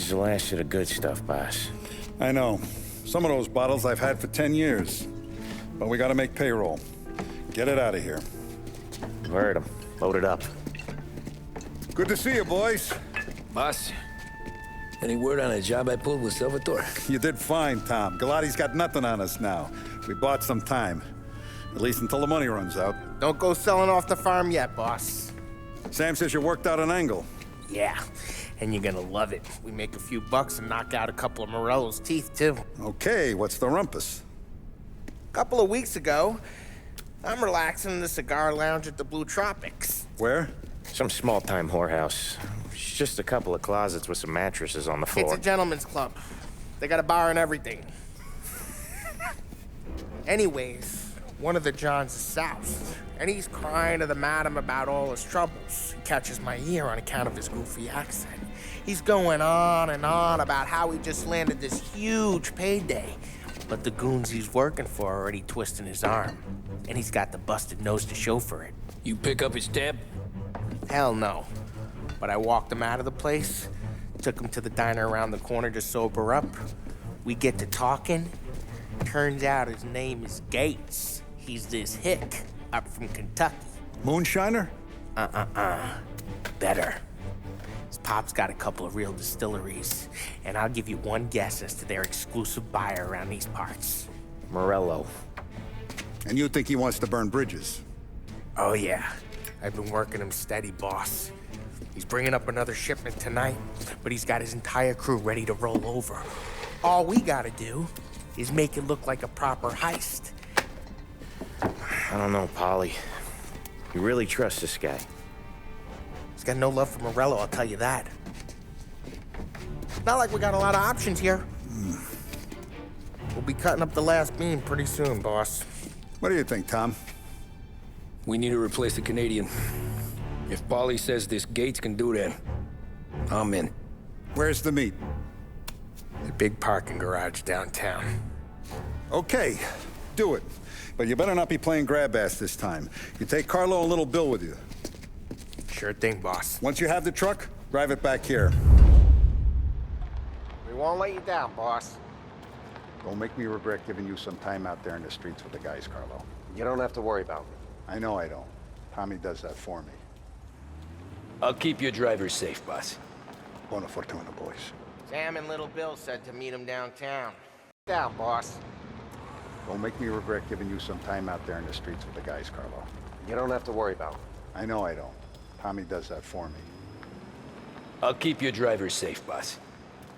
is the last of the good stuff, boss. I know. Some of those bottles I've had for 10 years. But we gotta make payroll. Get it out of here. Heard him. Load it up. Good to see you, boys. Boss, any word on a job I pulled with Salvatore? You did fine, Tom. Galati's got nothing on us now. We bought some time. At least until the money runs out. Don't go selling off the farm yet, boss. Sam says you worked out an angle. Yeah, and you're gonna love it. We make a few bucks and knock out a couple of Morello's teeth, too. Okay, what's the rumpus? A couple of weeks ago, I'm relaxing in the cigar lounge at the Blue Tropics. Where? Some small-time whorehouse. It's just a couple of closets with some mattresses on the floor. It's a gentleman's club. They got a bar and everything. Anyways, one of the Johns is south, and he's crying to the madam about all his troubles. He catches my ear on account of his goofy accent. He's going on and on about how he just landed this huge payday, but the goons he's working for are already twisting his arm, and he's got the busted nose to show for it. You pick up his tab? Hell no. But I walked him out of the place, took him to the diner around the corner to sober up. We get to talking. Turns out his name is Gates. He's this hick up from Kentucky. Moonshiner? Better. His pop's got a couple of real distilleries, and I'll give you one guess as to their exclusive buyer around these parts. Morello. And you think he wants to burn bridges? Oh yeah, I've been working him steady, boss. He's bringing up another shipment tonight, but he's got his entire crew ready to roll over. All we gotta do is make it look like a proper heist. I don't know, Polly. You really trust this guy? He's got no love for Morello, I'll tell you that. Not like we got a lot of options here. We'll be cutting up the last beam pretty soon, boss. What do you think, Tom? We need to replace the Canadian. If Polly says this Gates can do that, I'm in. Where's the meet? The big parking garage downtown. Okay, do it. But you better not be playing grab ass this time. You take Carlo and Little Bill with you. Sure thing, boss. Once you have the truck, drive it back here. We won't let you down, boss. Don't make me regret giving you some time out there in the streets with the guys, Carlo. You don't have to worry about me. I know I don't. Tommy does that for me. I'll keep your driver safe, boss. Buona fortuna, boys. Sam and Little Bill said to meet him downtown. Down, boss. Don't make me regret giving you some time out there in the streets with the guys, Carlo. You don't have to worry about me. I know I don't. Tommy does that for me. I'll keep your driver safe, boss.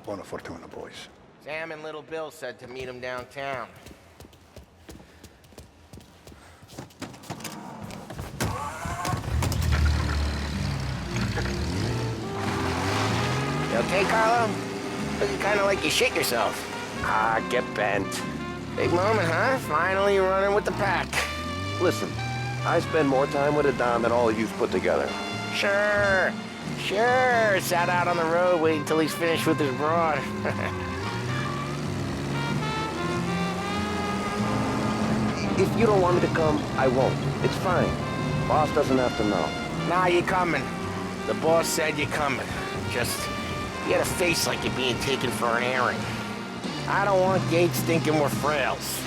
Buona fortuna, boys. Sam and Little Bill said to meet him downtown. You okay, Carlo? Looking kind of like you shit yourself. Ah, get bent. Big moment, huh? Finally you're running with the pack. Listen, I spend more time with a Don than all of you've put together. Sure. Sat out on the road waiting till he's finished with his broad. If you don't want me to come, I won't. It's fine. Boss doesn't have to know. Nah, you're coming. The boss said you're coming. Just, you got a face like you're being taken for an airing. I don't want Gates thinking we're frails.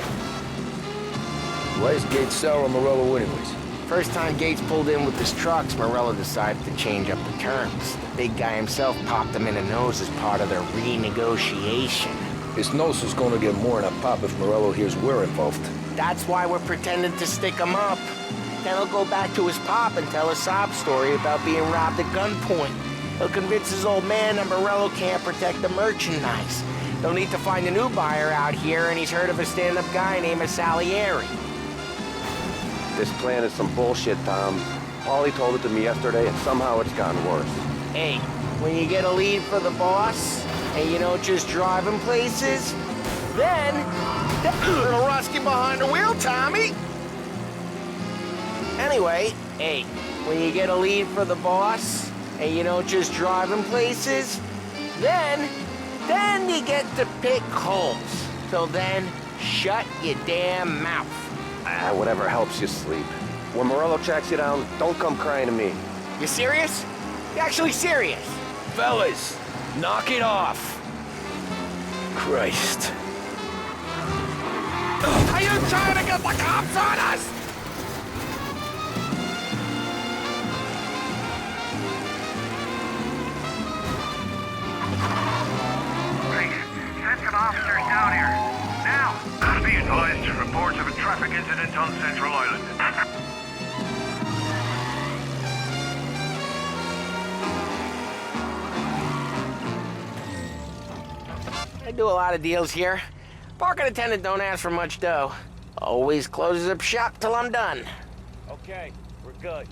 Why is Gates sour on Morello anyways? First time Gates pulled in with his trucks, Morello decided to change up the terms. The big guy himself popped him in the nose as part of their renegotiation. His nose is gonna get more than a pop if Morello hears we're involved. That's why we're pretending to stick him up. Then he'll go back to his pop and tell a sob story about being robbed at gunpoint. He'll convince his old man that Morello can't protect the merchandise. They'll need to find a new buyer out here, and he's heard of a stand-up guy named Salieri. This plan is some bullshit, Tom. Paulie told it to me yesterday, and somehow it's gotten worse. Hey, when you get a lead for the boss, and you don't just drive him places, then little rusky behind the wheel, Tommy. Anyway, hey, when you get a lead for the boss, and you don't just drive him places, then you get to pick holes. So then, shut your damn mouth. Whatever helps you sleep. When Morello tracks you down, don't come crying to me. You serious? You actually serious? Fellas, Knock it off. Christ. Are you trying to get the cops on us? Send some officers down here. Now! Be advised, reports of a traffic incident on Central Island. I do a lot of deals here. Parking attendant don't ask for much dough. Always closes up shop till I'm done. Okay, we're good.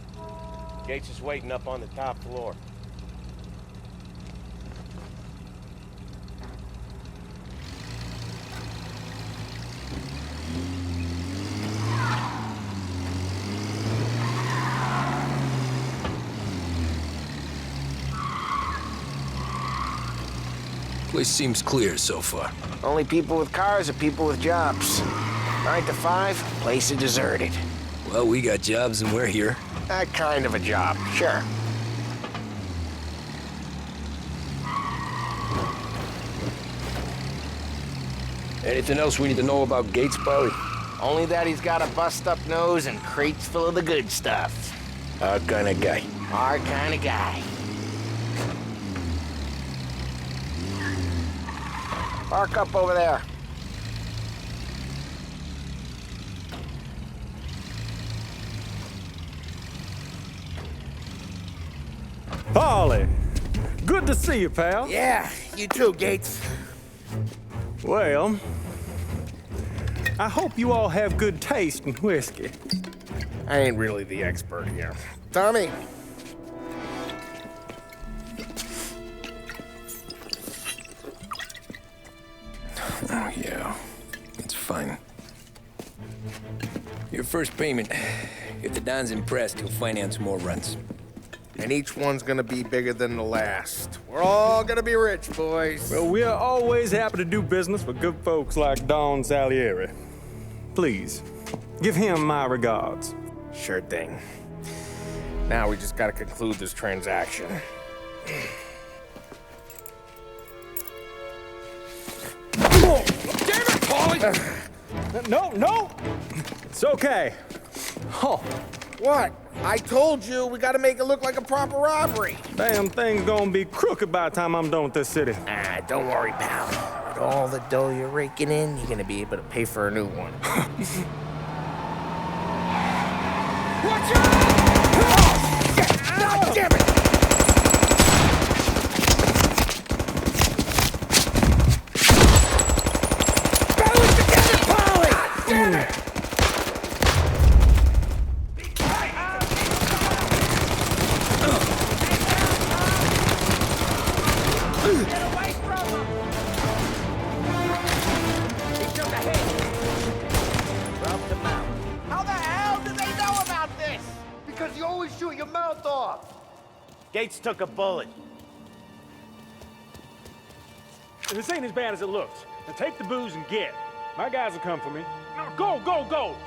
Gates is waiting up on the top floor. Place seems clear so far. Only people with cars are people with jobs. 9 to 5, place is deserted. Well, we got jobs and we're here. That kind of a job, sure. Anything else we need to know about Gates, Polly? Only that he's got a bust-up nose and crates full of the good stuff. Our kind of guy. Our kind of guy. Park up over there. Polly, good to see you, pal. Yeah, you too, Gates. Well, I hope you all have good taste in whiskey. I ain't really the expert here. Tommy. Oh, yeah. It's fine. Your first payment. If the Don's impressed, he'll finance more runs. And each one's gonna be bigger than the last. We're all gonna be rich, boys. Well, we're always happy to do business with good folks like Don Salieri. Please, give him my regards. Sure thing. Now we just gotta conclude this transaction. Damn it, Polly! No! It's okay. Oh, What? I told you we gotta make it look like a proper robbery. damn thing's gonna be crooked by the time I'm done with this city. Ah, don't worry, pal. With all the dough you're raking in, you're gonna be able to pay for a new one. Watch out! Oh, shit! God damn it! Balance together, Polly! God damn it! Get away from him! He took a hit. Rubbed him out. How the hell do they know about this? Because you always shoot your mouth off! Gates took a bullet. This ain't as bad as it looks. Now take the booze and get. My guys will come for me. Now go!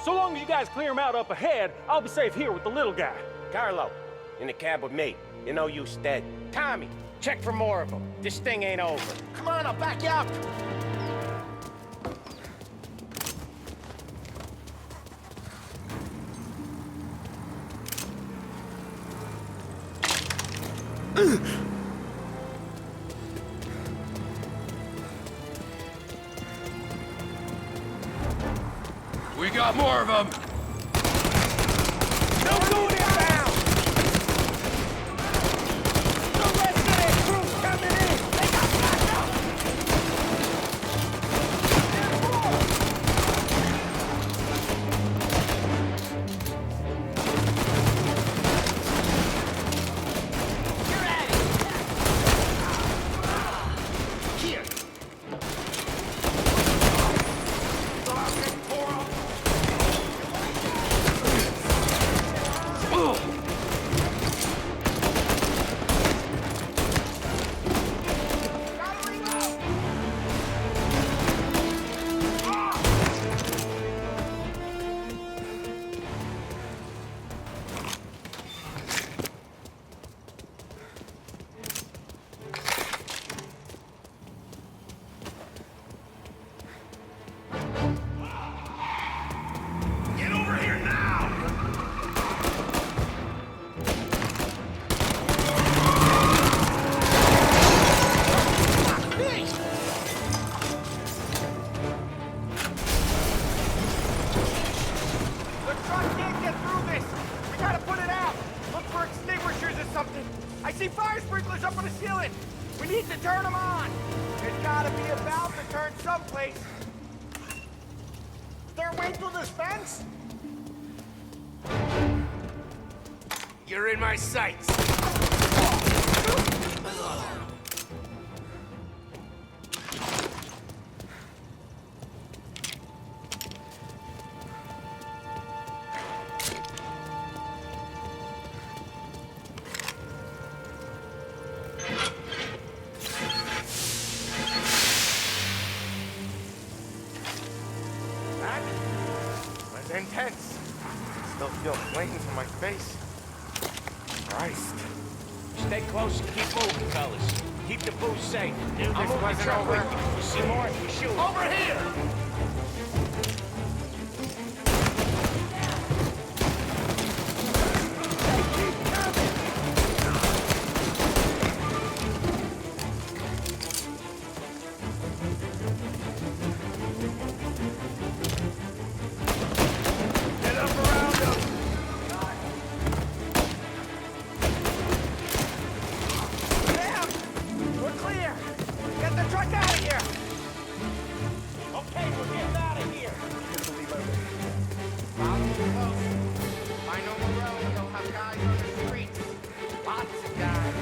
So long as you guys clear him out up ahead, I'll be safe here with the little guy. Carlo, in the cab with me. You know you dead. Tommy, check for more of them. This thing ain't over. Come on, I'll back you up. We got more of them! No going inbound! The rest of their crew's coming in! They got backup! You're at it! Here! this! We gotta put it out! Look for extinguishers or something! I see fire sprinklers up on the ceiling! We need to turn them on! There's gotta be a valve to turn someplace! Is there a way through this fence? You're in my sights! That was intense. Still feel flames on my face. Christ. Stay close and keep moving, fellas. Keep the booze safe. I'm moving wasn't the truck over. with you. You see more, you shoot. Over here! Get up around them! Sam! We're clear! Get the truck out of here! Okay, we're getting out of here. Follow me close. Find no Morello, they'll have guys on the street. Lots of guys.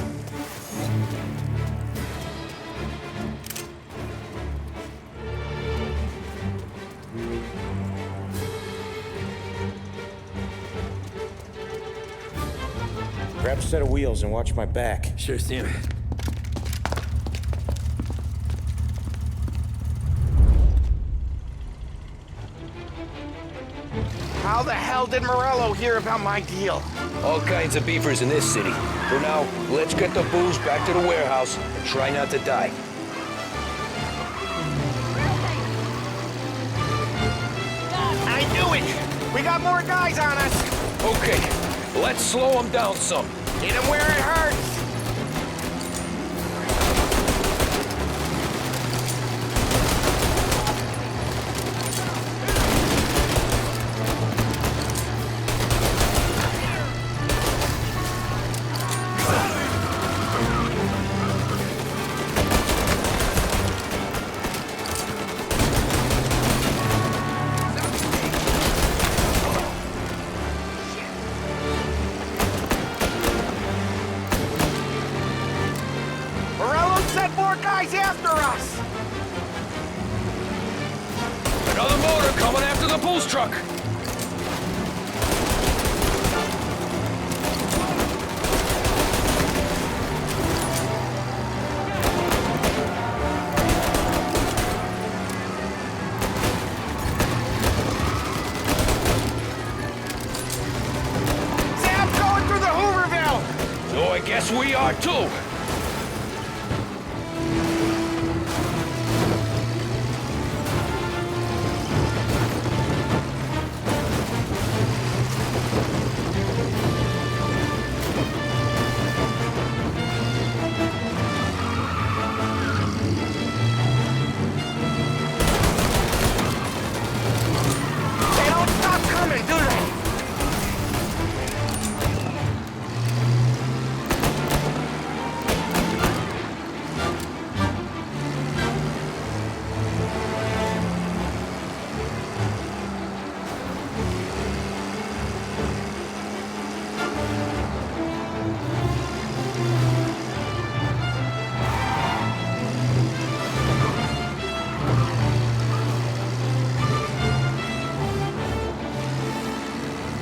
Grab a set of wheels and watch my back. Sure, Sam. How the hell did Morello hear about my deal? All kinds of beefers in this city. For now, let's get the booze back to the warehouse and try not to die. I knew it! We got more guys on us! Okay, let's slow them down some. Hit him where it hurts! Morello sent more guys after us! Another motor coming after the booze truck. Sam's going through the Hooverville! So I guess we are too. They don't stop coming, do they?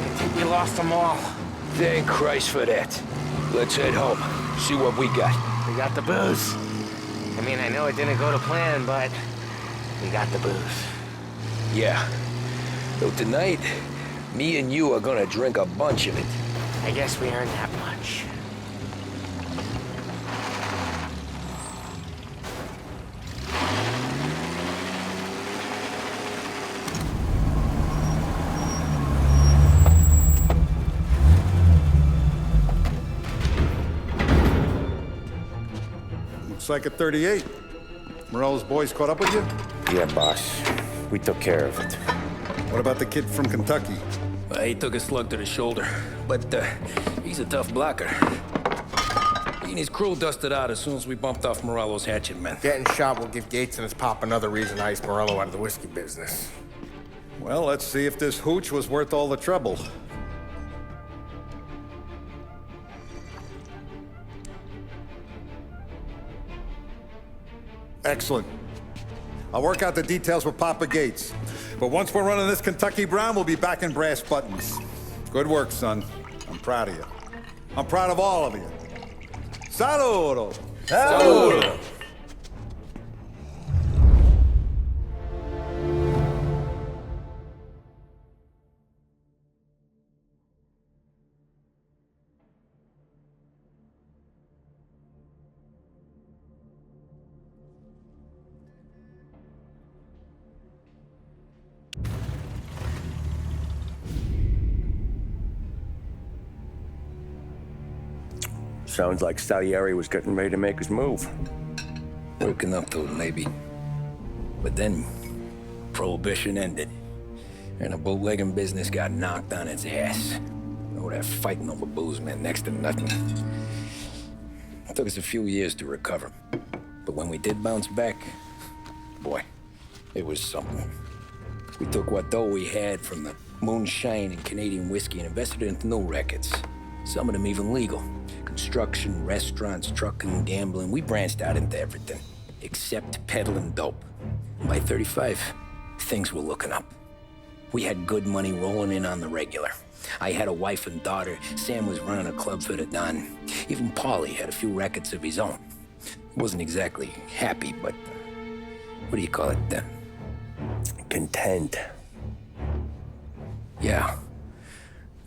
I think we lost them all. Thank Christ for that. Let's head home. See what we got. We got the booze. I mean, I know it didn't go to plan, but we got the booze. Yeah. So tonight, me and you are gonna drink a bunch of it. I guess we earned that much. Looks like a 38. Morello's boys caught up with you? Yeah, boss. We took care of it. What about the kid from Kentucky? He took a slug to the shoulder, but he's a tough blocker. He and his crew dusted out as soon as we bumped off Morello's hatchet men. Getting shot will give Gates and his pop another reason to ice Morello out of the whiskey business. Well, let's see if this hooch was worth all the trouble. Excellent. I'll work out the details with Papa Gates. But once we're running this Kentucky Brown, we'll be back in brass buttons. Good work, son. I'm proud of you. I'm proud of all of you. Saludo! Saludo! Sounds like Salieri was getting ready to make his move. Working up to it, maybe. But then, Prohibition ended, and the bootlegging business got knocked on its ass. Oh, that fighting over booze meant next to nothing. It took us a few years to recover. But when we did bounce back, boy, it was something. We took what dough we had from the moonshine and Canadian whiskey and invested it into new rackets. Some of them even legal. Construction, restaurants, trucking, gambling. We branched out into everything, except peddling dope. By 35, things were looking up. We had good money rolling in on the regular. I had a wife and daughter. Sam was running a club for the Don. Even Paulie had a few rackets of his own. Wasn't exactly happy, but what do you call it? Content. Yeah,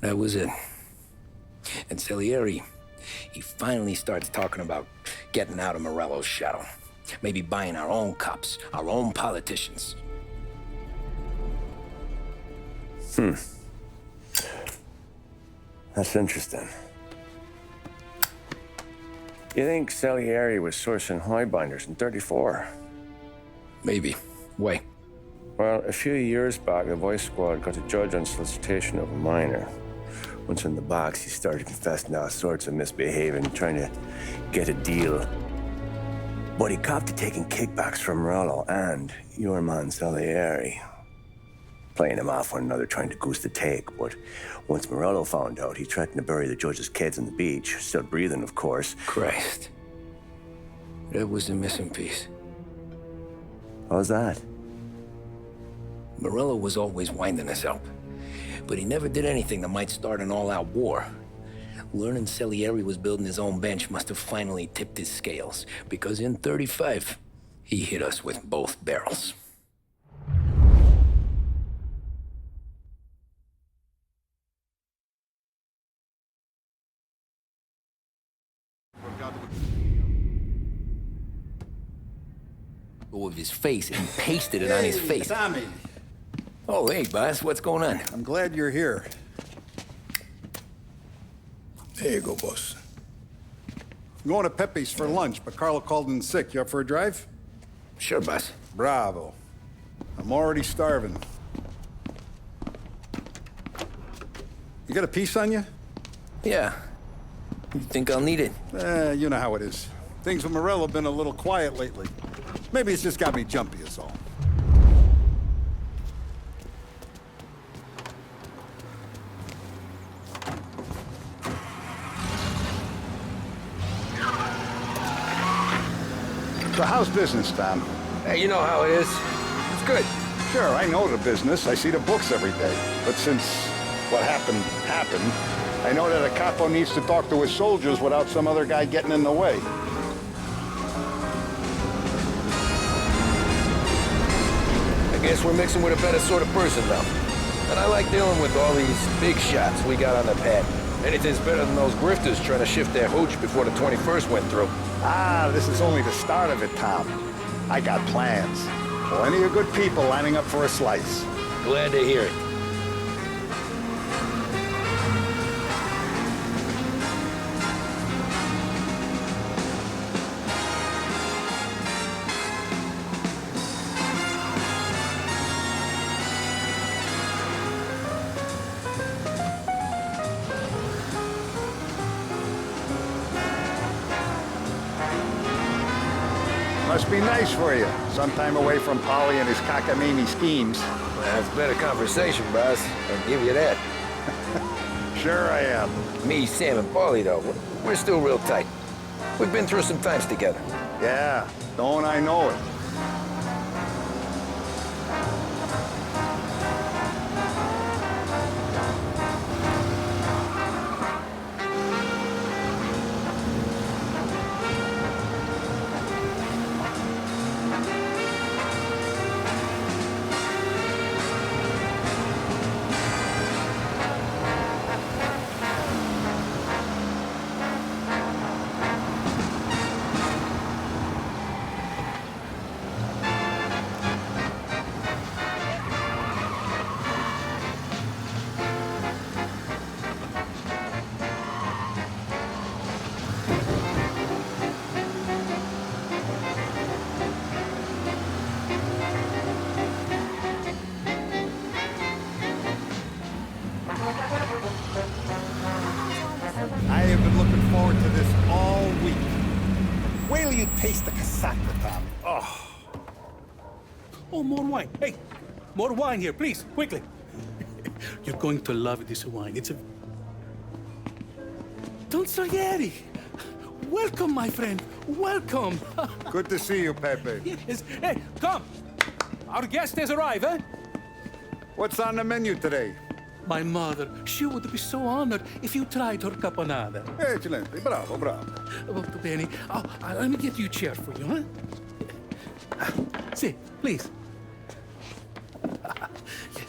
that was it. And Salieri, he finally starts talking about getting out of Morello's shadow. Maybe buying our own cops, our own politicians. That's interesting. You think Salieri was sourcing highbinders in 34? Maybe. Why? Well, a few years back, the Vice Squad got a judge on solicitation of a minor. Once in the box, he started confessing all sorts of misbehaving, trying to get a deal. But he copped to taking kickbacks from Morello and your man Salieri. Playing them off one another, trying to goose the take. But once Morello found out, he threatened to bury the judge's kids on the beach. Still breathing, of course. Christ. That was the missing piece. How's that? Morello was always winding us up. But he never did anything that might start an all-out war. Learning Salieri was building his own bench must have finally tipped his scales, because in 35, he hit us with both barrels. With his face and pasted it on his face. Tommy. Oh, hey, boss, what's going on? I'm glad you're here. There you go, boss. I'm going to Pepe's for lunch, but Carlo called in sick. You up for a drive? Sure, boss. Bravo. I'm already starving. You got a piece on you? Yeah. You think I'll need it? You know how it is. Things with Morello have been a little quiet lately. Maybe it's just got me jumpy is all. So how's business, Tom? Hey, you know how it is. It's good. Sure, I know the business. I see the books every day. But since what happened, I know that a capo needs to talk to his soldiers without some other guy getting in the way. I guess we're mixing with a better sort of person now. And I like dealing with all these big shots we got on the pad. Anything's better than those grifters trying to shift their hooch before the 21st went through. This is only the start of it, Tom. I got plans. Plenty of good people lining up for a slice. Glad to hear it. Must be nice for you. Some time away from Polly and his cockamamie schemes. That's better conversation, boss. I'll give you that. Sure I am. Me, Sam, and Paulie, though, we're still real tight. We've been through some times together. Yeah, don't I know it. I have been looking forward to this all week. Wait till you taste the casaca, Tommy. Oh. Oh, more wine. Hey, more wine here, please, quickly. You're going to love this wine. It's a... Don Salieri. Welcome, my friend. Welcome. Good to see you, Pepe. Yes. Hey, come. Our guest has arrived, eh? What's on the menu today? My mother, she would be so honored if you tried her caponata. Excellent. Bravo, bravo. Molto bene. Oh, let me get you a chair for you, huh? See, please.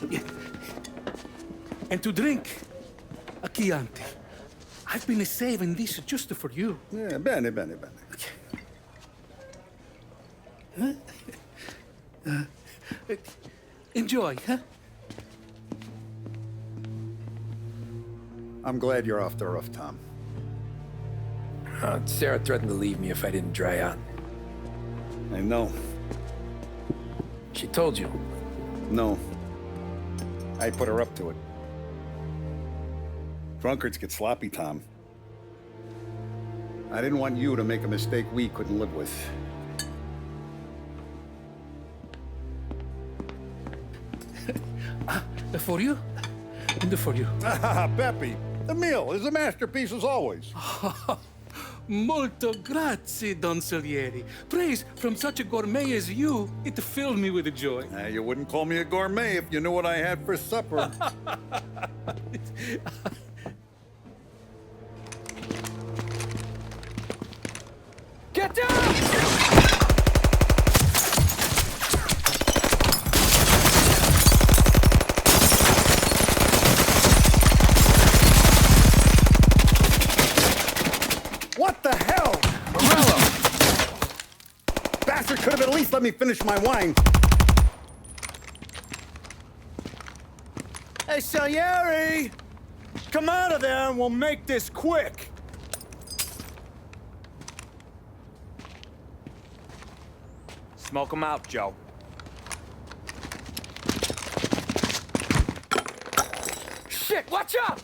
Yeah. And to drink, a Chianti. I've been saving this just for you. Yeah, bene, bene, bene. Okay. Enjoy, huh? I'm glad you're off the roof, Tom. Sarah threatened to leave me if I didn't dry out. I know. She told you. No. I put her up to it. Drunkards get sloppy, Tom. I didn't want you to make a mistake we couldn't live with. For you? And for you. Ah, Pepe. The meal is a masterpiece as always. Molto grazie, Don Salieri. Praise from such a gourmet as you, it filled me with joy. You wouldn't call me a gourmet if you knew what I had for supper. Get down! What the hell? Morello! Bastard could have at least let me finish my wine. Hey, Salieri! Come out of there and we'll make this quick. Smoke 'em out, Joe. Shit, watch out!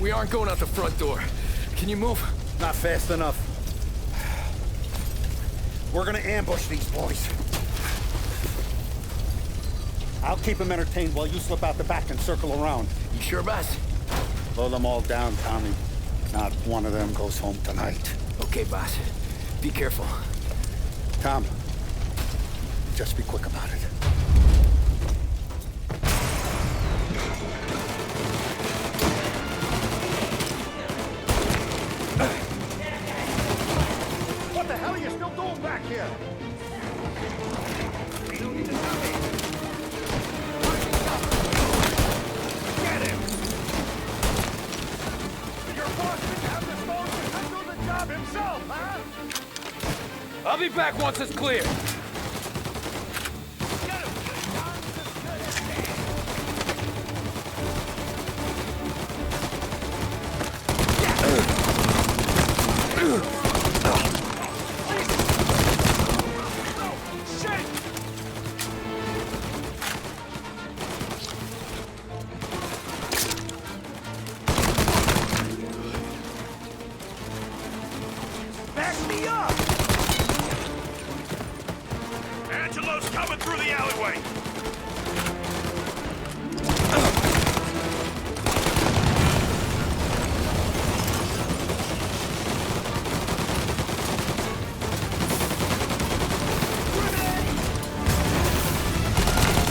We aren't going out the front door. Can you move? Not fast enough. We're gonna ambush these boys. I'll keep them entertained while you slip out the back and circle around. You sure, boss? Blow them all down, Tommy. Not one of them goes home tonight. Okay, boss. Be careful. Tom, just be quick about it. What the hell are you still doing back here? You don't need to stop me. Get him! Your boss didn't have the stones to do the job himself, huh? I'll be back once it's clear. coming through the alleyway!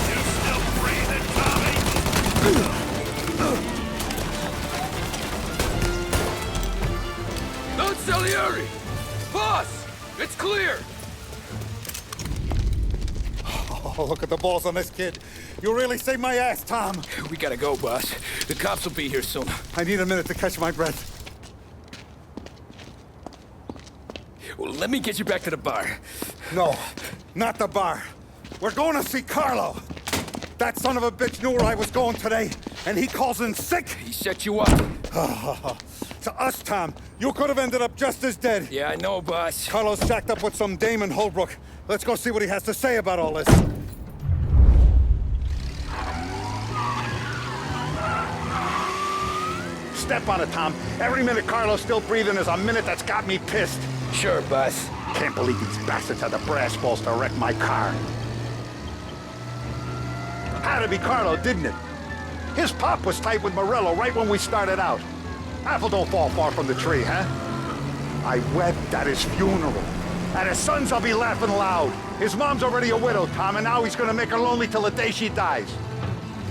You still breathing, Tommy? Not Salieri! Boss! It's clear! Oh, look at the balls on this kid. You really saved my ass, Tom. We gotta go, boss. The cops will be here soon. I need a minute to catch my breath. Well, let me get you back to the bar. No, not the bar. We're going to see Carlo. That son of a bitch knew where I was going today, and he calls in sick. He set you up. To us, Tom, you could have ended up just as dead. Yeah, I know, boss. Carlo's shacked up with some dame in Holbrook. Let's go see what he has to say about all this. Step on it, Tom. Every minute Carlo's still breathing is a minute that's got me pissed. Sure, boss. Can't believe these bastards had the brass balls to wreck my car. Had to be Carlo, didn't it? His pop was tight with Morello right when we started out. Apple don't fall far from the tree, huh? I wept at his funeral. At his son's, I'll be laughing loud. His mom's already a widow, Tom, and now he's gonna make her lonely till the day she dies.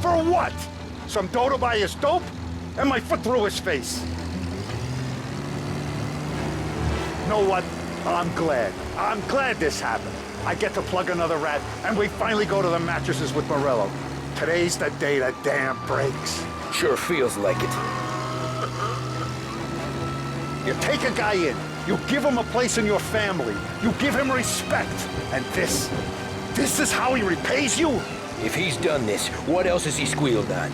For what? Some dough to buy his dope? And my foot through his face. Know what? I'm glad. I'm glad this happened. I get to plug another rat, and we finally go to the mattresses with Morello. Today's the day the dam breaks. Sure feels like it. You take a guy in, you give him a place in your family, you give him respect, and this is how he repays you? If he's done this, what else has he squealed on?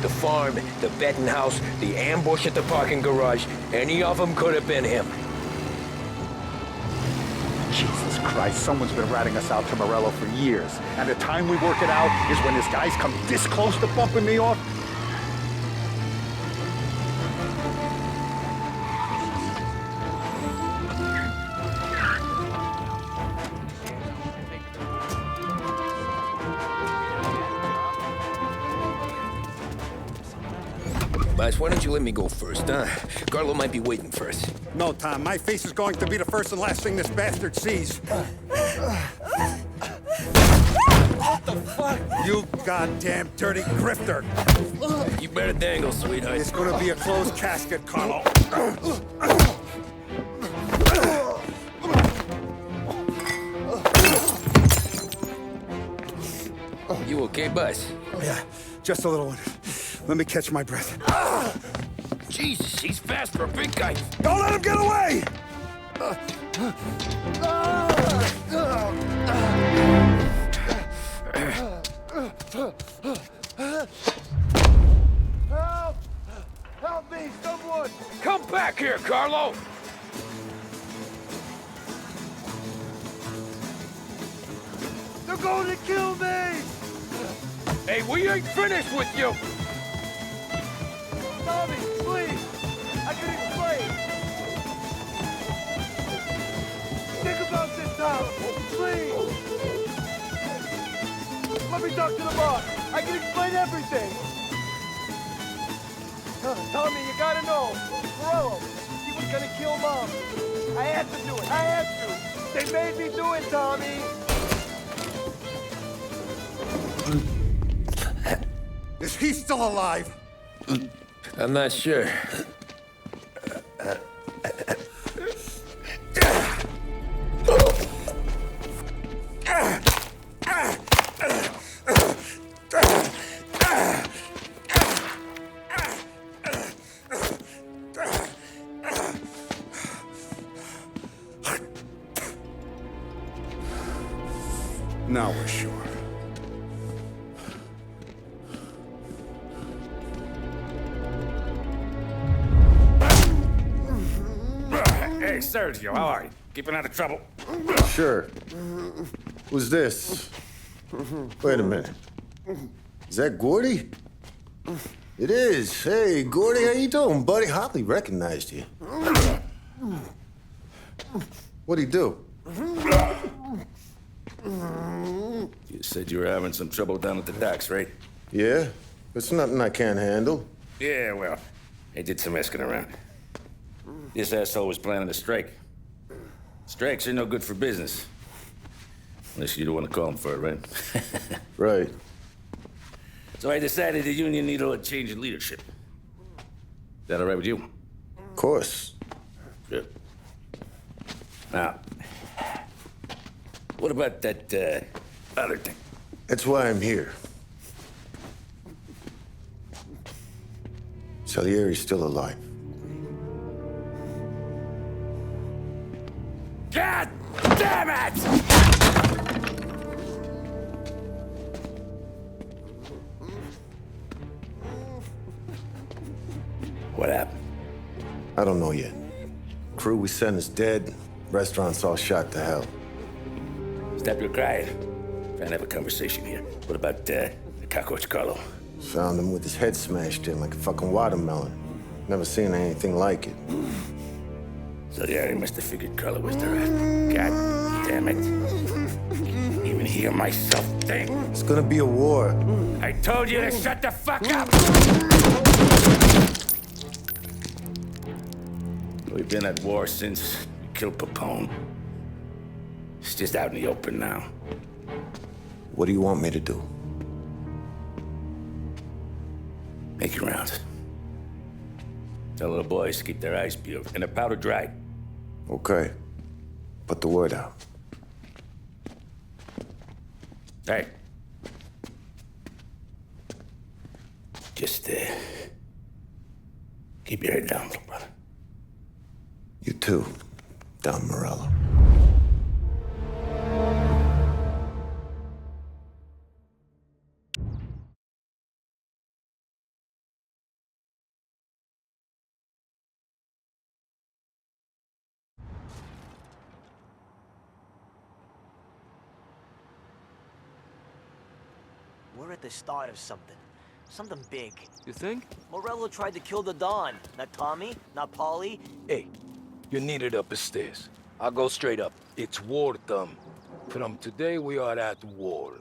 The farm, the betting house, the ambush at the parking garage, any of them could have been him. Jesus Christ, someone's been ratting us out to Morello for years, and the time we work it out is when his guys come this close to bumping me off. Boss, why don't you let me go first, huh? Carlo might be waiting for us. No, Tom, my face is going to be the first and last thing this bastard sees. What the fuck? You goddamn dirty grifter. You better dangle, sweetheart. It's gonna be a closed casket, Carlo. You okay, boss? Yeah, just a little one. Let me catch my breath. Jesus, he's fast for a big guy. Don't let him get away! Help! Help me, someone! Come back here, Carlo! They're going to kill me! Hey, we ain't finished with you! Tommy, please! I can explain! Think about this, Tom! Please! Let me talk to the boss! I can explain everything! Tommy, you gotta know! Morello, he was gonna kill Mom! I had to do it! I had to! They made me do it, Tommy! Is he still alive? I'm not sure. Now we're sure. Hey, Sergio, how are you? Keeping out of trouble? Sure. Who's this? Wait a minute. Is that Gordy? It is. Hey, Gordy, how you doing, buddy? Hardly recognized you. What'd he do? You Said you were having some trouble down at the docks, right? Yeah? It's nothing I can't handle. Yeah, well, I did some asking around. This asshole was planning a strike. Strikes are no good for business. Unless you don't want to call him for it, right? Right. So I decided the union needed a change in leadership. Is that all right with you? Of course. Good. Now, what about that, other thing? That's why I'm here. Salieri's still alive. God damn it! What happened? I don't know yet. Crew we sent is dead. Restaurant's all shot to hell. Stop your crying. Trying to have a conversation here. What about, the cockroach Carlo? Found him with his head smashed in like a fucking watermelon. Never seen anything like it. Salieri must have figured Carlo was the rat. God damn it. Even hear myself think. It's gonna be a war. I told you to shut the fuck up! We've been at war since we killed Papone. It's just out in the open now. What do you want me to do? Make your rounds. Tell little boys to keep their eyes peeled and their powder dry. Okay. Put the word out. Hey. Just, keep your head down, little brother. You too, Don Morello. We're at the start of something. Something big. You think? Morello tried to kill the Don. Not Tommy, not Paulie. Hey, you're needed up the stairs. I'll go straight up. It's war time. From today, we are at war.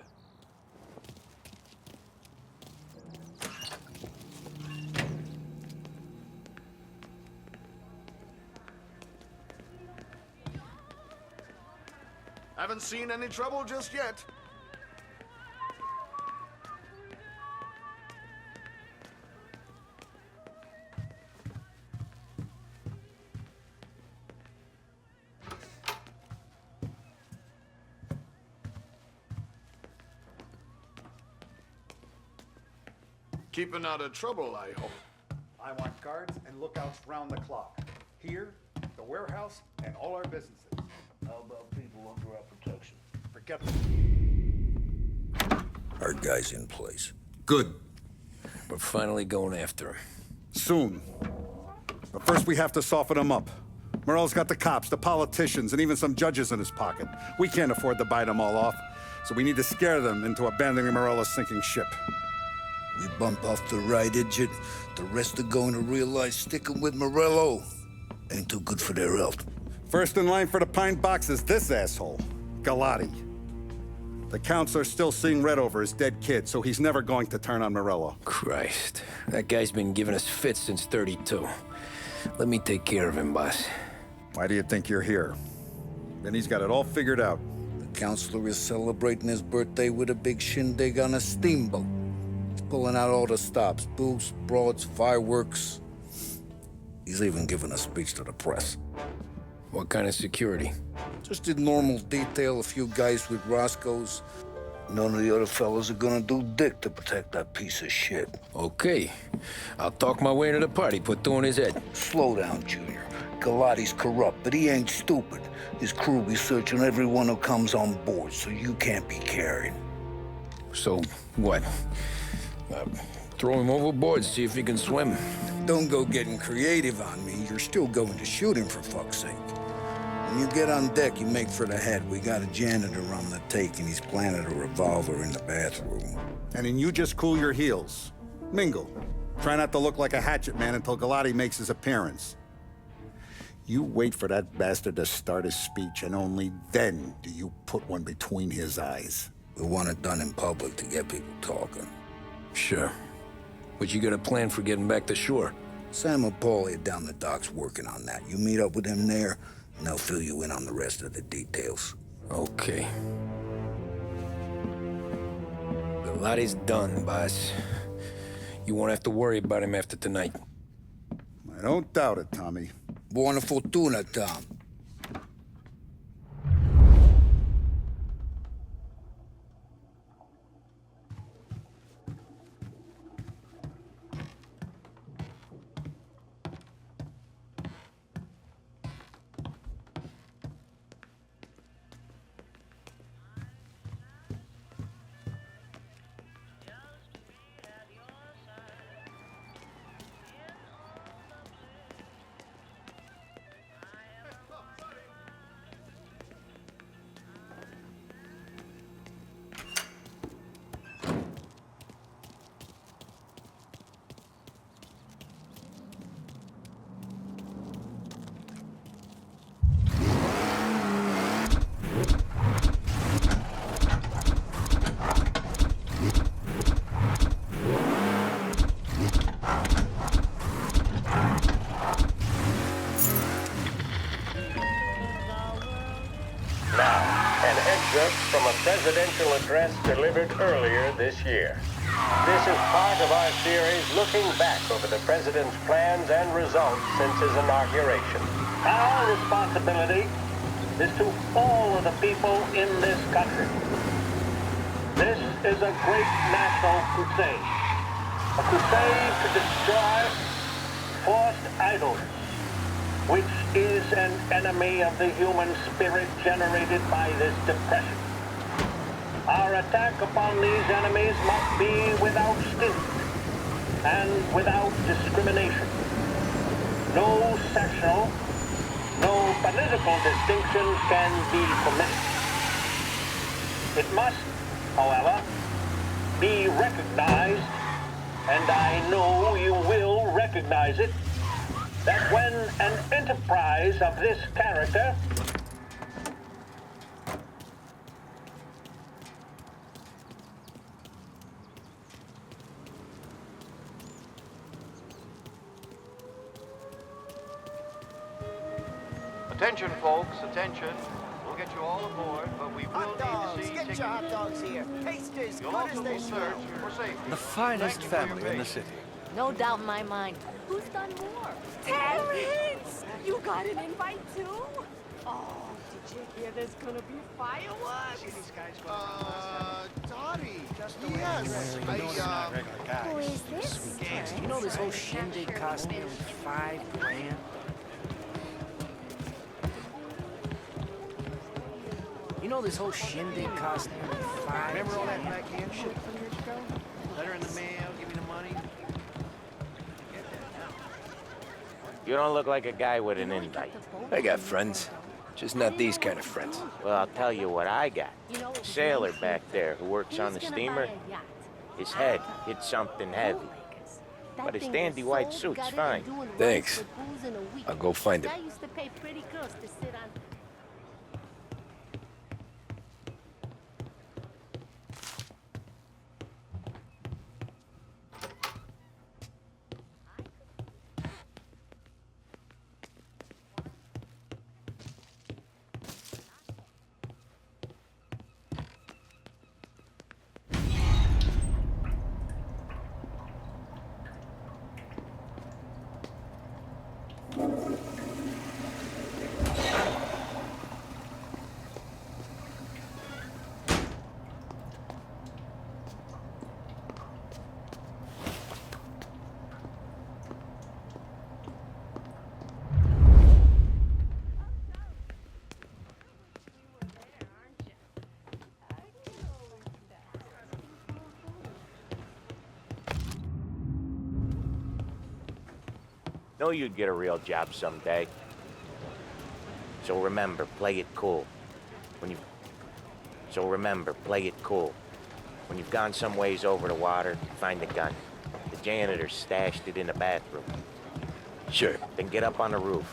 Haven't seen any trouble just yet. Keeping out of trouble, I hope. I want guards and lookouts round the clock. Here, the warehouse, and all our businesses. How about people under our protection? Forget them. Our guy's in place. Good. We're finally going after him. Soon. But first we have to soften him up. Morello's got the cops, the politicians, and even some judges in his pocket. We can't afford to bite them all off, so we need to scare them into abandoning Morello's sinking ship. We bump off the right idiot. The rest are going to realize sticking with Morello ain't too good for their health. First in line for the pine box is this asshole, Galati. The counts are still seeing red over his dead kid, so he's never going to turn on Morello. Christ. That guy's been giving us fits since 32. Let me take care of him, boss. Why do you think you're here? Then he's got it all figured out. The counselor is celebrating his birthday with a big shindig on a steamboat. He's pulling out all the stops, booze, broads, fireworks. He's even giving a speech to the press. What kind of security? Just did normal detail, a few guys with Roscoe's. None of the other fellas are gonna do dick to protect that piece of shit. Okay. I'll talk my way into the party, put two in his head. Slow down, Junior. Galati's corrupt, but he ain't stupid. His crew be searching everyone who comes on board, so you can't be carried. So, what? Throw him overboard, see if he can swim. Don't go getting creative on me. You're still going to shoot him, for fuck's sake. When you get on deck, you make for the head. We got a janitor on the take, and he's planted a revolver in the bathroom. And then you just cool your heels. Mingle. Try not to look like a hatchet man until Galati makes his appearance. You wait for that bastard to start his speech, and only then do you put one between his eyes. We want it done in public to get people talking. Sure. But you got a plan for getting back to shore? Sam and Paulie are down the docks working on that. You meet up with them there, and they'll fill you in on the rest of the details. Okay. The lot is done, boss. You won't have to worry about him after tonight. I don't doubt it, Tommy. Buona fortuna, Tom. From a presidential address delivered earlier this year. This is part of our series looking back over the president's plans and results since his inauguration. Our responsibility is to all of the people in this country. This is a great national crusade. A crusade to destroy forced idleness, which is an enemy of the human spirit generated by this depression. Our attack upon these enemies must be without stint and without discrimination. No sectional, no political distinctions can be permitted. It must, however, be recognized, and I know you will recognize it, that when an enterprise of this character Attention, folks, attention. We'll get you all aboard, but we will need to see Get your hot dogs here. Taste as You'll good also as they be smell. searched for safety. The finest family in the city. No doubt in my mind. Who's done more? Terrence! You got an invite too? Oh, did you hear there's gonna be fireworks? Dottie. Yes. Who is this? You know this whole shindig cost nearly $5,000? You know this whole shindig cost nearly $5,000? Remember all that backhand shit from years ago? Letter in the mail, give me the money. You don't look like a guy with an invite. I got friends. Just not these kind of friends. Well, I'll tell you what I got. A sailor back there who works on the steamer. His head hit something heavy. But his dandy white suit's fine. Thanks. I'll go find him. I used to pay pretty girls to sit on. Know you'd get a real job someday. So remember, play it cool. When you've gone some ways over the water, find the gun. The janitor stashed it in the bathroom. Sure. Then get up on the roof.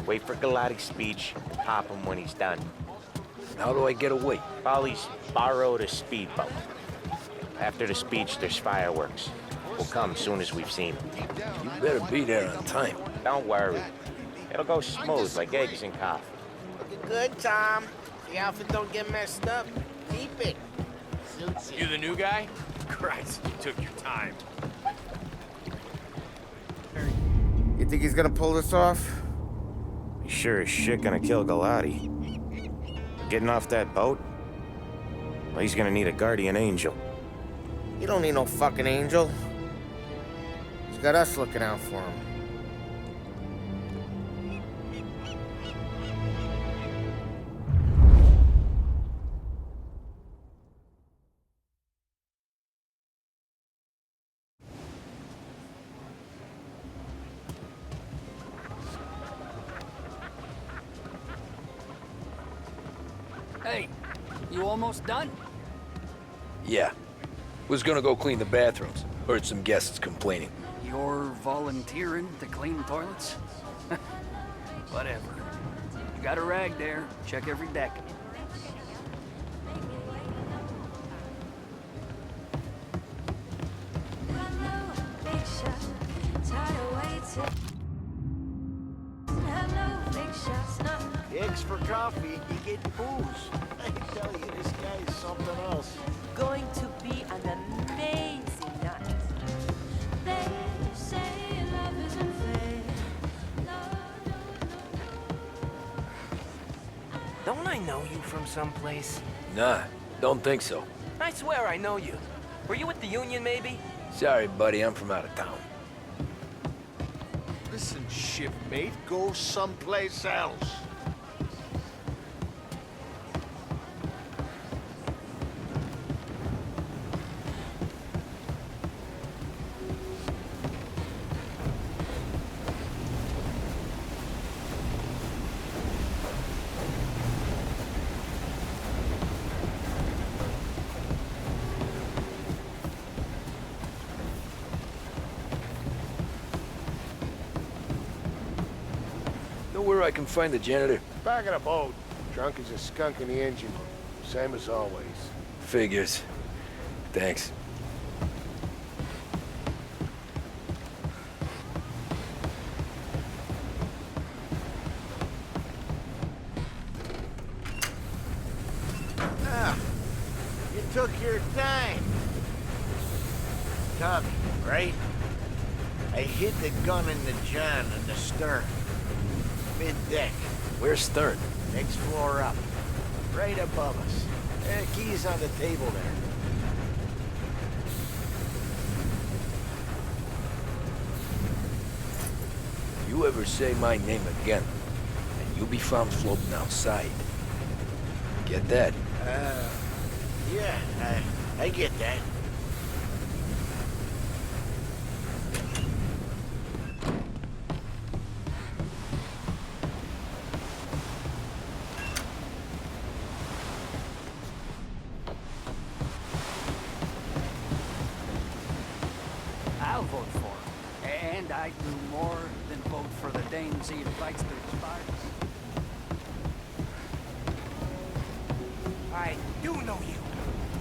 Wait for Galati's speech, pop him when he's done. How do I get away? Polly's borrowed a speedboat. After the speech, there's fireworks. We'll come soon as we've seen them. You better be there on time. Don't worry. It'll go smooth like eggs and coffee. Looking good, Tom. The outfit don't get messed up. Keep it. Suits you. You the new guy? Christ, you took your time. You think he's gonna pull this off? He's sure as shit gonna kill Galati. Getting off that boat? Well, he's gonna need a guardian angel. He don't need no fucking angel. He's got us looking out for him. Hey, you almost done? Yeah. Was gonna go clean the bathrooms. Heard some guests complaining. You're volunteering to clean toilets? Whatever. You got a rag there. Check every deck. Eggs for coffee, you get booze. I tell you, this guy is something else. Going to be an amazing night. They say love isn't fair. Don't I know you from someplace? Nah, don't think so. I swear I know you. Were you at the Union, maybe? Sorry, buddy, I'm from out of town. Listen, shipmate, go someplace else. Know where I can find the janitor? Back of the boat. Drunk as a skunk in the engine room. Same as always. Figures. Thanks. Ah, you took your time. Tommy, right? I hid the gun in the John in the stern. Mid-deck. Where's Stern? Next floor up. Right above us. Keys on the table there. If you ever say my name again, and you'll be found floating outside. Get that? Yeah, I get that. I'll vote for him. And I'd do more than vote for the dames he invites to his parties. I do know you.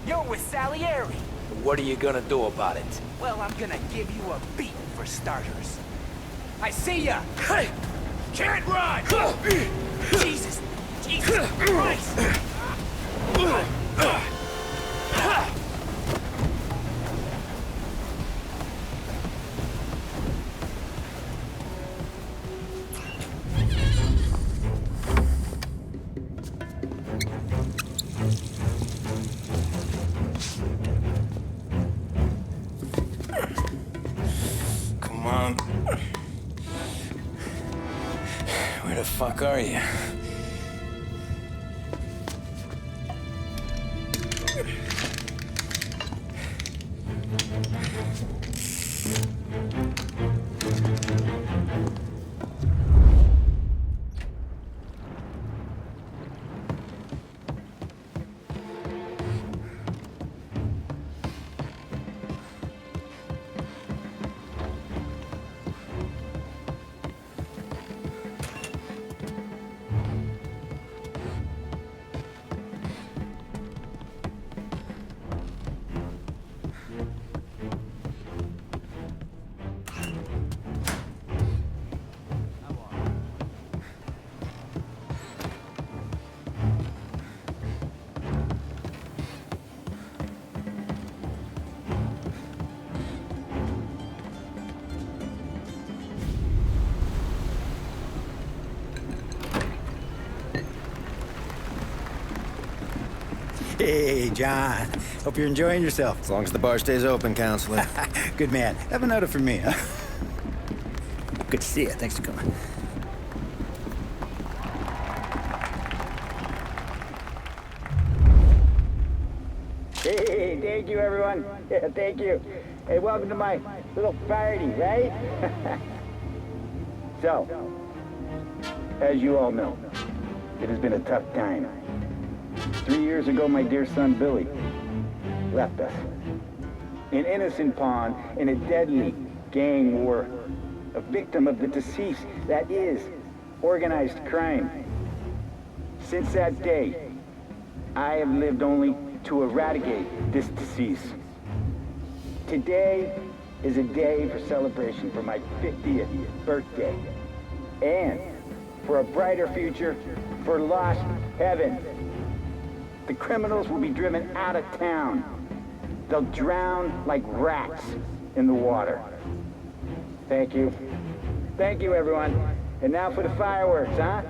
You're with Salieri. What are you gonna do about it? Well, I'm gonna give you a beat for starters. I see ya! Hey! Can't run! Jesus! Jesus Christ! Come on. Where the fuck are you? Hey, John. Hope you're enjoying yourself. As long as the bar stays open, counselor. Good man. Have another for me, huh? Good to see you. Thanks for coming. Hey, thank you, everyone. Yeah, thank you. Hey, welcome to my little party, right? So, as you all know, it has been a tough time. 3 years ago, my dear son, Billy, left us. An innocent pawn in a deadly gang war. A victim of the deceased that is organized crime. Since that day, I have lived only to eradicate this disease. Today is a day for celebration for my 50th birthday. And for a brighter future for lost heaven. The criminals will be driven out of town. They'll drown like rats in the water. Thank you. Thank you, everyone. And now for the fireworks, huh?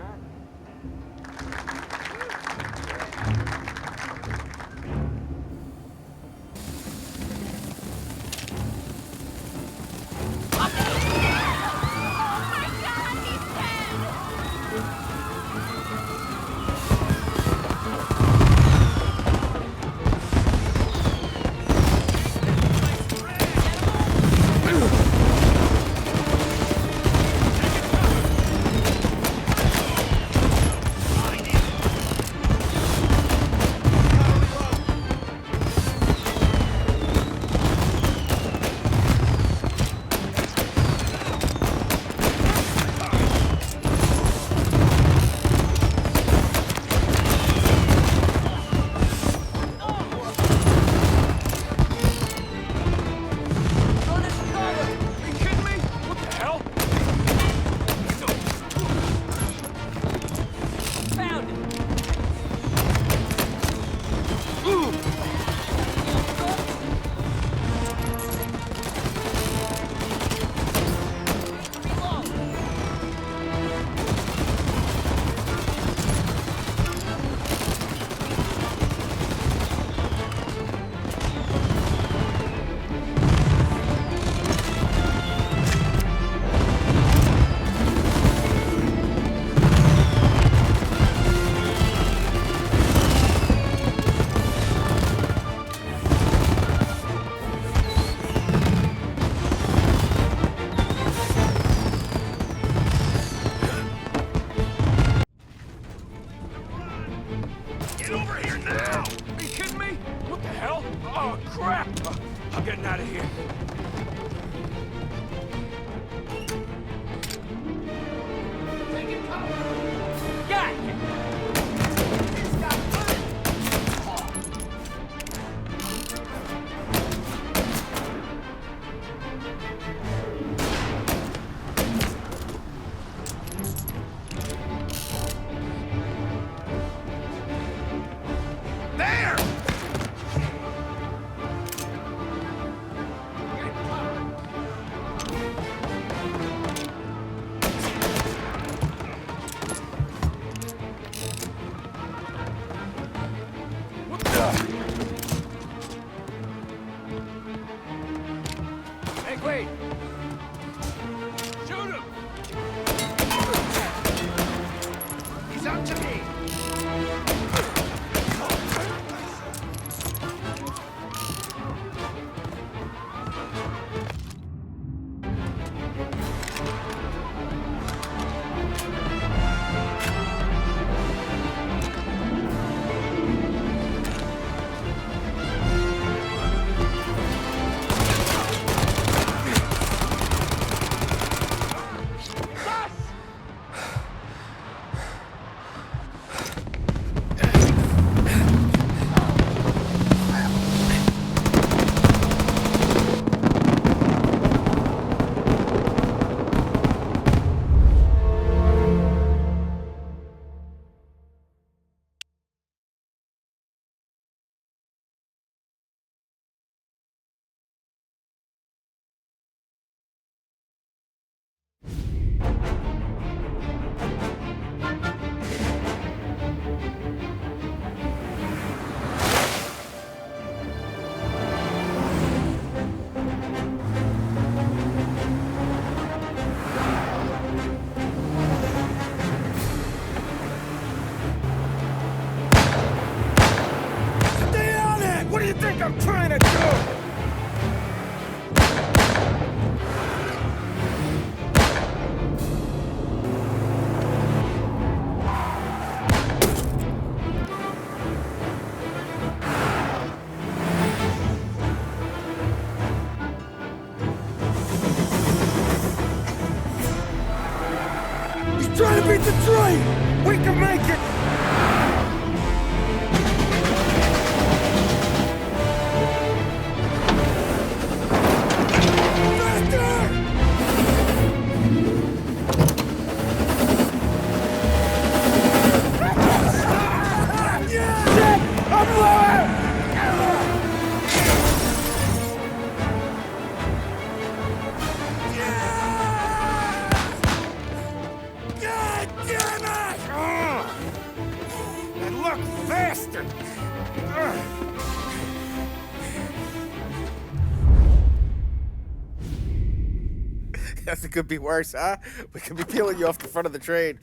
Wait! Shoot him! He's up to me! We can make it! It could be worse, huh? We could be peeling you off the front of the train.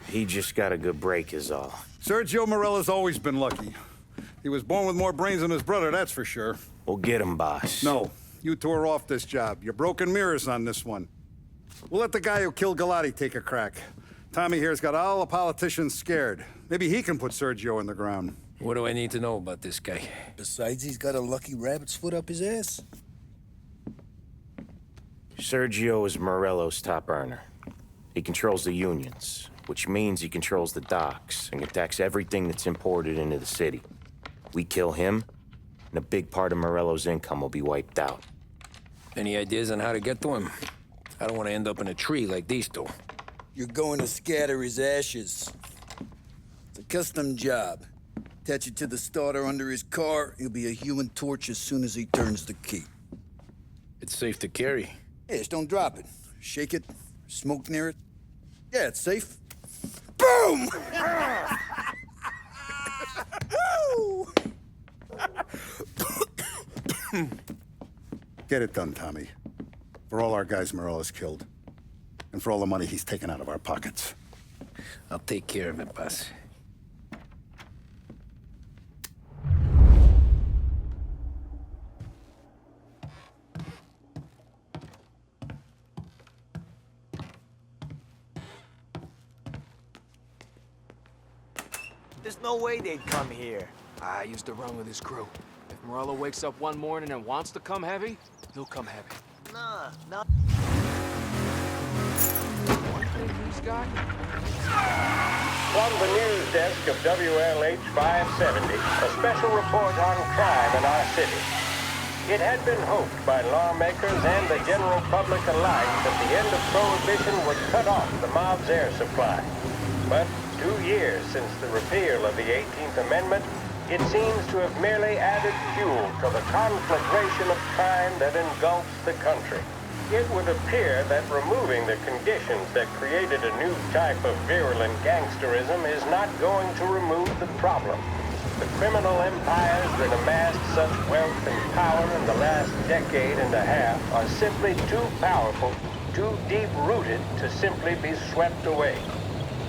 He just got a good break is all. Sergio Morella's always been lucky. He was born with more brains than his brother, that's for sure. We'll get him, boss. No, you tore off this job. You're broken mirrors on this one. We'll let the guy who killed Galati take a crack. Tommy here's got all the politicians scared. Maybe he can put Sergio in the ground. What do I need to know about this guy? Besides, he's got a lucky rabbit's foot up his ass. Sergio is Morello's top earner. He controls the unions, which means he controls the docks and can tax everything that's imported into the city. We kill him, and a big part of Morello's income will be wiped out. Any ideas on how to get to him? I don't want to end up in a tree like these two. You're going to scatter his ashes. It's a custom job. Attach it to the starter under his car. He'll be a human torch as soon as he turns the key. It's safe to carry. Yeah, just don't drop it. Shake it, smoke near it. Yeah, it's safe. Boom! Get it done, Tommy. For all our guys Morella's killed. And for all the money he's taken out of our pockets. I'll take care of it, boss. There's no way they'd come here. I used to run with his crew. If Morello wakes up one morning and wants to come heavy, he'll come heavy. Nah. One thing he's got? From the news desk of WLH 570, a special report on crime in our city. It had been hoped by lawmakers and the general public alike that the end of Prohibition would cut off the mob's air supply. But 2 years since the repeal of the 18th Amendment, it seems to have merely added fuel to the conflagration of crime that engulfs the country. It would appear that removing the conditions that created a new type of virulent gangsterism is not going to remove the problem. The criminal empires that amassed such wealth and power in the last decade and a half are simply too powerful, too deep-rooted to simply be swept away.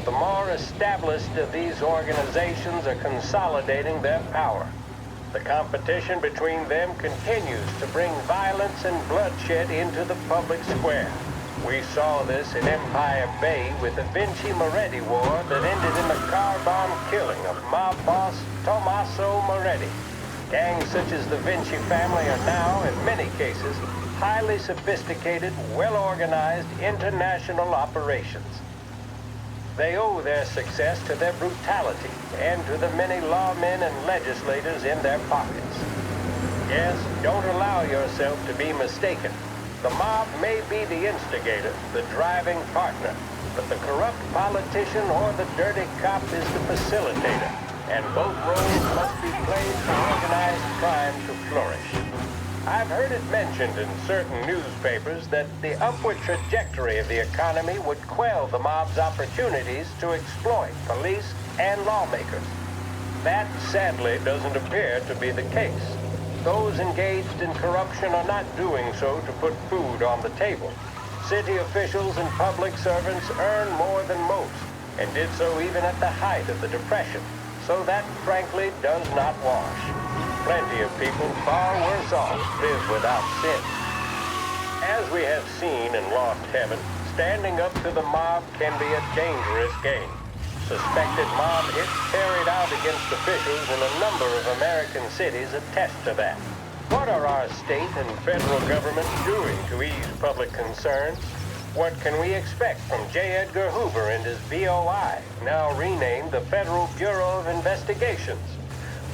The more established of these organizations are consolidating their power. The competition between them continues to bring violence and bloodshed into the public square. We saw this in Empire Bay with the Vinci Moretti War that ended in the car-bomb killing of mob boss Tommaso Moretti. Gangs such as the Vinci family are now, in many cases, highly sophisticated, well-organized international operations. They owe their success to their brutality and to the many lawmen and legislators in their pockets. Yes, don't allow yourself to be mistaken. The mob may be the instigator, the driving partner, but the corrupt politician or the dirty cop is the facilitator, and both roles must be played for organized crime to flourish. I've heard it mentioned in certain newspapers that the upward trajectory of the economy would quell the mob's opportunities to exploit police and lawmakers. That, sadly, doesn't appear to be the case. Those engaged in corruption are not doing so to put food on the table. City officials and public servants earn more than most, and did so even at the height of the Depression. So that, frankly, does not wash. Plenty of people far worse off live without sin. As we have seen in Lost Heaven, standing up to the mob can be a dangerous game. Suspected mob hits carried out against officials in a number of American cities attest to that. What are our state and federal governments doing to ease public concerns? What can we expect from J. Edgar Hoover and his BOI, now renamed the Federal Bureau of Investigations?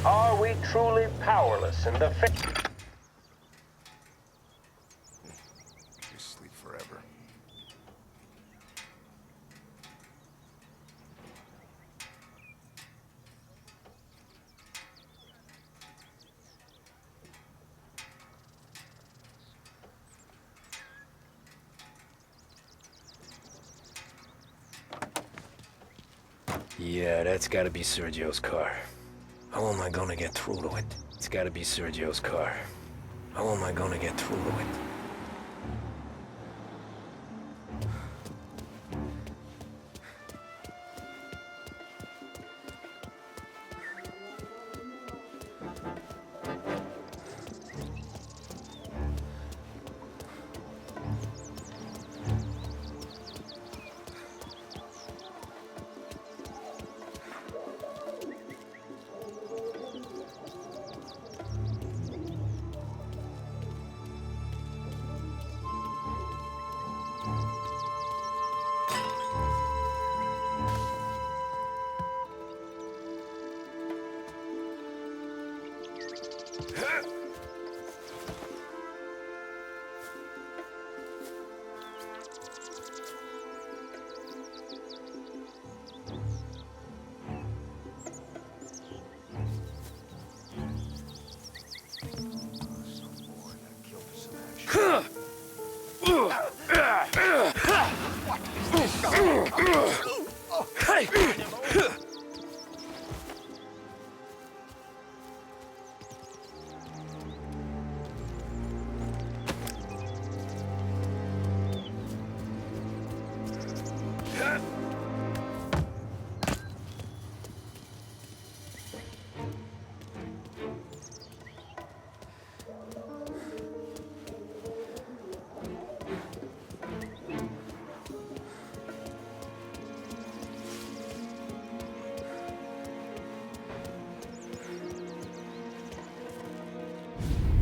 Are we truly powerless in the Just sleep forever. Yeah, that's gotta be Sergio's car. How am I gonna get through to it? It's gotta be Sergio's car. How am I gonna get through to it?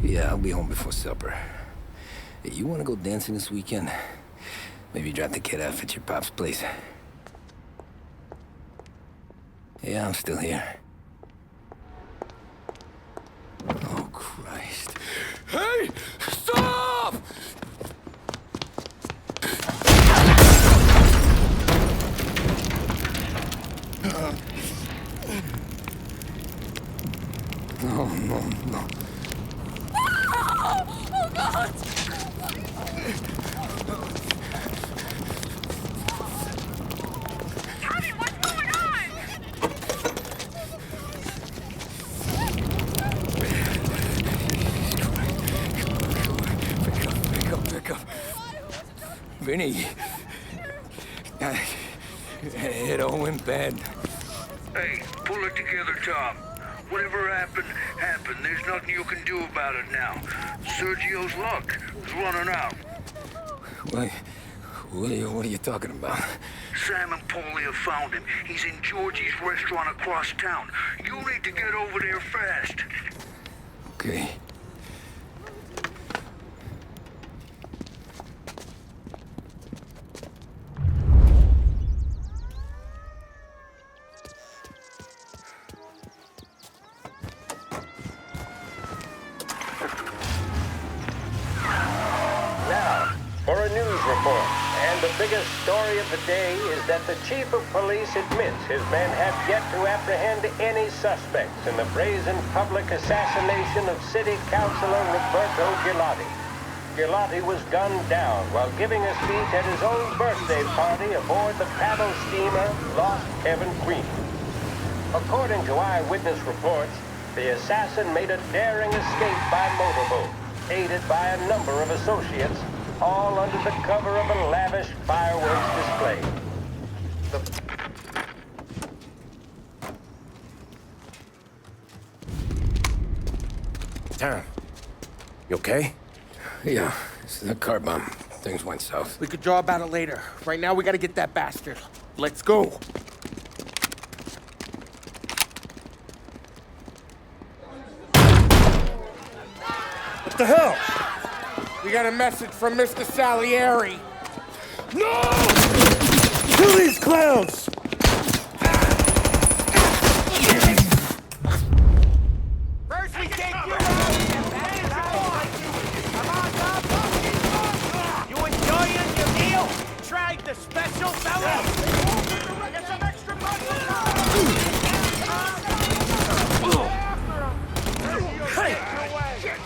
Yeah, I'll be home before supper. Hey, you wanna go dancing this weekend? Maybe drop the kid off at your pop's place. Yeah, I'm still here. Oh, Christ. Hey! Stop! No, no, no. Oh, God! Tommy, what's going on? Pick up. Vinny. It all went bad. Hey, pull it together, Tom. Whatever happened, happened. There's nothing you can do about it now. Sergio's luck is running out. What are you talking about? Sam and Paulie have found him. He's in Georgie's restaurant across town. You need to get over there fast. Okay. For a news report, and the biggest story of the day is that the chief of police admits his men have yet to apprehend any suspects in the brazen public assassination of City Councilor Roberto Gilotti. Gilotti was gunned down while giving a speech at his own birthday party aboard the paddle steamer Lost Kevin Queen. According to eyewitness reports, the assassin made a daring escape by motorboat, aided by a number of associates, all under the cover of a lavish fireworks display. Tom, you okay? Yeah, it's a car bomb. Things went south. We could draw about it later. Right now, we gotta get that bastard. Let's go. What the hell? We got a message from Mr. Salieri. No! Kill these clowns! First we take you out. Come on, Tom. You enjoying your meal? Tried the special, fella? Get some extra money.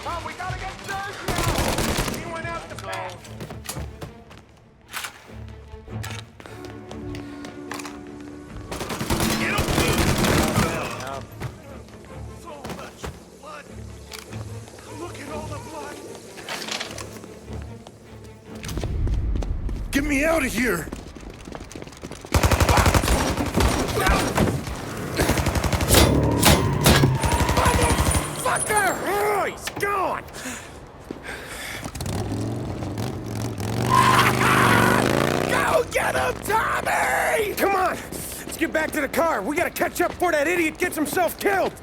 Tom, we gotta get Sergio. He went out the back. So much blood. Look at all the blood. Get me out of here. Motherfucker! Oh, he's gone! Go get him, Tommy! Come on! Let's get back to the car. We gotta catch up before that idiot gets himself killed!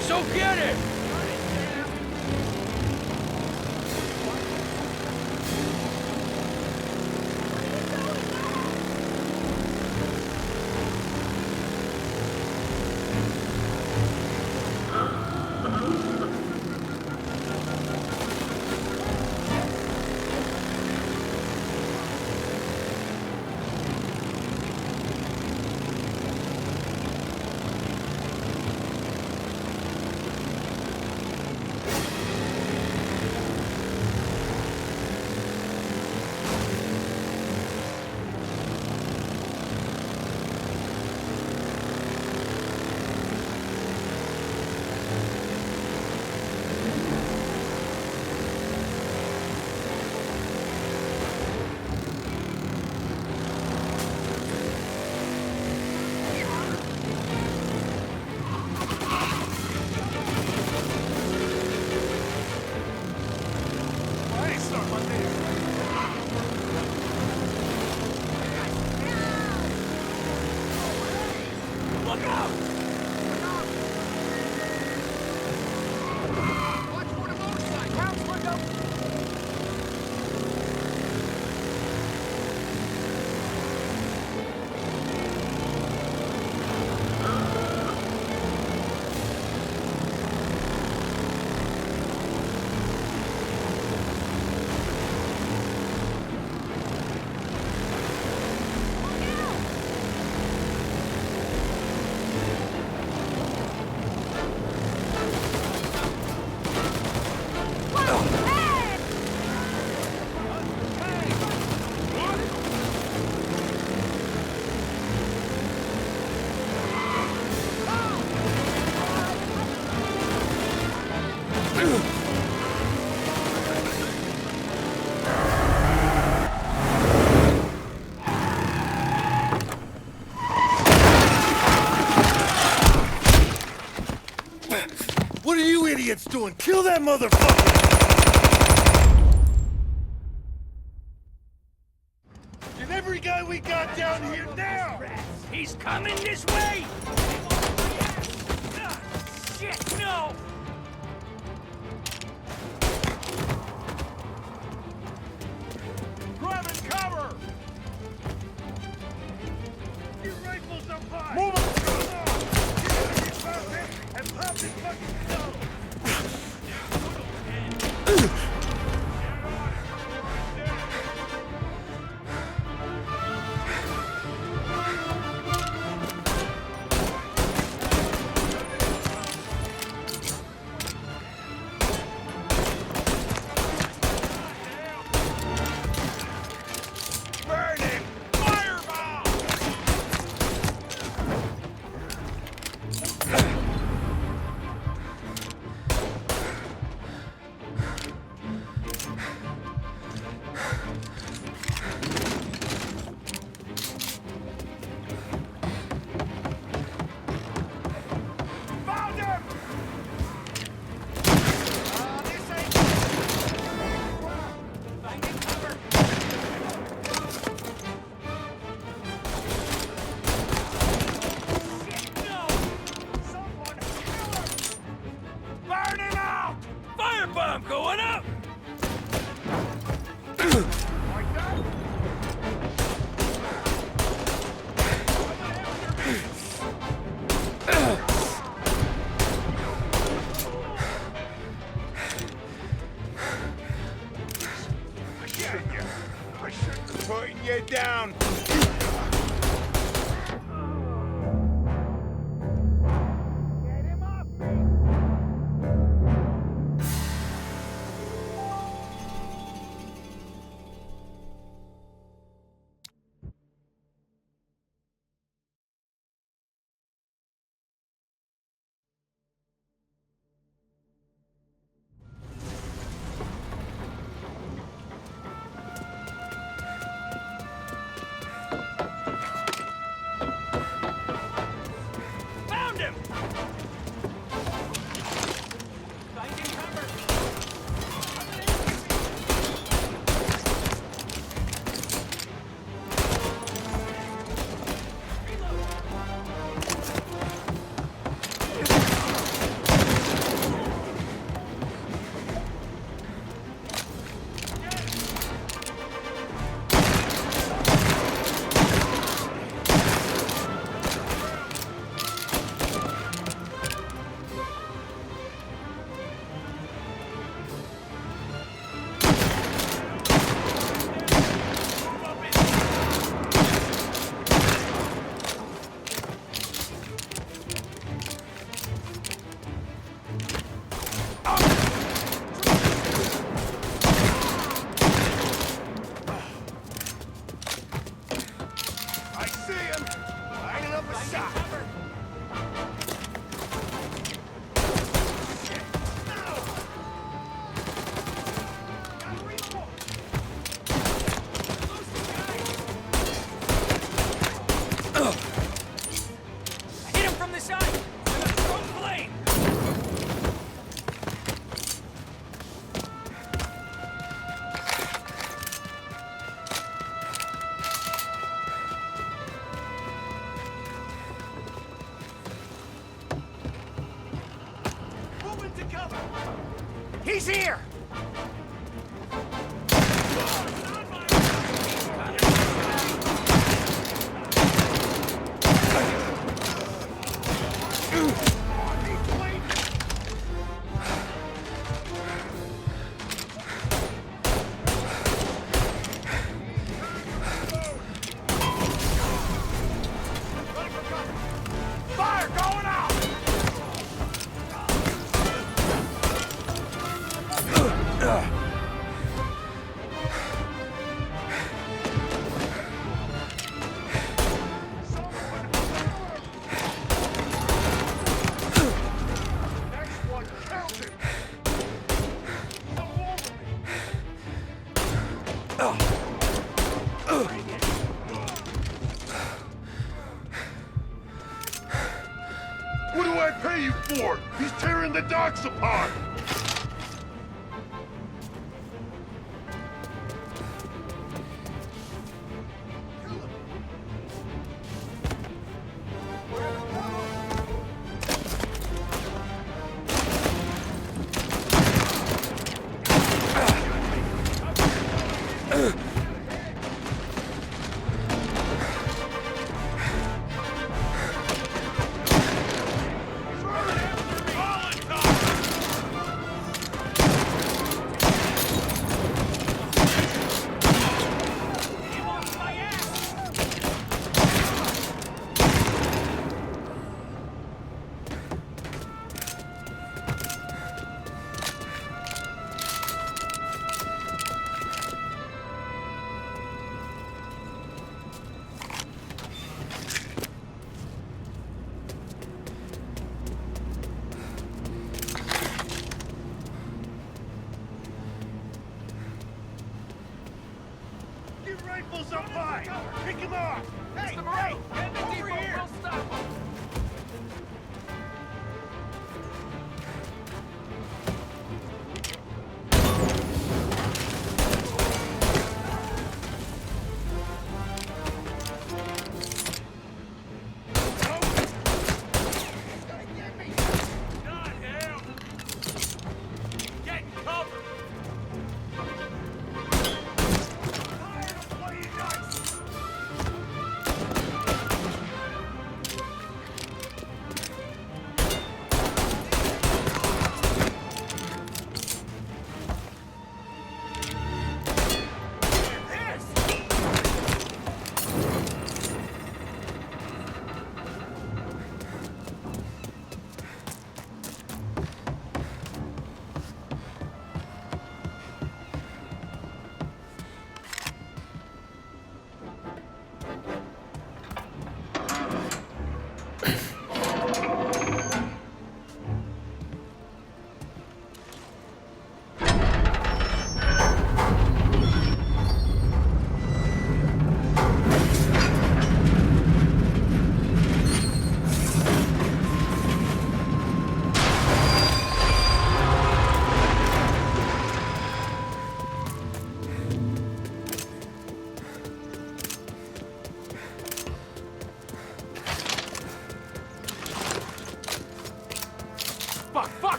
So get it! What are you idiots doing? Kill that motherfucker! Get every guy we got down here now! He's coming this way! Shit, no! Grabbing cover! Your rifles up high! Move it! And pop this fucking stone! hit you. I shouldn't have put you down. Found him! Finding cover! I see him. Lining up a shot. Hit him from the side! With a strong blade! Move into cover. He's here! Fire going out. Next one, count it. What do I pay you for? He's tearing the docks apart! Get rifles up high! Pick him off! Hey, Mr. Morello, get the depot, we'll stop him! Not him! Getting cover!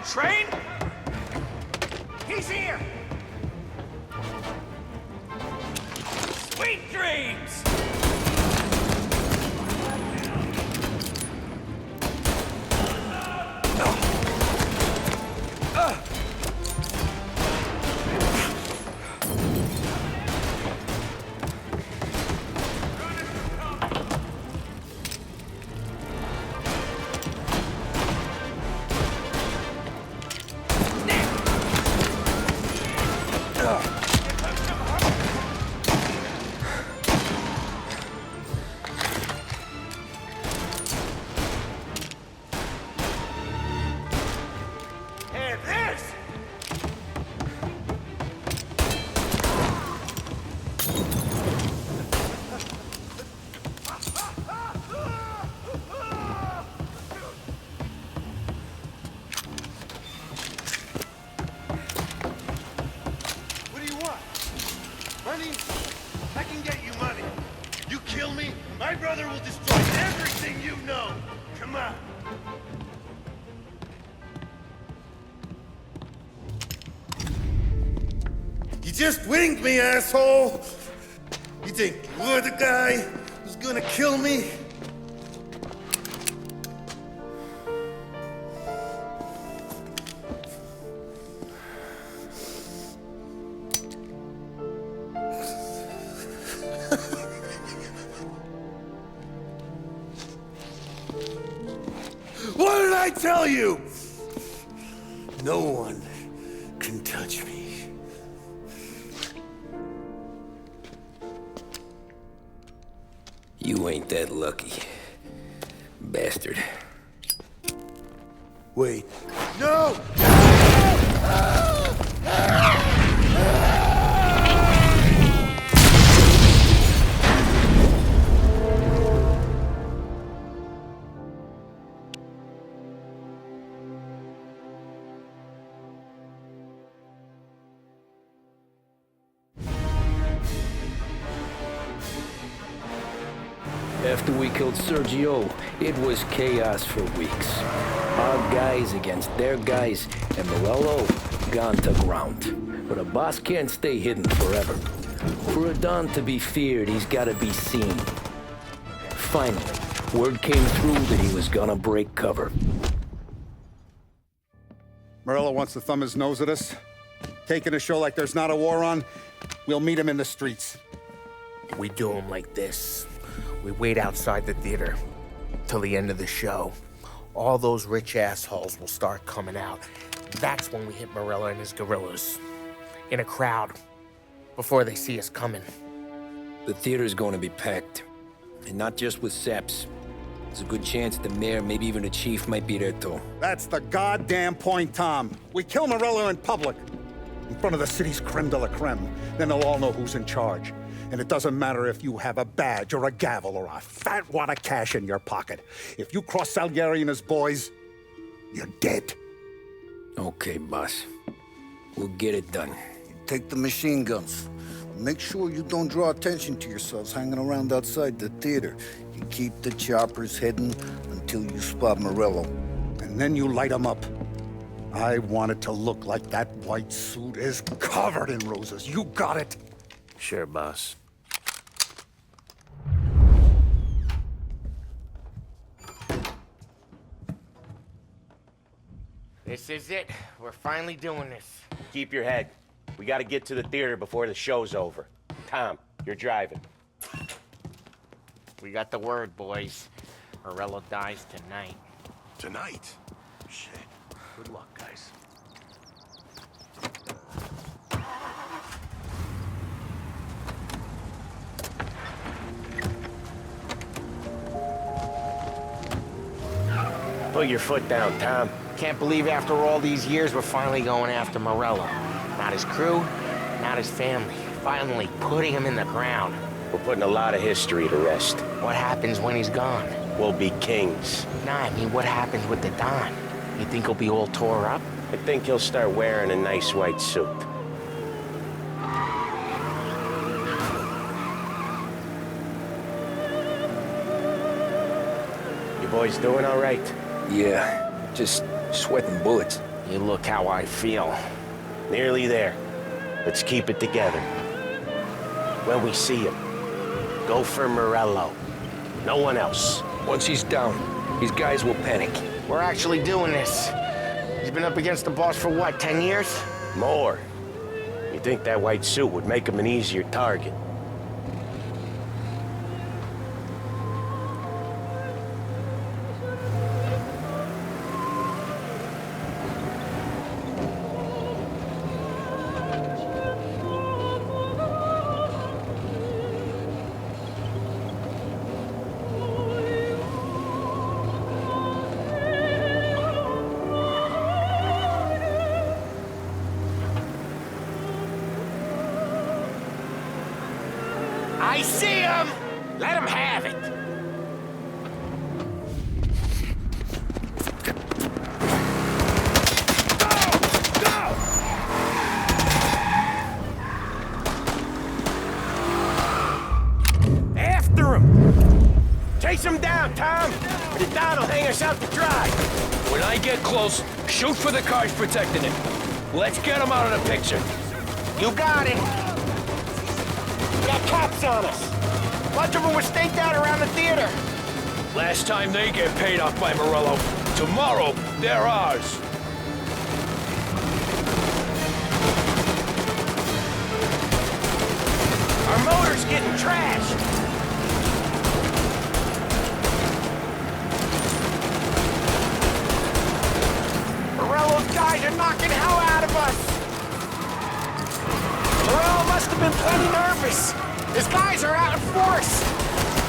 fucking train? He's here! Sweet dreams! Money? I can get you money. You kill me, my brother will destroy everything you know. Come on. You just winged me, asshole! You think you're the guy who's gonna kill me? What did I tell you? No one can touch me. You ain't that lucky, bastard. Wait. No! After we killed Sergio, it was chaos for weeks. Our guys against their guys, and Morello gone to ground. But a boss can't stay hidden forever. For a Don to be feared, he's gotta be seen. Finally, word came through that he was gonna break cover. Morello wants to thumb his nose at us. Taking a show like there's not a war on, we'll meet him in the streets. We do him like this. We wait outside the theater till the end of the show. All those rich assholes will start coming out. That's when we hit Morello and his guerrillas. In a crowd, before they see us coming. The theater's going to be packed. And not just with saps. There's a good chance the mayor, maybe even the chief, might be there too. That's the goddamn point, Tom. We kill Morello in public. In front of the city's creme de la creme. Then they'll all know who's in charge. And it doesn't matter if you have a badge or a gavel or a fat wad of cash in your pocket. If you cross Salieri and his boys, you're dead. Okay, boss. We'll get it done. Take the machine guns. Make sure you don't draw attention to yourselves hanging around outside the theater. You keep the choppers hidden until you spot Morello. And then you light them up. I want it to look like that white suit is covered in roses. You got it? Sure, boss. This is it. We're finally doing this. Keep your head. We gotta get to the theater before the show's over. Tom, you're driving. We got the word, boys. Morello dies tonight. Tonight? Shit. Good luck, guys. Put your foot down, Tom. Can't believe after all these years we're finally going after Morello. Not his crew, not his family. Finally putting him in the ground. We're putting a lot of history to rest. What happens when he's gone? We'll be kings. Nah, I mean, what happens with the Don? You think he'll be all tore up? I think he'll start wearing a nice white suit. You boys doing all right? Yeah, just sweating bullets. You look how I feel. Nearly there. Let's keep it together. When we see him, go for Morello. No one else. Once he's down, these guys will panic. We're actually doing this. He's been up against the boss for what, 10 years? More. You think that white suit would make him an easier target? I see him! Let him have it! After him! Chase him down, Tom! The Don will hang us out to dry. When I get close, shoot for the cars protecting it. Let's get him out of the picture. You got it! We got cops on us! A bunch of them were staked out around the theater! Last time they get paid off by Morello. Tomorrow, they're ours. Our motor's getting trashed! Morello's guys are knocking hell out of us! Morello must have been plenty nervous! His guys are out in force!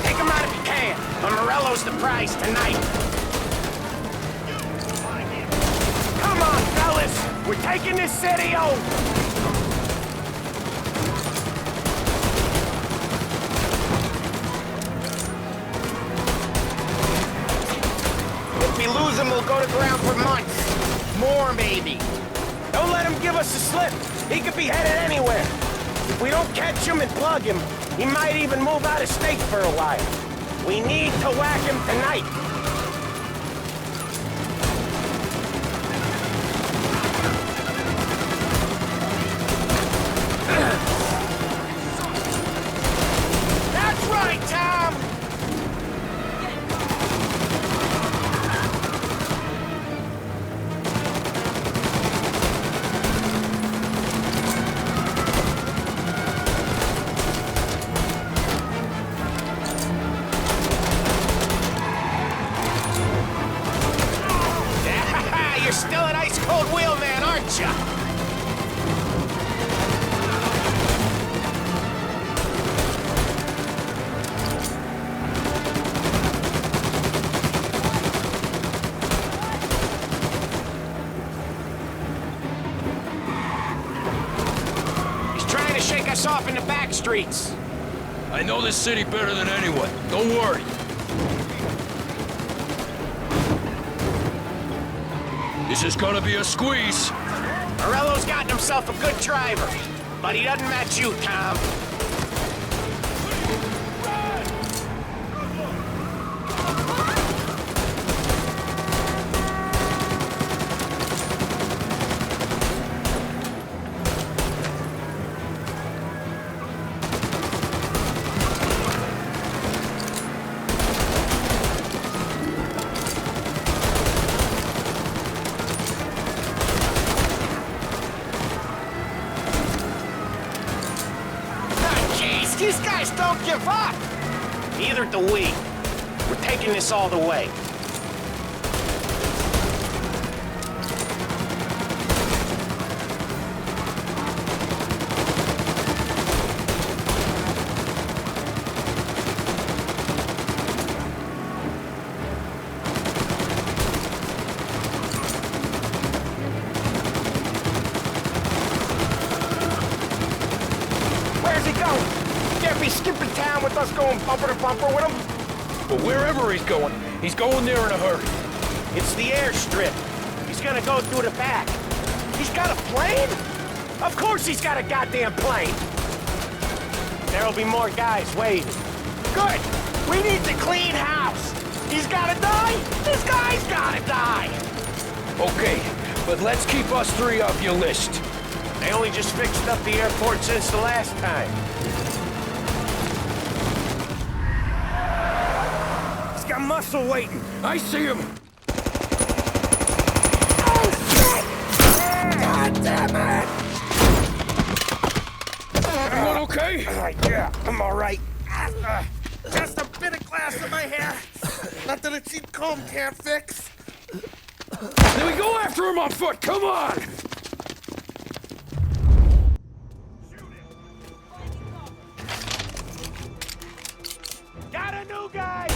Take him out if you can, but Morello's the prize tonight! Come on, fellas! We're taking this city over! If we lose him, we'll go to ground for months. More, maybe. Don't let him give us a slip. He could be headed anywhere. If we don't catch him and plug him, he might even move out of state for a while. We need to whack him tonight. That's right, Tom! You're still an ice-cold wheelman, aren't you? He's trying to shake us off in the back streets. I know this city better than anyone. Don't worry. This is gonna be a squeeze. Morello's gotten himself a good driver, but he doesn't match you, Tom. These guys don't give up! Neither do we. We're taking this all the way. Where's he going? Can't be skipping town with us going bumper to bumper with him. But wherever he's going there in a hurry. It's the airstrip. He's gonna go through the back. He's got a plane? Of course he's got a goddamn plane. There'll be more guys waiting. Good. We need to clean house. He's gotta die. This guy's gotta die. Okay, But let's keep us three off your list. They only just fixed up the airport since the last time. He's got muscle waiting. I see him. Oh, shit! God damn it! Everyone okay? Yeah, I'm all right. Just a bit of glass in my hair. Nothing a cheap comb can't fix. Then we go after him on foot. Come on! Got a new guy!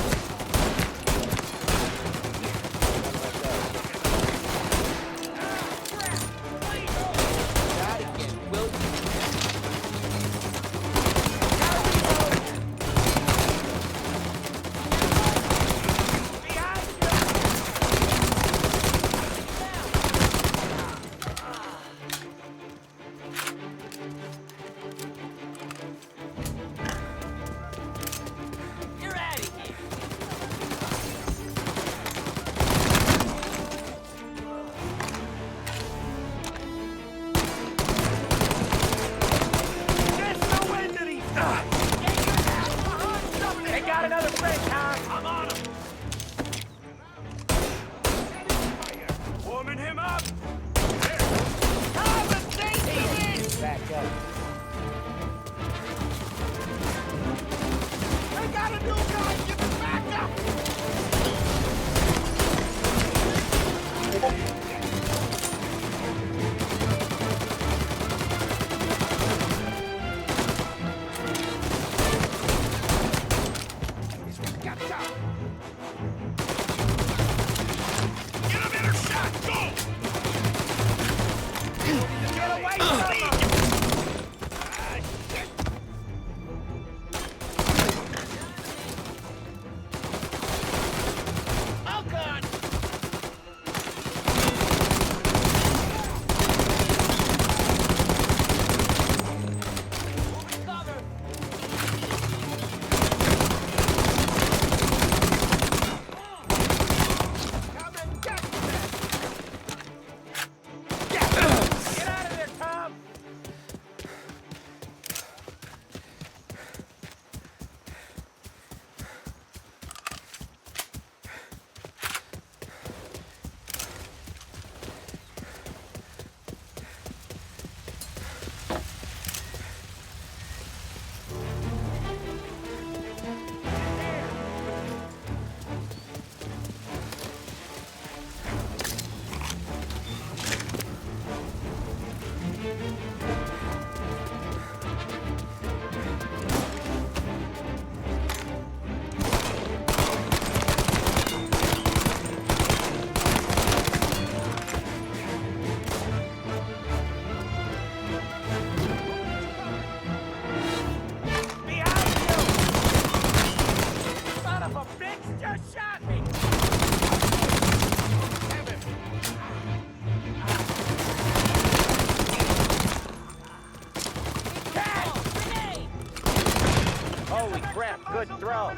Good throw.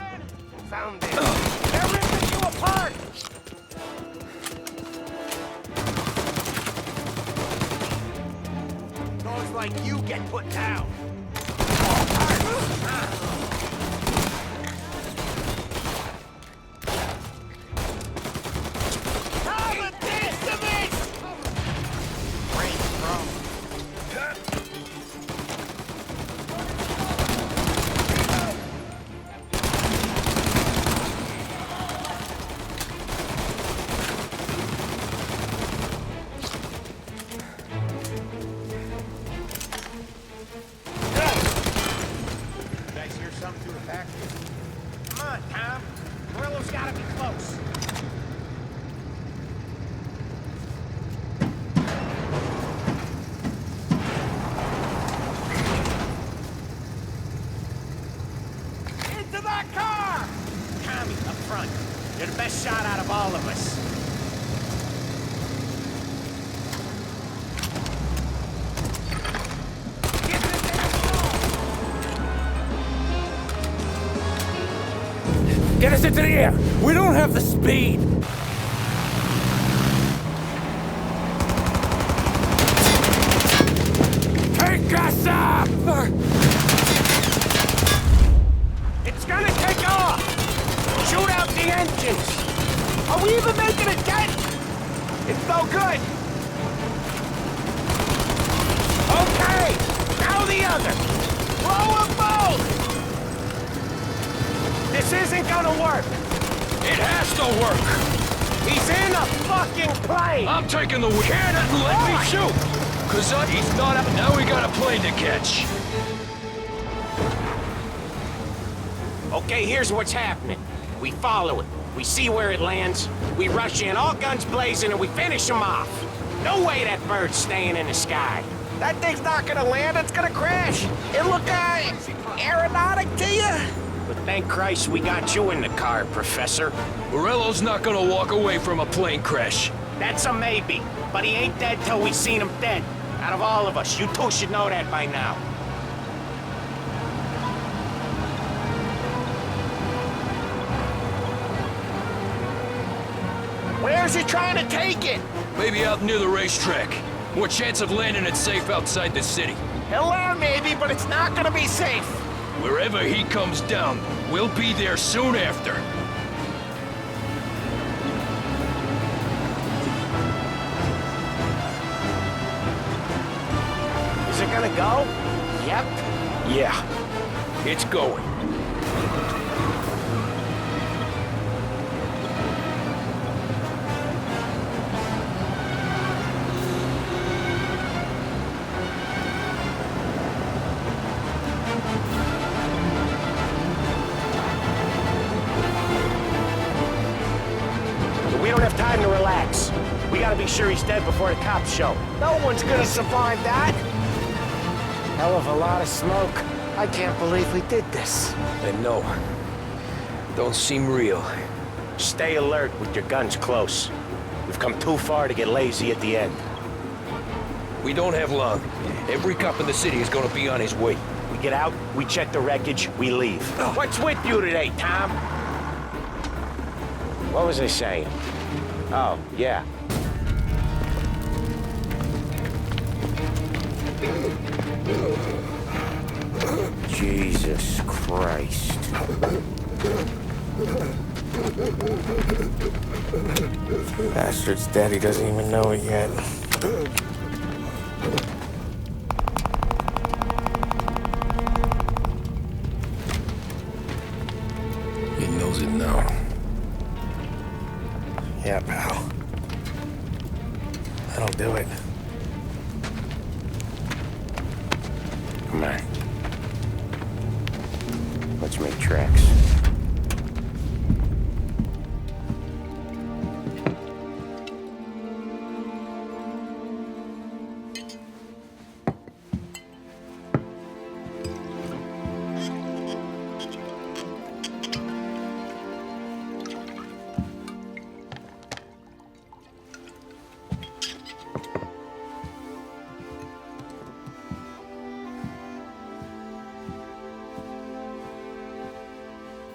Found it. They're ripping you apart! Dogs like you get put down. You're the best shot out of all of us. Get us into the air! We don't have the speed! It's gonna take off! Shoot out the engines! Are we even making a dent? It's no good! Okay! Now the other! Blow them both! This isn't gonna work! It has to work! He's in a fucking plane! I'm taking the can and let me shoot! Cause he's not out. Now we got a plane to catch. Okay, here's what's happening. We follow it. We see where it lands. We rush in, all guns blazing, and we finish him off. No way that bird's staying in the sky. That thing's not gonna land, it's gonna crash. It look aeronautic to you? But thank Christ we got you in the car, Professor. Morello's not gonna walk away from a plane crash. That's a maybe, but he ain't dead till we seen him dead. Out of all of us, you two should know that by now. Where's he trying to take it? Maybe out near the racetrack. More chance of landing it safe outside the city. He'll land maybe, but it's not gonna be safe. Wherever he comes down, we'll be there soon after. Is it gonna go? Yep. Yeah, it's going. We don't have time to relax. We gotta be sure he's dead before the cops show. No one's gonna survive that! Hell of a lot of smoke. I can't believe we did this. And no, don't seem real. Stay alert with your guns close. We've come too far to get lazy at the end. We don't have long. Every cop in the city is gonna be on his way. We get out, we check the wreckage, we leave. What's with you today, Tom? What was I saying? Oh, yeah. Jesus Christ. Bastard's dead, he doesn't even know it yet. He knows it now. Yeah, pal. That'll do it. Come on. Let's make tracks.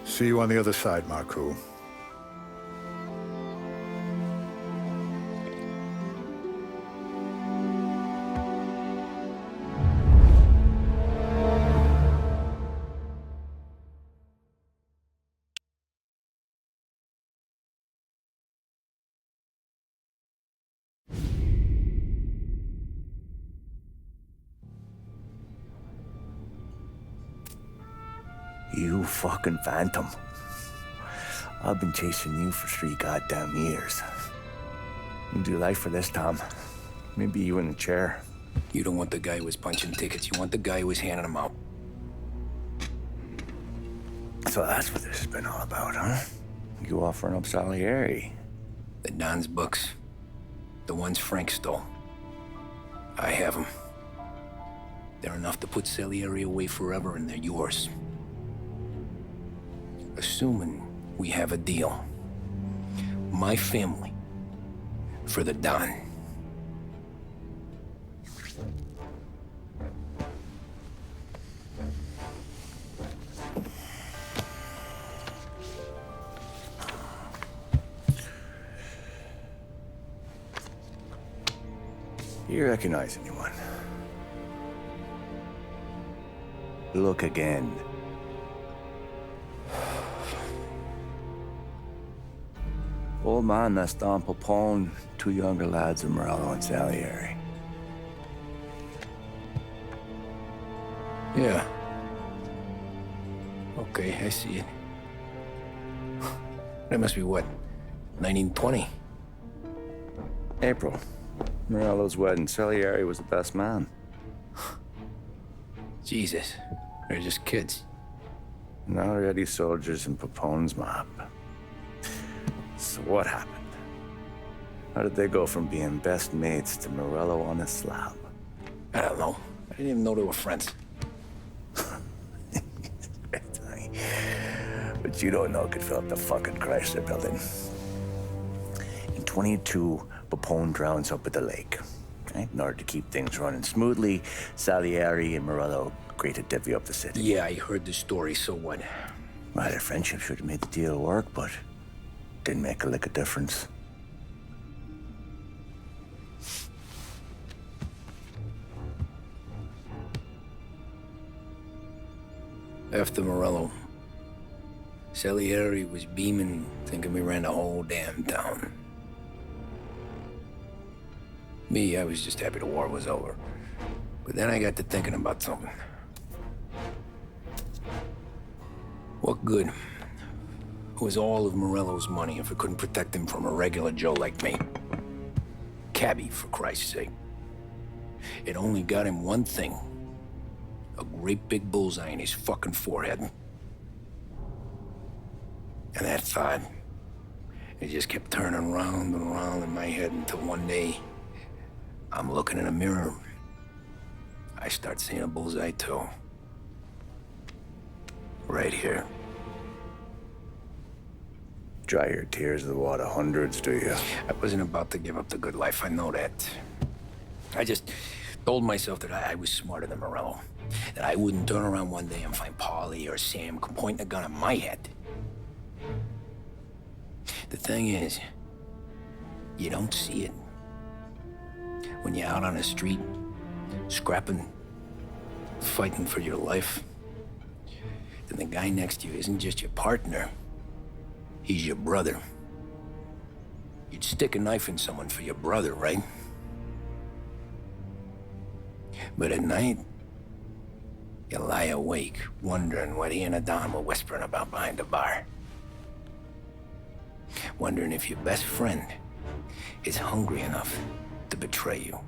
See you on the other side, Marku. You fucking phantom. I've been chasing you for 3 goddamn years. You do life for this, Tom. Maybe you in the chair. You don't want the guy who was punching tickets. You want the guy who was handing them out. So that's what this has been all about, huh? You offering up Salieri. The Don's books. The ones Frank stole. I have them. They're enough to put Salieri away forever, and they're yours. Assuming we have a deal. My family for the Don. You recognize anyone? Look again. Old man that's Don Popone, two younger lads of Morello and Salieri. Yeah. Okay, I see it. That must be what, 1920? April. Morello's wedding. Salieri was the best man. Jesus, they're just kids. Now already soldiers in Popone's mob. So what happened? How did they go from being best mates to Morello on a slab? I don't know. I didn't even know they were friends. But you don't know could fill up the fucking Chrysler building. In 22, Popone drowns up at the lake. Right? In order to keep things running smoothly, Salieri and Morello agreed to divvy up the city. Yeah, I heard the story, so what? Well, their friendship should have made the deal work, but didn't make a lick of difference. After Morello, Salieri was beaming, thinking we ran the whole damn town. Me, I was just happy the war was over. But then I got to thinking about something. What good was all of Morello's money if it couldn't protect him from a regular Joe like me? Cabbie, for Christ's sake. It only got him one thing. A great big bullseye in his fucking forehead. And that thought, it just kept turning round and round in my head until one day, I'm looking in a mirror. I start seeing a bullseye too. Right here. Dry your tears of the water hundreds, do you? I wasn't about to give up the good life, I know that. I just told myself that I was smarter than Morello. That I wouldn't turn around one day and find Paulie or Sam pointing a gun at my head. The thing is, you don't see it. When you're out on the street, scrapping, fighting for your life, then the guy next to you isn't just your partner, he's your brother. You'd stick a knife in someone for your brother, right? But at night, you lie awake, wondering what he and Adam were whispering about behind the bar. Wondering if your best friend is hungry enough to betray you.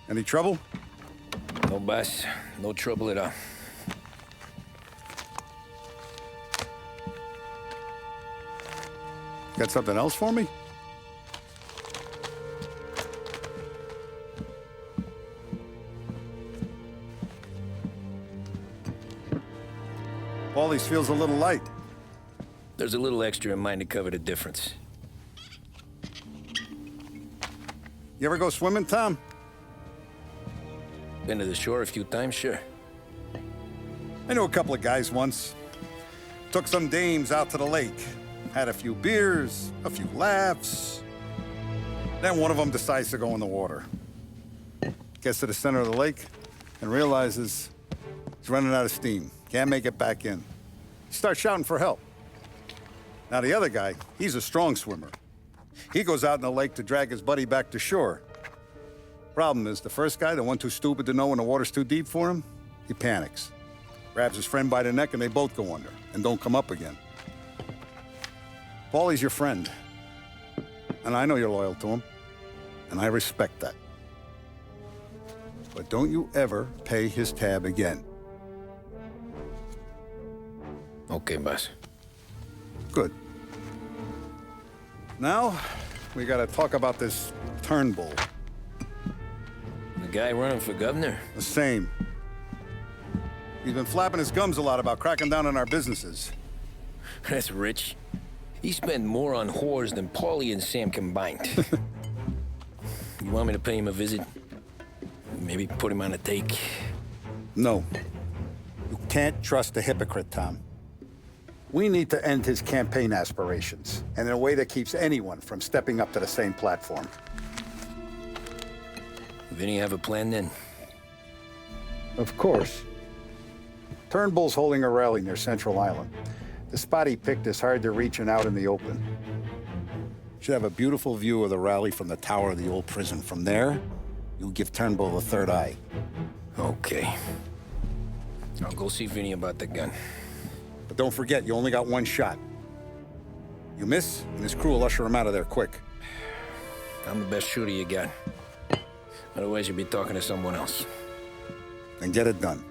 Any trouble? No, boss. No trouble at all. Got something else for me? Paulie's feels a little light. There's a little extra in mine to cover the difference. You ever go swimming, Tom? Been to the shore a few times, sure. I knew a couple of guys once. Took some dames out to the lake. Had a few beers, a few laughs. Then one of them decides to go in the water. Gets to the center of the lake and realizes he's running out of steam. Can't make it back in. He starts shouting for help. Now the other guy, he's a strong swimmer. He goes out in the lake to drag his buddy back to shore. Problem is, the first guy, the one too stupid to know when the water's too deep for him, he panics. Grabs his friend by the neck and they both go under and don't come up again. Paulie's your friend. And I know you're loyal to him. And I respect that. But don't you ever pay his tab again. Okay, boss. Good. Now, we gotta talk about this Turnbull. The guy running for governor? The same. He's been flapping his gums a lot about cracking down on our businesses. That's rich. He spent more on whores than Paulie and Sam combined. You want me to pay him a visit? Maybe put him on a take? No. You can't trust a hypocrite, Tom. We need to end his campaign aspirations, and in a way that keeps anyone from stepping up to the same platform. Vinny have a plan then? Of course. Turnbull's holding a rally near Central Island. The spot he picked is hard to reach and out in the open. Should have a beautiful view of the rally from the tower of the old prison. From there, you'll give Turnbull the third eye. Okay. I'll go see Vinny about the gun. But don't forget, you only got one shot. You miss, and his crew will usher him out of there quick. I'm the best shooter you got. Otherwise, you'll be talking to someone else. Then get it done.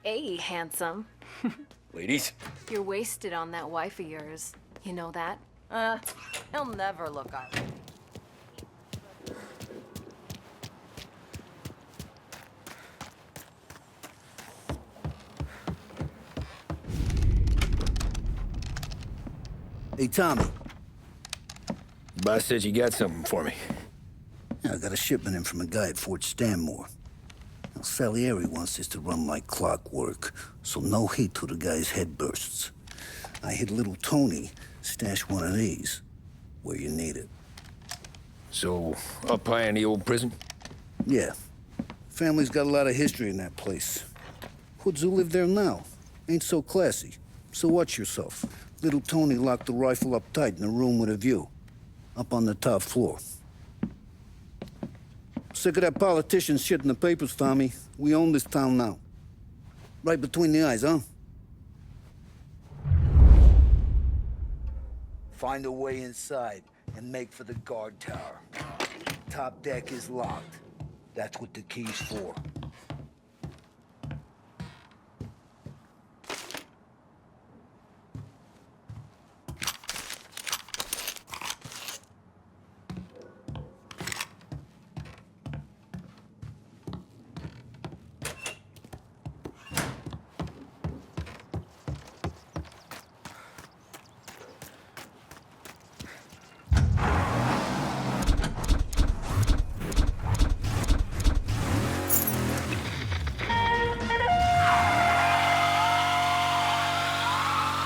Hey, handsome. Ladies? You're wasted on that wife of yours. You know that? He'll never look up. Hey, Tommy. Boss said you got something for me. Yeah, I got a shipment in from a guy at Fort Stanmore. Now, Salieri wants this to run like clockwork, so no heat till the guy's head bursts. I hit little Tony stash one of these where you need it. So, up high in the old prison? Yeah. Family's got a lot of history in that place. Hoods who live there now. Ain't so classy. So watch yourself. Little Tony locked the rifle up tight in a room with a view. Up on the top floor. Sick of that politician shit in the papers, Tommy. We own this town now. Right between the eyes, huh? Find a way inside and make for the guard tower. Top deck is locked. That's what the key's for.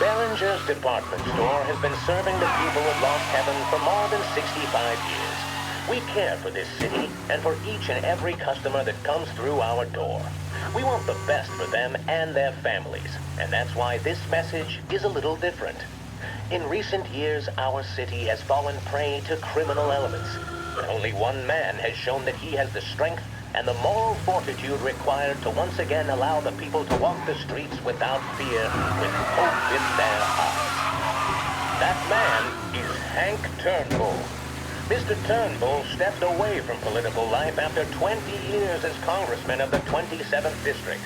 Behringer's department store has been serving the people of Lost Heaven for more than 65 years. We care for this city and for each and every customer that comes through our door. We want the best for them and their families, and that's why this message is a little different. In recent years, our city has fallen prey to criminal elements, but only one man has shown that he has the strength and the moral fortitude required to once again allow the people to walk the streets without fear, with hope in their hearts. That man is Hank Turnbull. Mr. Turnbull stepped away from political life after 20 years as congressman of the 27th District.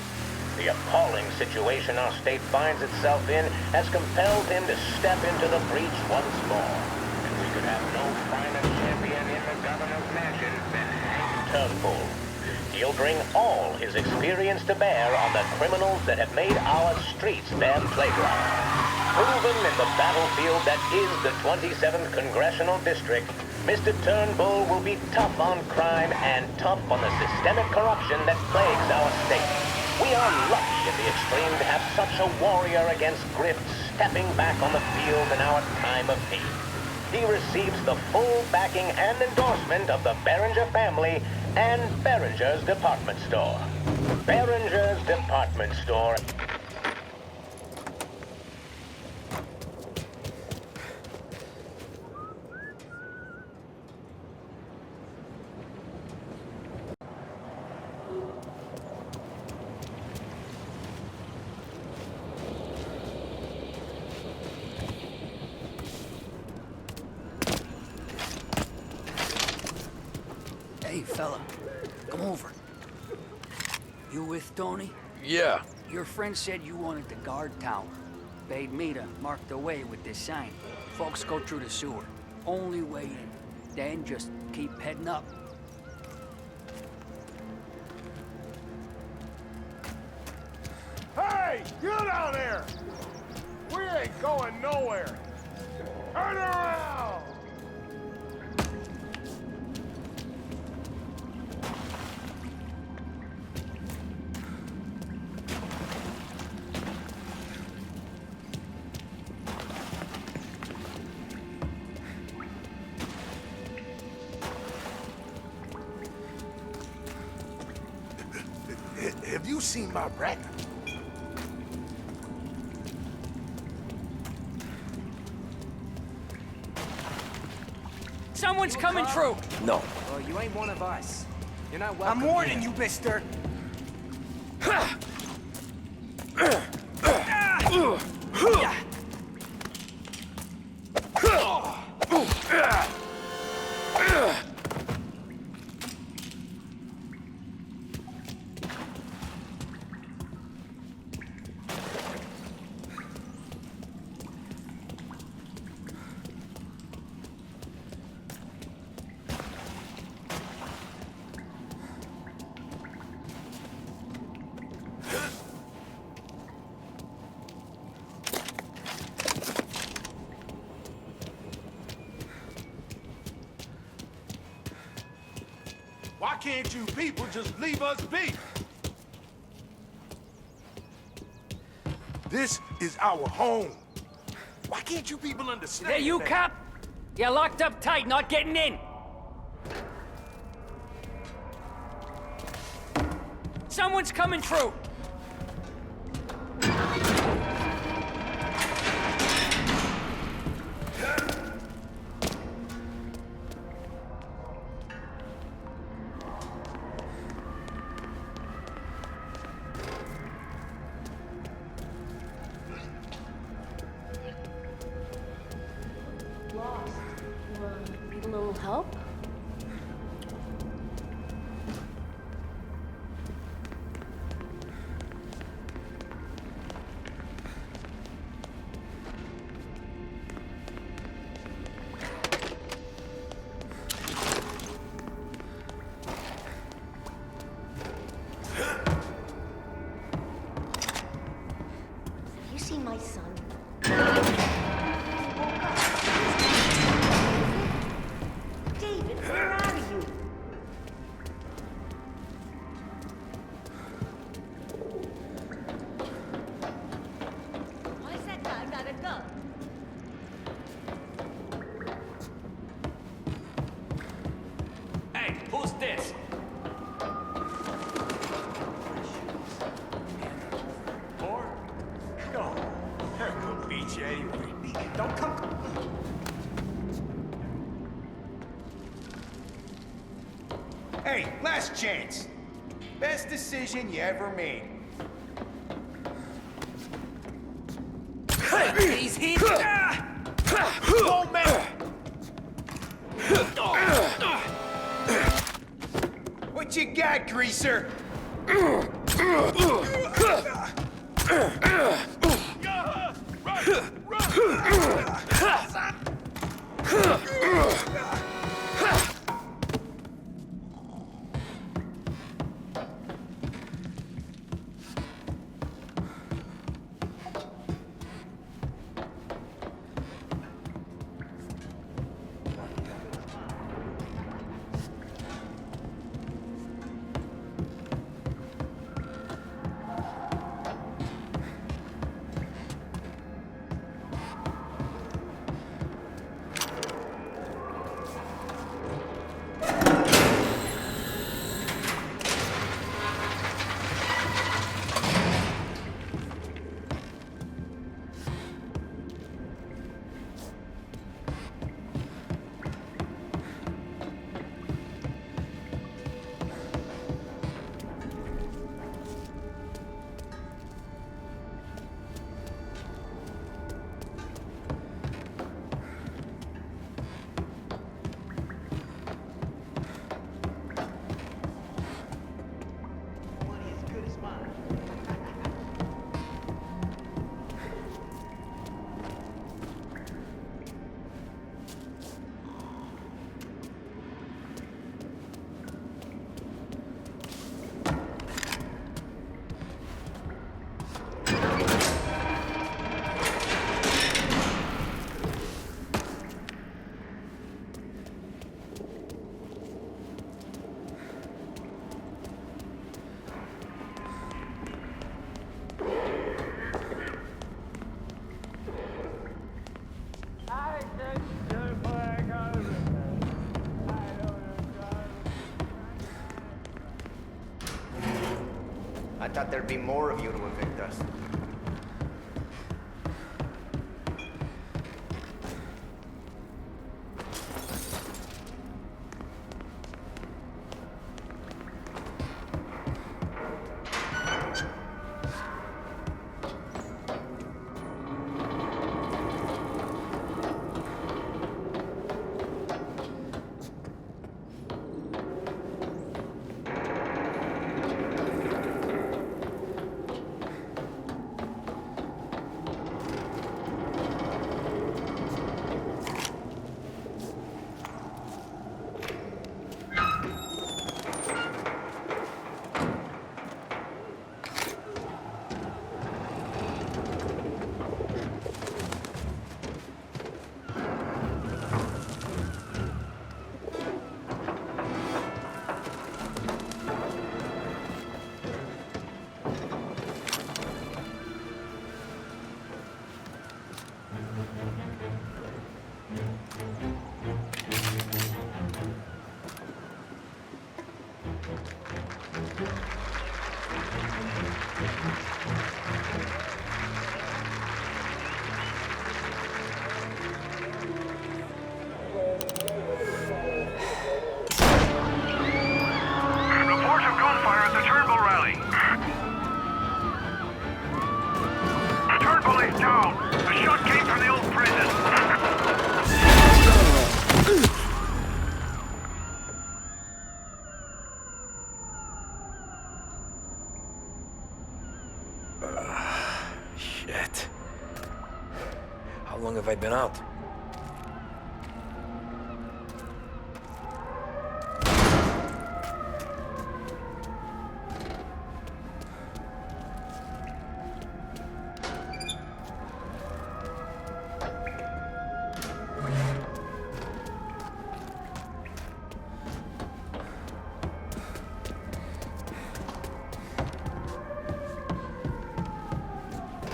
The appalling situation our state finds itself in has compelled him to step into the breach once more. And we could have no finer champion in the governor's mansion than Hank Turnbull. He'll bring all his experience to bear on the criminals that have made our streets their playground. Proven in the battlefield that is the 27th Congressional District, Mr. Turnbull will be tough on crime and tough on the systemic corruption that plagues our state. We are lucky in the extreme to have such a warrior against grift stepping back on the field in our time of need. He receives the full backing and endorsement of the Behringer family and Behringer's department store. Behringer's department store. Hey, fella, come over. You with Tony? Yeah. Your friend said you wanted the guard tower. Paid me to mark the way with this sign. Folks go through the sewer. Only way in. Then just keep heading up. Hey, you down there! We ain't going nowhere. Turn around! You seen my wreck? Someone's coming through! No. Well, you ain't one of us. You're not welcome I'm warning here. you, mister. Why can't you people just leave us be? This is our home. Why can't you people understand? Hey, you that? cop! You're locked up tight, not getting in! Someone's coming through! Lost. Need a little help? You see my son? David, where are you? Why's that guy got a gun? Hey, who's this? Or? No. They're gonna beat you anyway. Don't come. Hey, last chance. Best decision you ever made. He's hit! Go, man! What you got, greaser? I thought there'd be more of you to evict us. Shit. How long have I been out?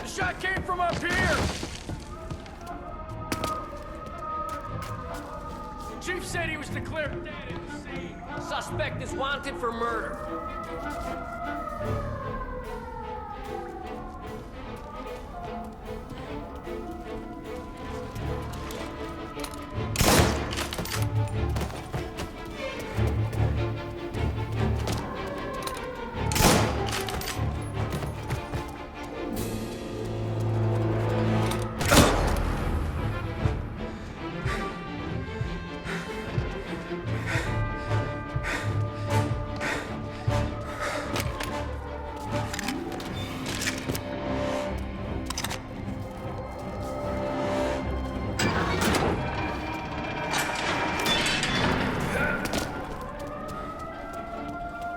Shot came from up here! The chief said he was declared dead at the scene. Suspect is wanted for murder.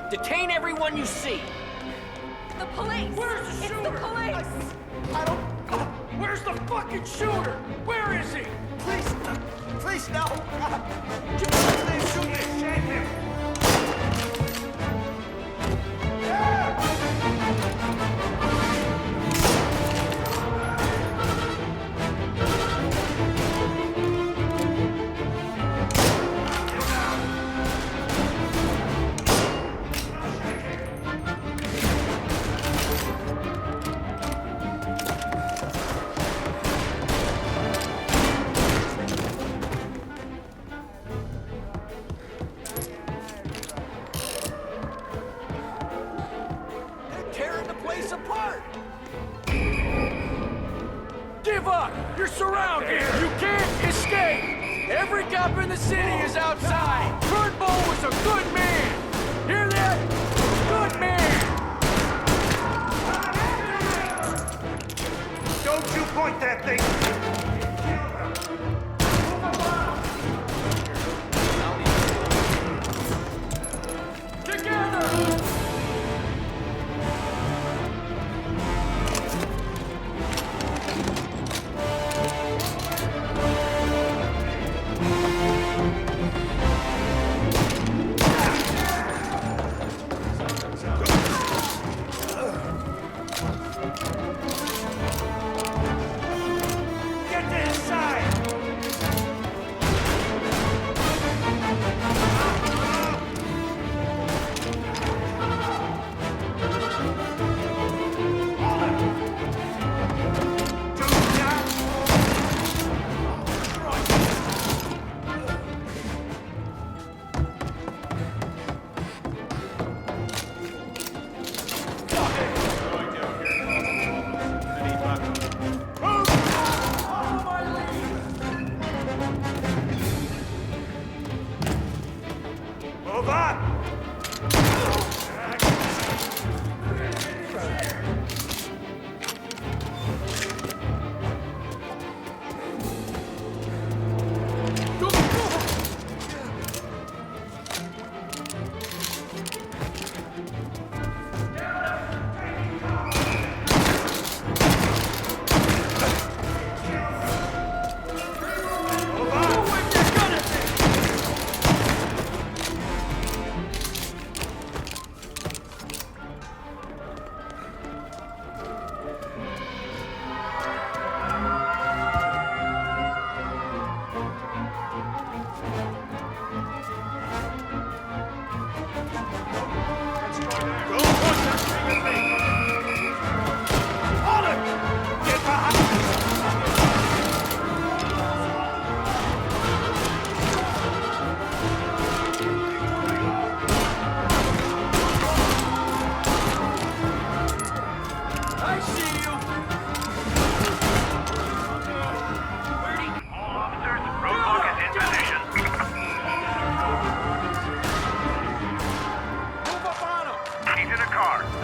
Detain everyone you see. The police! Where's the shooter? It's the police! I don't... Where's the fucking shooter? Where is he? Please, no! Please shoot me! Shame him! Apart! Give up! You're surrounded! You can't escape! Every cop in the city is outside! Turnbull was a good man! Hear that? Good man! Don't you point that thing! Together!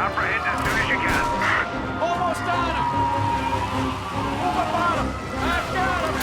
Apprehend as soon as you can. Almost on him! Move up on him! I've got him!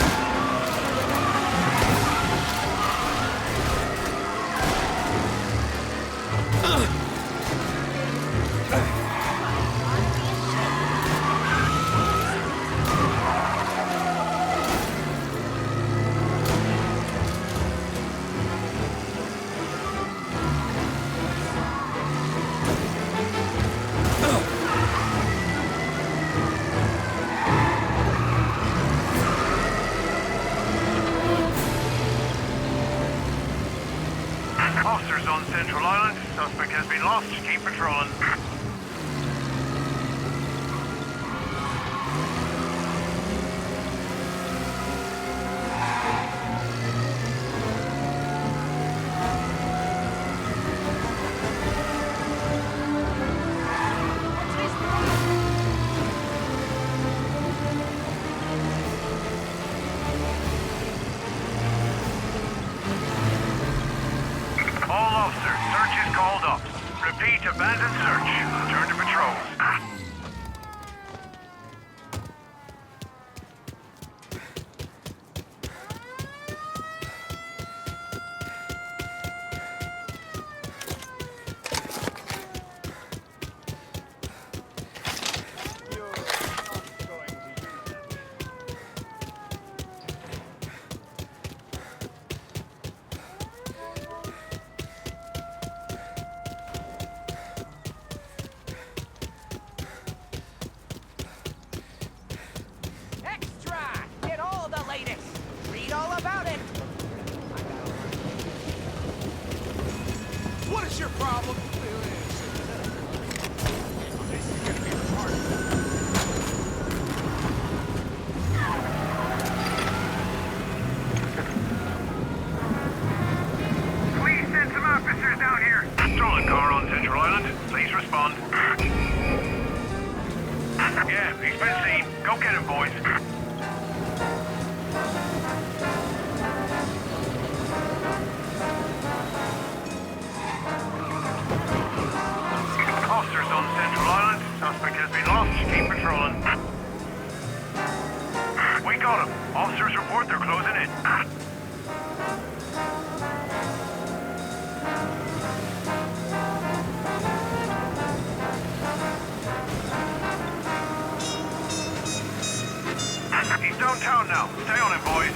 Officers on Central Island. Suspect has been lost. Keep patrolling. All officers, search is called up. Repeat, abandon search. Return to patrol. Extra! Get all the latest! Read all about it! What is your problem? This is gonna be hard. Please send some officers down here. Stolen car on Central Island. Please respond. Yeah, he's been seen. Go get him, boys. Officers on Central Island. Suspect has been lost. Keep patrolling. We got him. Officers report they're closing in. He's downtown now. Stay on him, boys.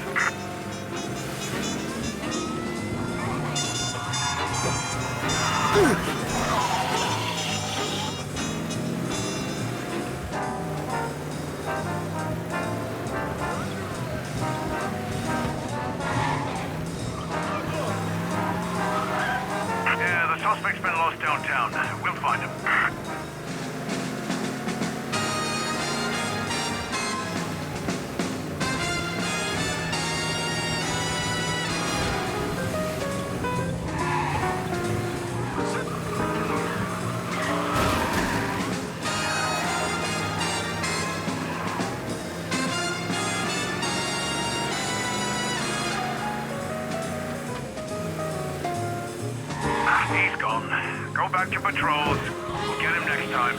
Yeah, the suspect's been lost downtown. We'll find him. He's gone. Go back to patrols. We'll get him next time.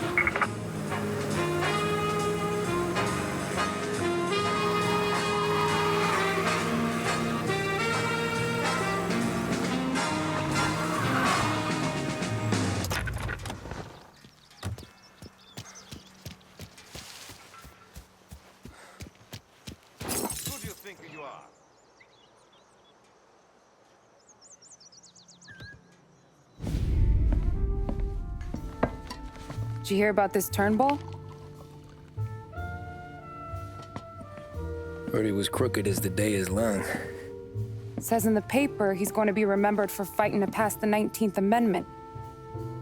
Who do you think you are? Did you hear about this Turnbull? Heard he was crooked as the day is long. It says in the paper he's going to be remembered for fighting to pass the 19th Amendment.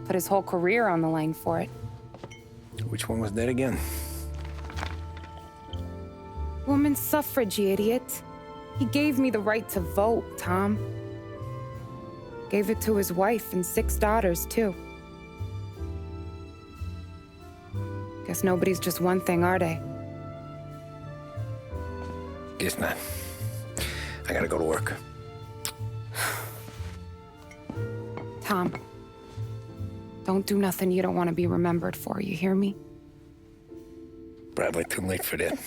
Put his whole career on the line for it. Which one was that again? Women's suffrage, you idiot. He gave me the right to vote, Tom. Gave it to his wife and 6 daughters, too. Guess nobody's just one thing, are they? Guess not. I gotta go to work. Tom, Don't do nothing you don't want to be remembered for, you hear me? Probably too late for that.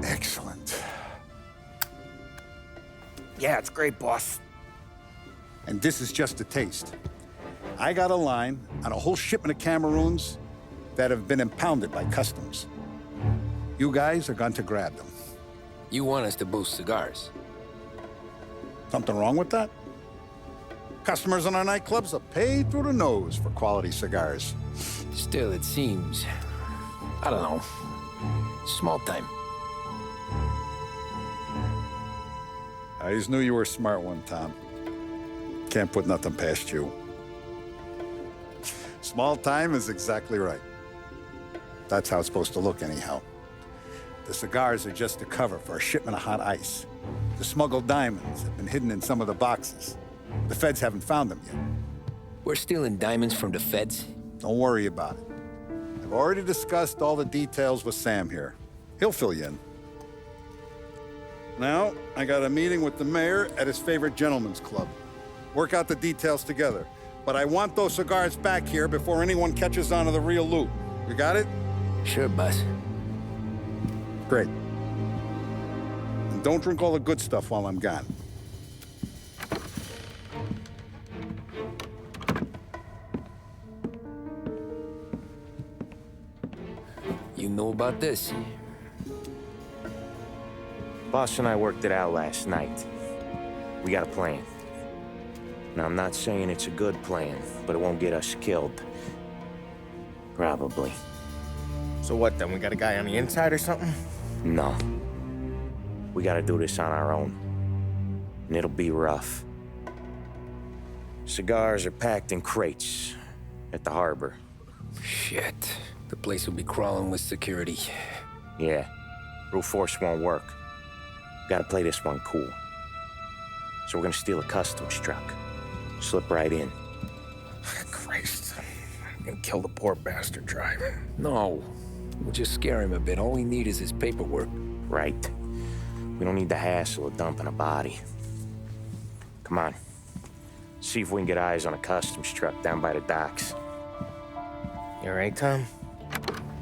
Excellent. Yeah, it's great, boss. And this is just a taste. I got a line on a whole shipment of Cameroons that have been impounded by customs. You guys are going to grab them. You want us to boost cigars? Something wrong with that? Customers in our nightclubs are paid through the nose for quality cigars. Still, it seems... I don't know. Small time. I just knew you were a smart one, Tom. Can't put nothing past you. Small time is exactly right. That's how it's supposed to look anyhow. The cigars are just a cover for a shipment of hot ice. The smuggled diamonds have been hidden in some of the boxes. The feds haven't found them yet. We're stealing diamonds from the feds? Don't worry about it. I've already discussed all the details with Sam here. He'll fill you in. Now, I got a meeting with the mayor at his favorite gentleman's club. Work out the details together. But I want those cigars back here before anyone catches on to the real loot. You got it? Sure, boss. Great. And don't drink all the good stuff while I'm gone. You know about this? Boss and I worked it out last night. We got a plan. Now, I'm not saying it's a good plan, but it won't get us killed. Probably. So what then? We got a guy on the inside or something? No. We gotta do this on our own. And it'll be rough. Cigars are packed in crates at the harbor. Shit. The place will be crawling with security. Yeah. Brute force won't work. Gotta play this one cool. So we're gonna steal a customs truck. Slip right in. Christ. I'm gonna kill the poor bastard driver. No. We'll just scare him a bit. All we need is his paperwork. Right. We don't need the hassle of dumping a body. Come on. See if we can get eyes on a customs truck down by the docks. You all right, Tom?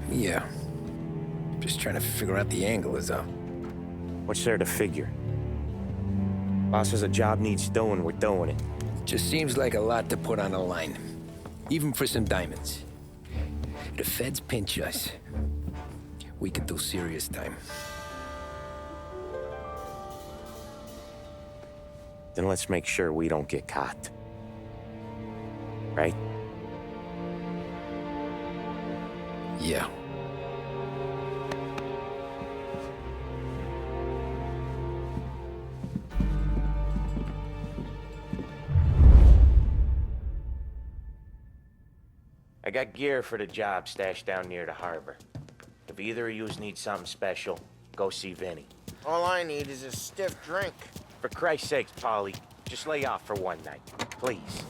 Yeah. Just trying to figure out the angle is up. What's there to figure? Boss says a job needs doing, we're doing it. Just seems like a lot to put on the line. Even for some diamonds. If the feds pinch us, we could do serious time. Then let's make sure we don't get caught. Right? Yeah. I got gear for the job stashed down near the harbor. If either of yous need something special, go see Vinny. All I need is a stiff drink. For Christ's sakes, Polly, just lay off for one night, please.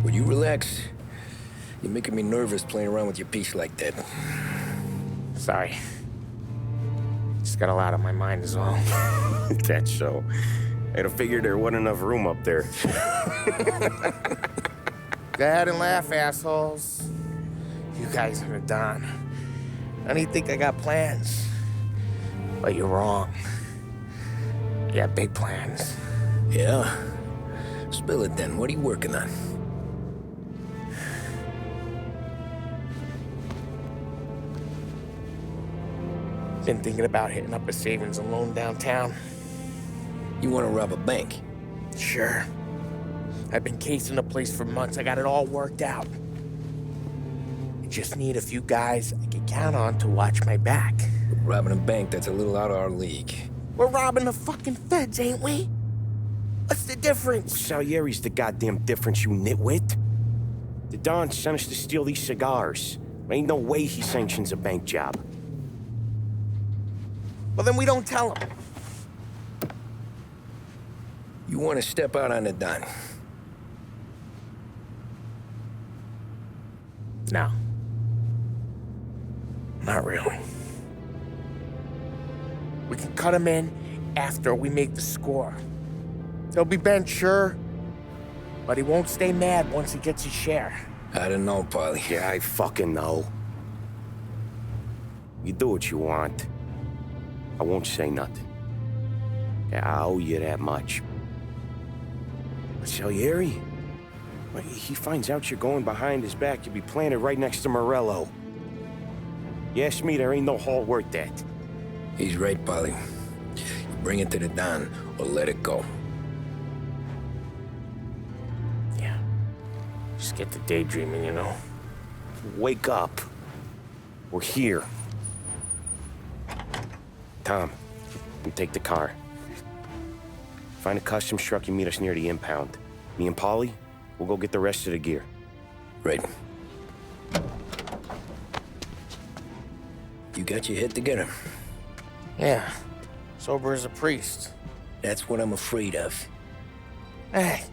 Will you relax? You're making me nervous playing around with your piece like that. Sorry. Just got a lot on my mind is all. That's so. I'd have figured there wasn't enough room up there. Go ahead and laugh, assholes. You guys are done. And you think I got plans? But you're wrong. I got big plans. Yeah? Spill it then. What are you working on? Been thinking about hitting up a savings and loan downtown. You want to rob a bank? Sure. I've been casing the place for months. I got it all worked out. I just need a few guys I can count on to watch my back. Robbing a bank, that's a little out of our league. We're robbing the fucking feds, ain't we? What's the difference? Salieri's the goddamn difference, you nitwit. The Don sent us to steal these cigars. Ain't no way he sanctions a bank job. Well, then we don't tell him. You want to step out on the Don? No. Not really. We can cut him in after we make the score. He'll be bent, sure, but he won't stay mad once he gets his share. I don't know, Polly. Yeah, I fucking know. You do what you want. I won't say nothing. Yeah, I owe you that much. But Salieri? Well, he finds out you're going behind his back, you'll be planted right next to Morello. You ask me, there ain't no haul worth that. He's right, Polly. You bring it to the Don or let it go. Yeah. Just get to daydreaming, you know? Wake up. We're here. Tom, you take the car. Find a customs truck and meet us near the impound. Me and Polly, we'll go get the rest of the gear. Right. You got your head together. Yeah. Sober as a priest. That's what I'm afraid of. Hey,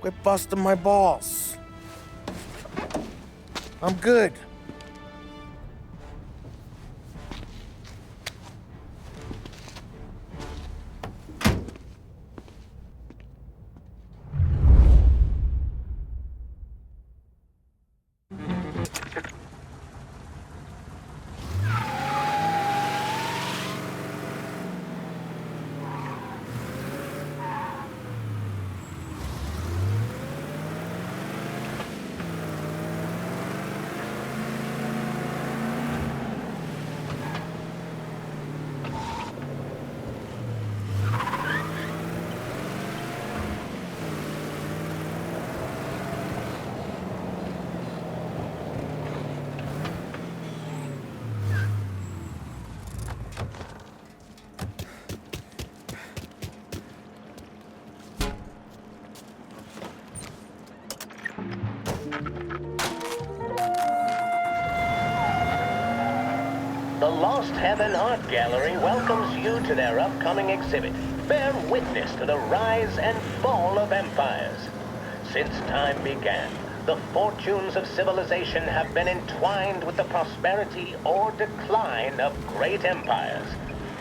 quit busting my balls. I'm good. The Lost Heaven Art Gallery welcomes you to their upcoming exhibit. Bear witness to the rise and fall of empires. Since time began, the fortunes of civilization have been entwined with the prosperity or decline of great empires.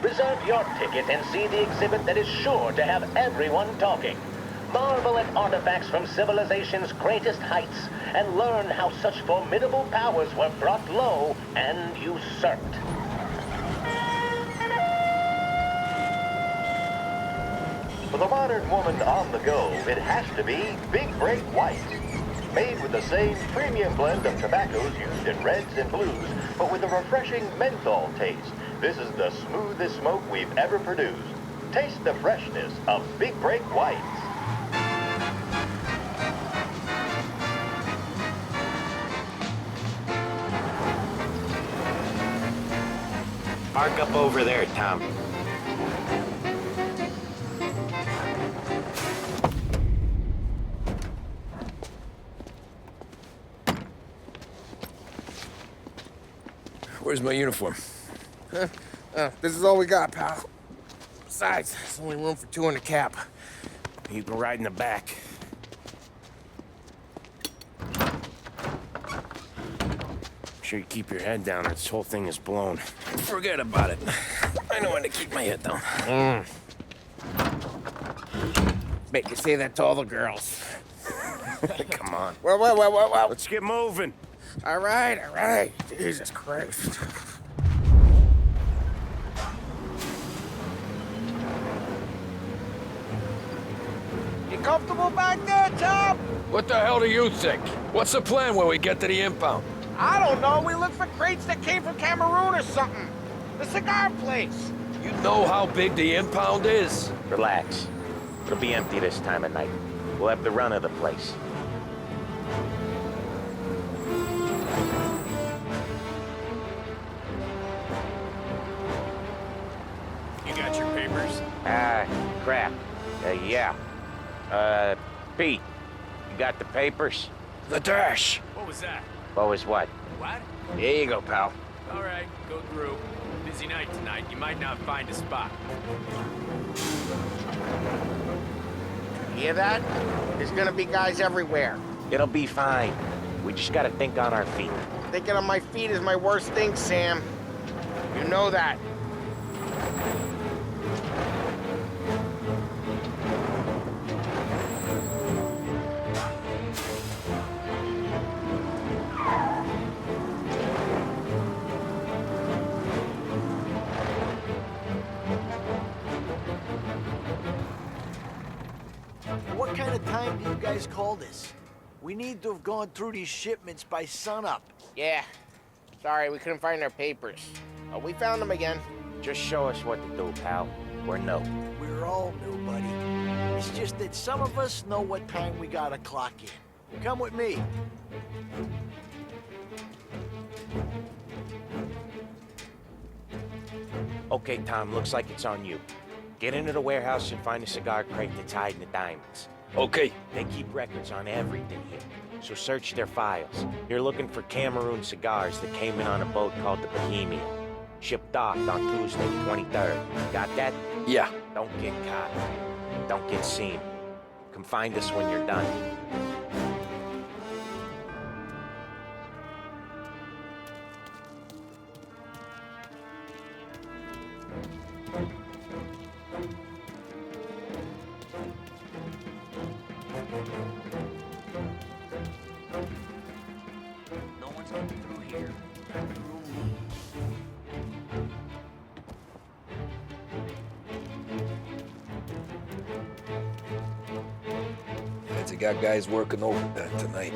Reserve your ticket and see the exhibit that is sure to have everyone talking. Marvel at artifacts from civilization's greatest heights and learn how such formidable powers were brought low and usurped. For the modern woman on the go, it has to be Big Break White. Made with the same premium blend of tobaccos used in reds and blues, but with a refreshing menthol taste. This is the smoothest smoke we've ever produced. Taste the freshness of Big Break Whites. Park up over there, Tom. Where's my uniform? This is all we got, pal. Besides, there's only room for two in the cab. You can ride in the back. Make sure you keep your head down or this whole thing is blown. Forget about it. I know when to keep my head down. Bet you say that to all the girls. Come on. Well. Let's get moving. All right. Jesus Christ. You comfortable back there, Tom? What the hell do you think? What's the plan when we get to the impound? I don't know. We look for crates that came from Cameroon or something. The cigar place. You know how big the impound is? Relax. It'll be empty this time of night. We'll have the run of the place. You got your papers? Crap. Yeah. Pete, you got the papers? The dash. What was that? What was what? What? Here you go, pal. All right, go through. Busy night tonight. You might not find a spot. You hear that? There's gonna be guys everywhere. It'll be fine. We just gotta think on our feet. Thinking on my feet is my worst thing, Sam. You know that. What kind of time do you guys call this? We need to have gone through these shipments by sunup. Yeah. Sorry, we couldn't find our papers. Oh, we found them again. Just show us what to do, pal. We're no. We're all new, buddy. It's just that some of us know what time we gotta clock in. Come with me. Okay, Tom, looks like it's on you. Get into the warehouse and find a cigar crate that's hiding the diamonds. Okay. They keep records on everything here, so search their files. You're looking for Cameroon cigars that came in on a boat called the Bohemian. Shipped off on Tuesday, 23rd. Got that? Yeah. Don't get caught. Don't get seen. Come find us when you're done. No one's getting through here. Through me. Fancy got guys working overtime tonight.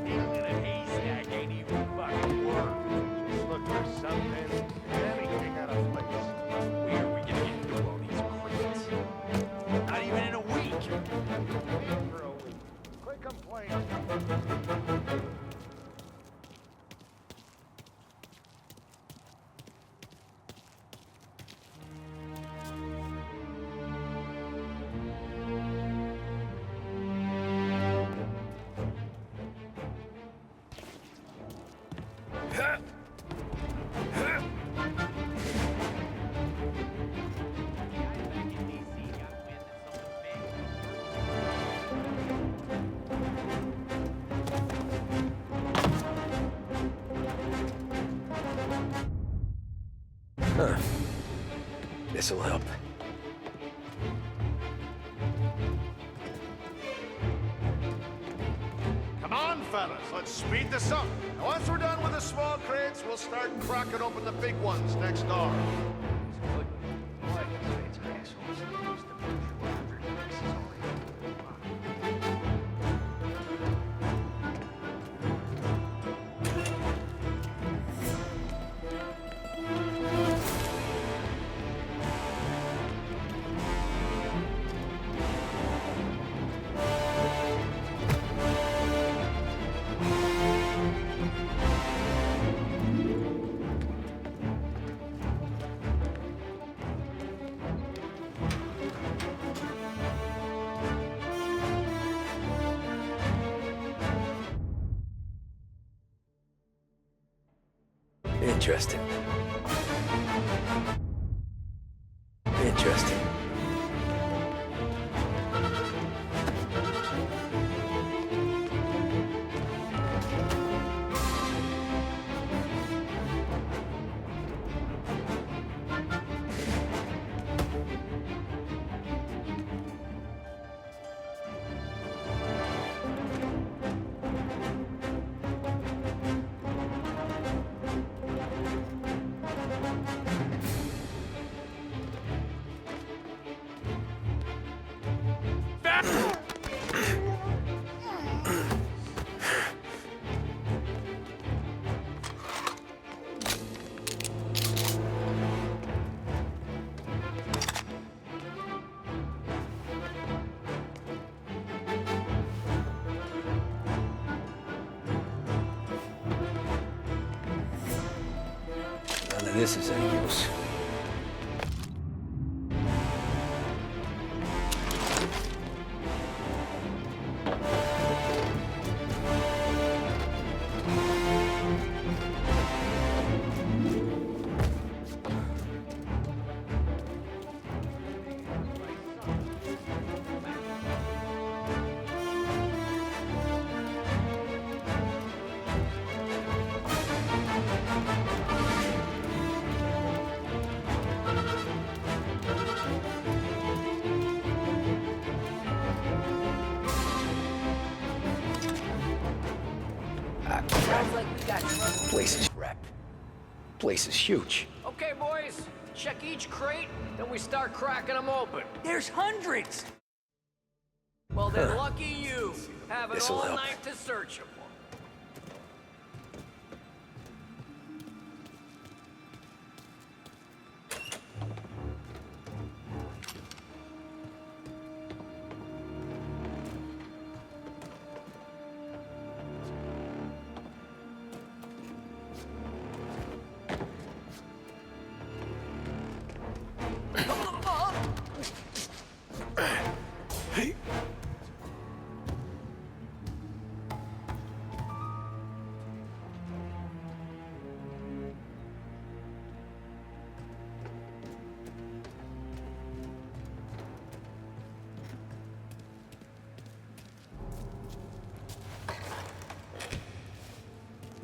Needle in a haystack ain't even fucking work. Just look for something, anything out of place. Where are we gonna get through all these crates? Not even in a week. For a week. Quit complaining. This'll help. Come on, fellas, let's speed this up. And once we're done with the small crates, we'll start cracking open the big ones next door. Interesting. Interesting. this is any use. Sounds like we got trouble. Place is huge. Okay, boys. Check each crate, then we start cracking them open. There's hundreds. Well, then lucky you. Having This'll all help. night to search them.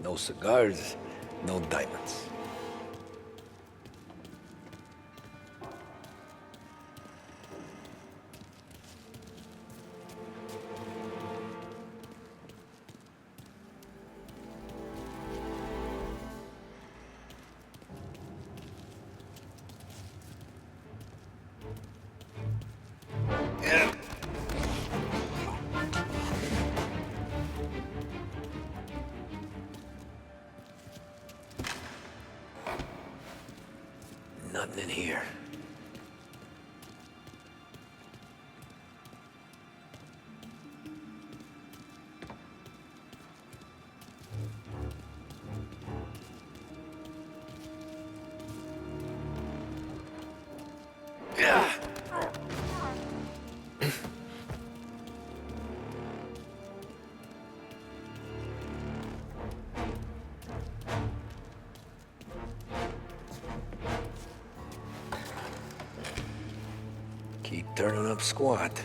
No cigars, no diamonds. Nothing in here. Keep turning up squat.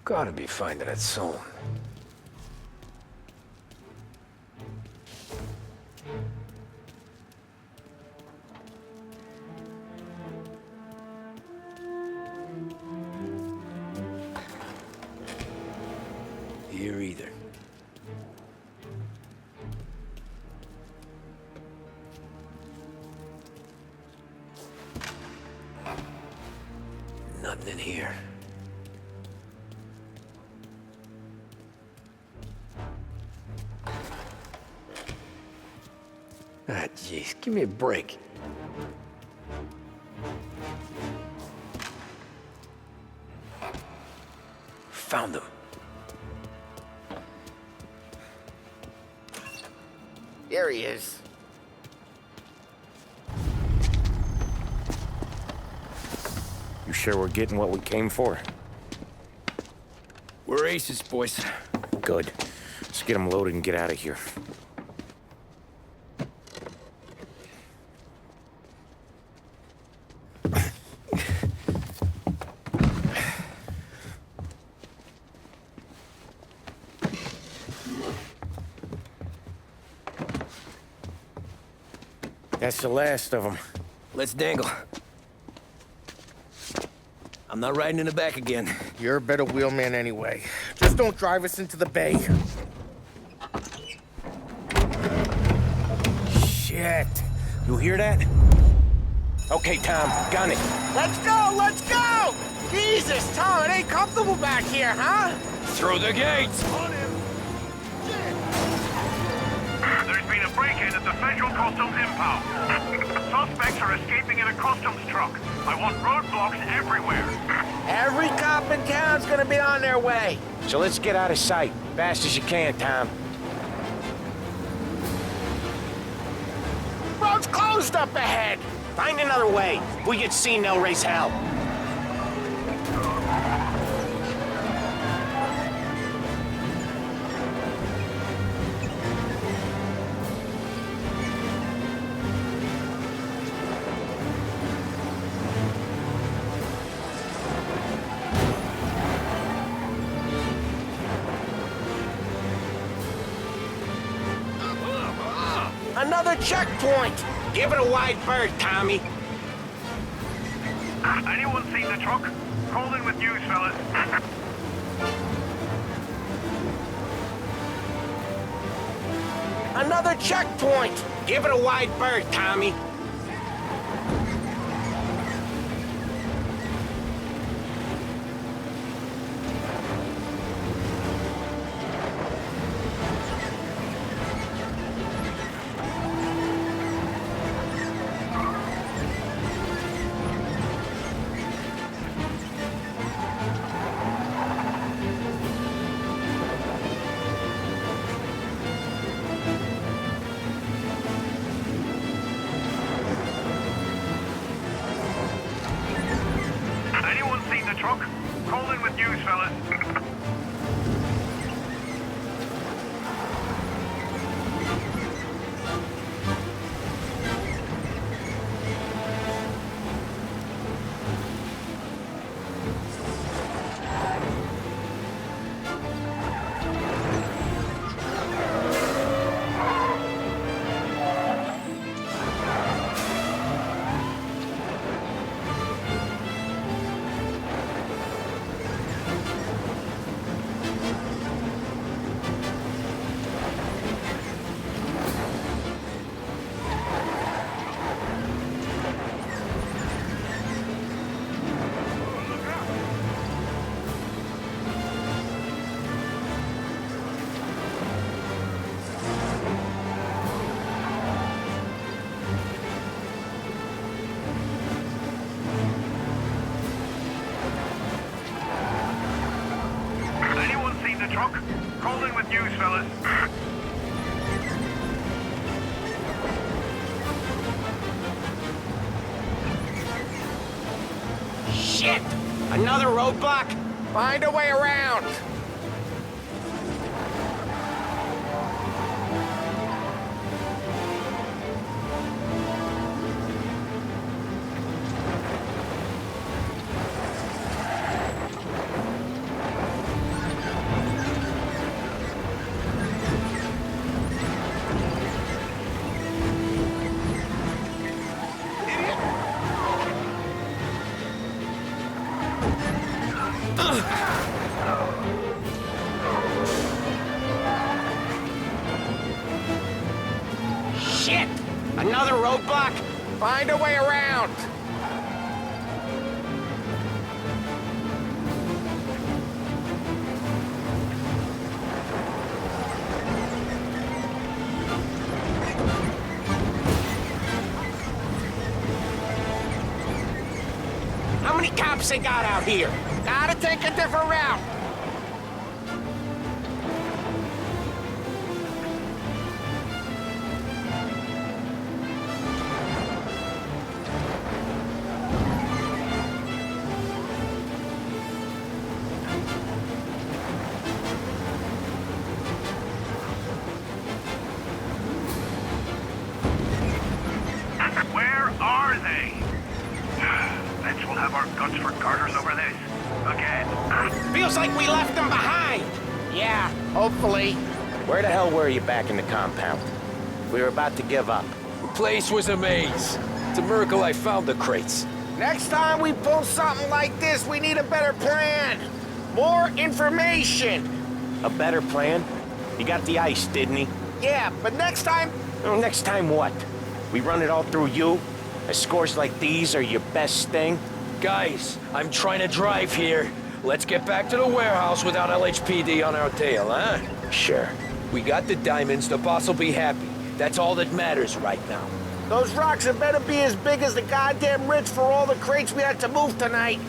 Gotta be finding it soon. Here either. Nothing in here. Ah, jeez, give me a break. Found them. There he is. You sure we're getting what we came for? We're aces, boys. Good. Let's get them loaded and get out of here. That's the last of them. Let's dangle. I'm not riding in the back again. You're a better wheelman anyway. Just don't drive us into the bay. Shit. You hear that? Okay, Tom, gun it. Let's go, let's go! Jesus, Tom, it ain't comfortable back here, huh? Through the gates! There's been a break-in at the Federal Customs impound. Suspects are escaping in a customs truck. I want roadblocks everywhere. Every cop in town's gonna be on their way. So let's get out of sight. Fast as you can, Tom. Road's closed up ahead. Find another way. If we get seen, they'll raise hell. Another checkpoint. Give it a wide berth, Tommy. Anyone seen the truck? Call in with news, fellas. Another checkpoint. Give it a wide berth, Tommy. Anyone seen the truck? Call in with news, fellas. Anyone seen the truck? Call in with news, fellas. Shit! Another roadblock? Find a way around. Shit! Another roadblock? Find a way around. How many cops they got out here? Gotta take a different route. Where are they? Let's we'll have our guts for garters over this. Again. Feels like we left them behind. Yeah, hopefully. Where the hell were you back in the compound? We were about to give up. The place was a maze. It's a miracle I found the crates. Next time we pull something like this, we need a better plan. More information. A better plan? He got the ice, didn't he? Yeah, but next time... Next time what? We run it all through you? Scores like these are your best thing? Guys, I'm trying to drive here. Let's get back to the warehouse without LHPD on our tail, huh? Sure. We got the diamonds, the boss will be happy. That's all that matters right now. Those rocks had better be as big as the goddamn ridge for all the crates we had to move tonight.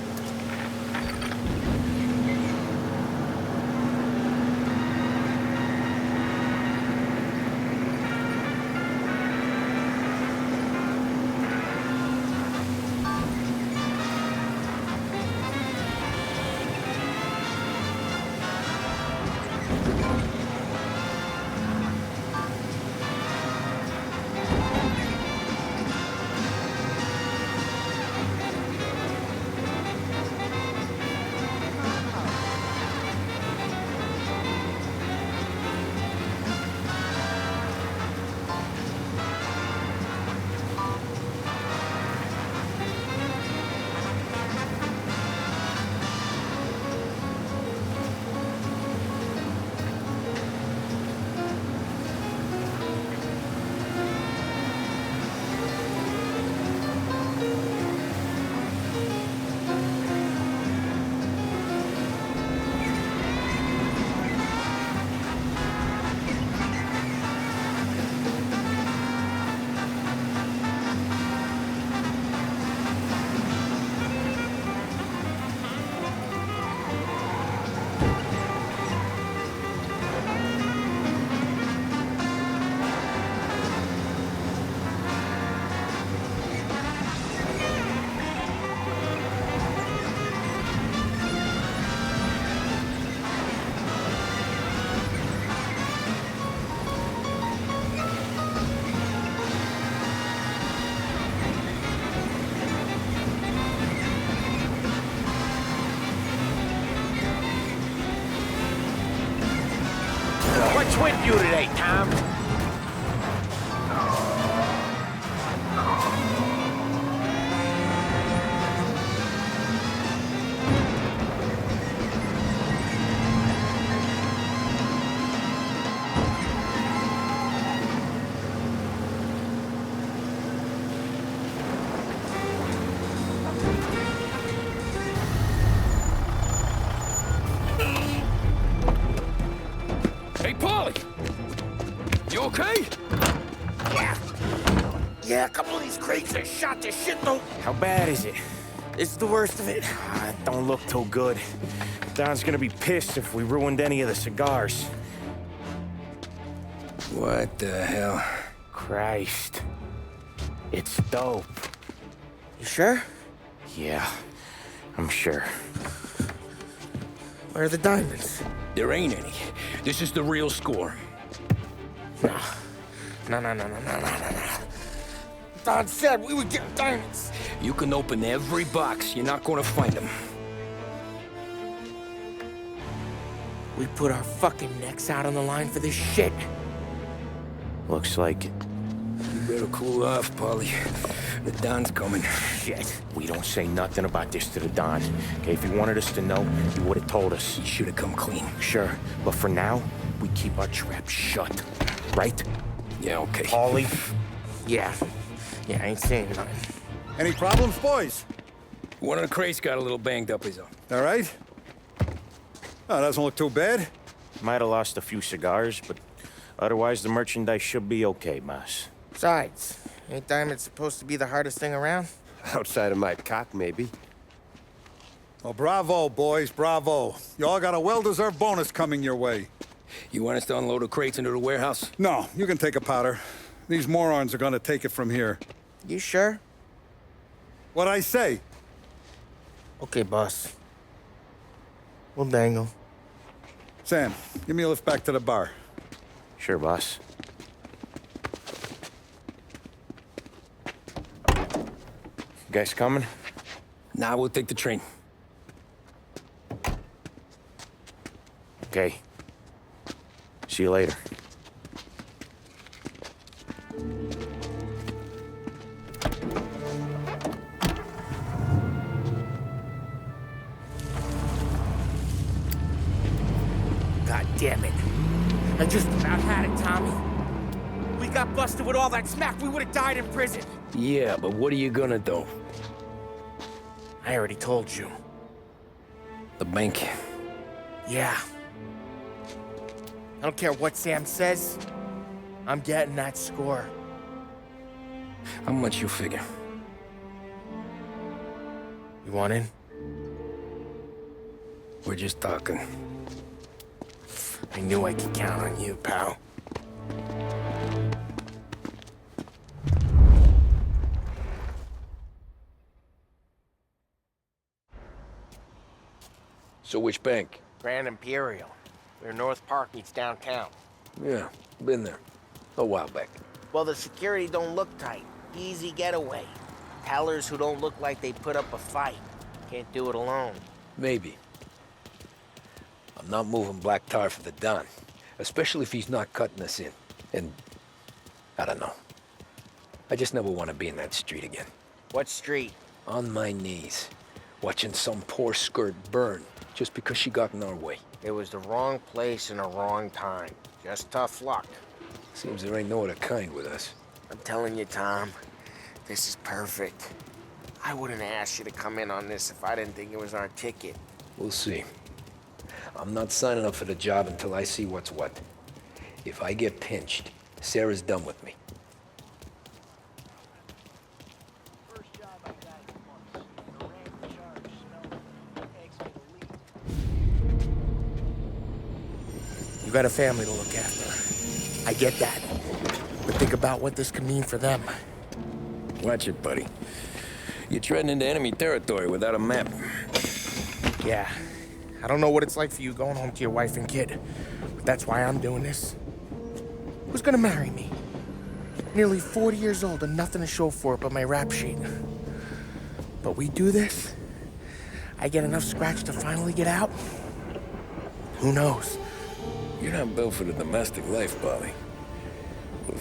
What's with you today, Tom? Hey, Paulie! You okay? Yeah, a couple of these crates are shot to shit, though. How bad is it? It's the worst of it. It don't look too good. Don's gonna be pissed if we ruined any of the cigars. What the hell? Christ. It's dope. You sure? Yeah, I'm sure. Where are the diamonds? There ain't any. This is the real score. No. Don said we would get diamonds. You can open every box. You're not gonna find them. We put our fucking necks out on the line for this shit. Looks like it. You better cool off, Paulie. The Don's coming. Shit. We don't say nothing about this to the Don. Okay, if he wanted us to know, he would have told us. He should have come clean. Sure, but for now, we keep our trap shut. Right? Yeah, okay. Paulie? Yeah, I ain't saying nothing. Any problems, boys? One of the crates got a little banged up, is all. All right? Oh, doesn't look too bad. Might have lost a few cigars, but otherwise the merchandise should be okay, boss. Besides, ain't diamonds supposed to be the hardest thing around? Outside of my cock, maybe. Well, bravo, boys, bravo. You all got a well-deserved bonus coming your way. You want us to unload the crates into the warehouse? No, you can take a powder. These morons are gonna take it from here. You sure? What'd I say? Okay, boss. We'll dangle. Sam, give me a lift back to the bar. Sure, boss. You guys coming? Nah, we'll take the train. Okay. See you later. God damn it. I just about had it, Tommy. We got busted with all that smack, we would have died in prison. Yeah, but what are you gonna do? I already told you. The bank. Yeah. I don't care what Sam says. I'm getting that score. How much you figure? You want in? We're just talking. I knew I could count on you, pal. So which bank? Grand Imperial. Where North Park meets downtown. Yeah, been there. A while back. Well, the security don't look tight. Easy getaway. Tellers who don't look like they put up a fight. Can't do it alone. Maybe. I'm not moving black tar for the Don. Especially if he's not cutting us in. And... I don't know. I just never want to be in that street again. What street? On my knees. Watching some poor skirt burn. Just because she got in our way. It was the wrong place and the wrong time. Just tough luck. Seems there ain't no other kind with us. I'm telling you, Tom. This is perfect. I wouldn't have asked you to come in on this if I didn't think it was our ticket. We'll see. I'm not signing up for the job until I see what's what. If I get pinched, Sarah's done with me. You got a family to look after. I get that. But think about what this could mean for them. Watch it, buddy. You're treading into enemy territory without a map. Yeah. I don't know what it's like for you going home to your wife and kid. But that's why I'm doing this. Who's gonna marry me? Nearly 40 years old and nothing to show for it but my rap sheet. But we do this, I get enough scratch to finally get out? Who knows? You're not built for the domestic life, Bobby.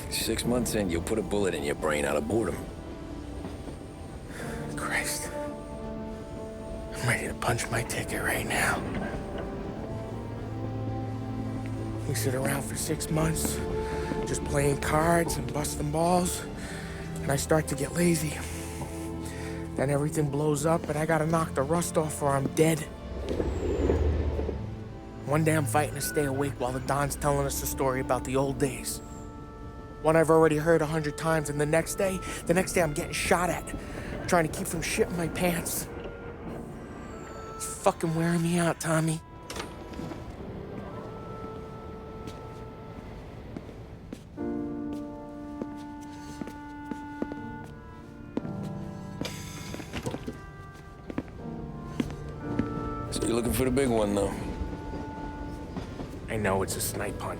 6 months in, you'll put a bullet in your brain out of boredom. Christ. I'm ready to punch my ticket right now. We sit around for 6 months, just playing cards and busting balls, and I start to get lazy. Then everything blows up, and I gotta knock the rust off or I'm dead. One day I'm fighting to stay awake while the Don's telling us a story about the old days. One I've already heard 100 times, and the next day I'm getting shot at, trying to keep from shitting my pants. It's fucking wearing me out, Tommy. So you're looking for the big one, though? I know it's a snipe hunt.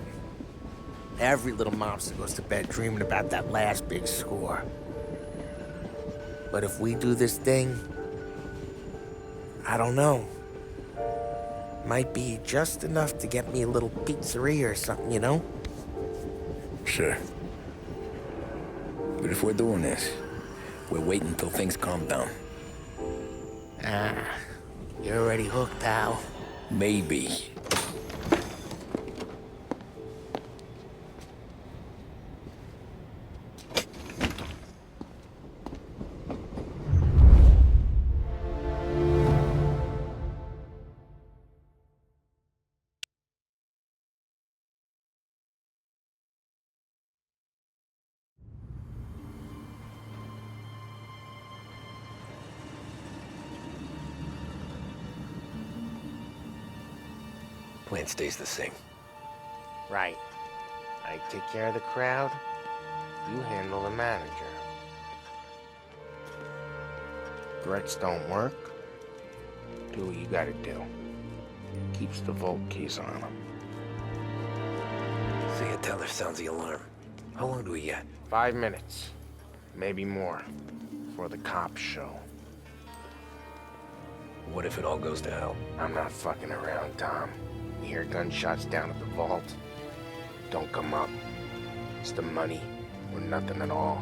Every little mobster goes to bed dreaming about that last big score. But if we do this thing, I don't know. Might be just enough to get me a little pizzeria or something, you know? Sure. But if we're doing this, we're waiting until things calm down. Ah, you're already hooked, pal. Maybe. Plan stays the same. Right. I take care of the crowd, you handle the manager. Threats don't work. Do what you gotta do. Keeps the vault keys on him. See a teller sounds the alarm. How long do we get? 5 minutes. Maybe more. Before the cops show. What if it all goes to hell? I'm not fucking around, Tom. You hear gunshots down at the vault. Don't come up. It's the money or nothing at all.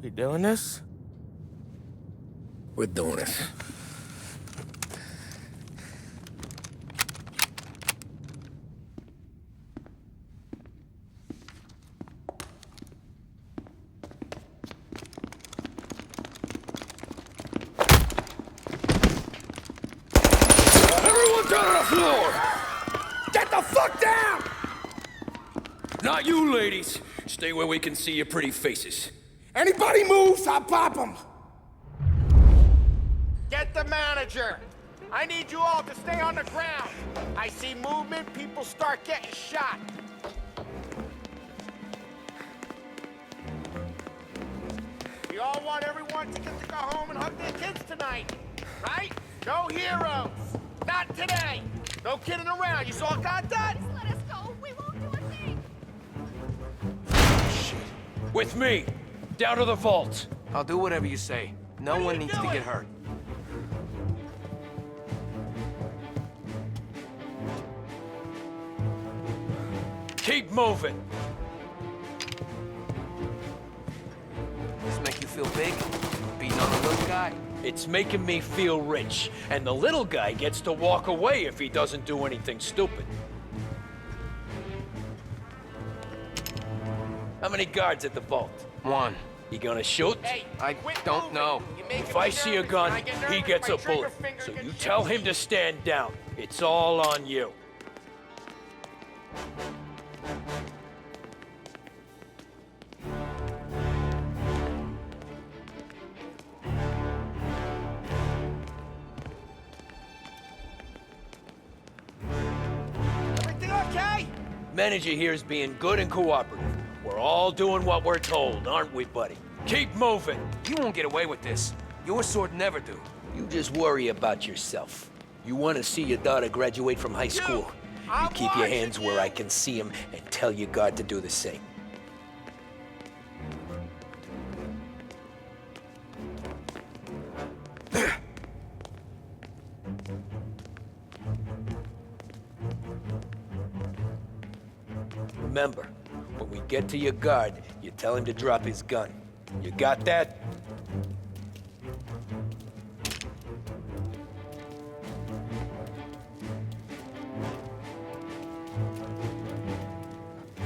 You're doing this? We're doing this. Everyone down on the floor! Get the fuck down! Not you, ladies. Stay where we can see your pretty faces. Anybody moves, I'll pop them! Get the manager! I need you all to stay on the ground. I see movement, people start getting shot. We all want everyone to get to go home and hug their kids tonight, right? No heroes. Not today. No kidding around. You all got that? Just let us go. We won't do a thing. With me. Down to the vault. I'll do whatever you say. No one needs to get hurt. Keep moving. This make you feel big? Beating on the little guy? It's making me feel rich, and the little guy gets to walk away if he doesn't do anything stupid. How many guards at the vault? One. You gonna shoot? Hey, I don't know. If I see a gun, he gets a bullet. So you tell him to stand down. It's all on you. Everything okay? Manager here is being good and cooperative. We're all doing what we're told, aren't we, buddy? Keep moving. You won't get away with this. Your sword never do. You just worry about yourself. You want to see your daughter graduate from high school. You keep your hands where I can see them and tell your guard to do the same. Remember, when we get to your guard, you tell him to drop his gun. You got that?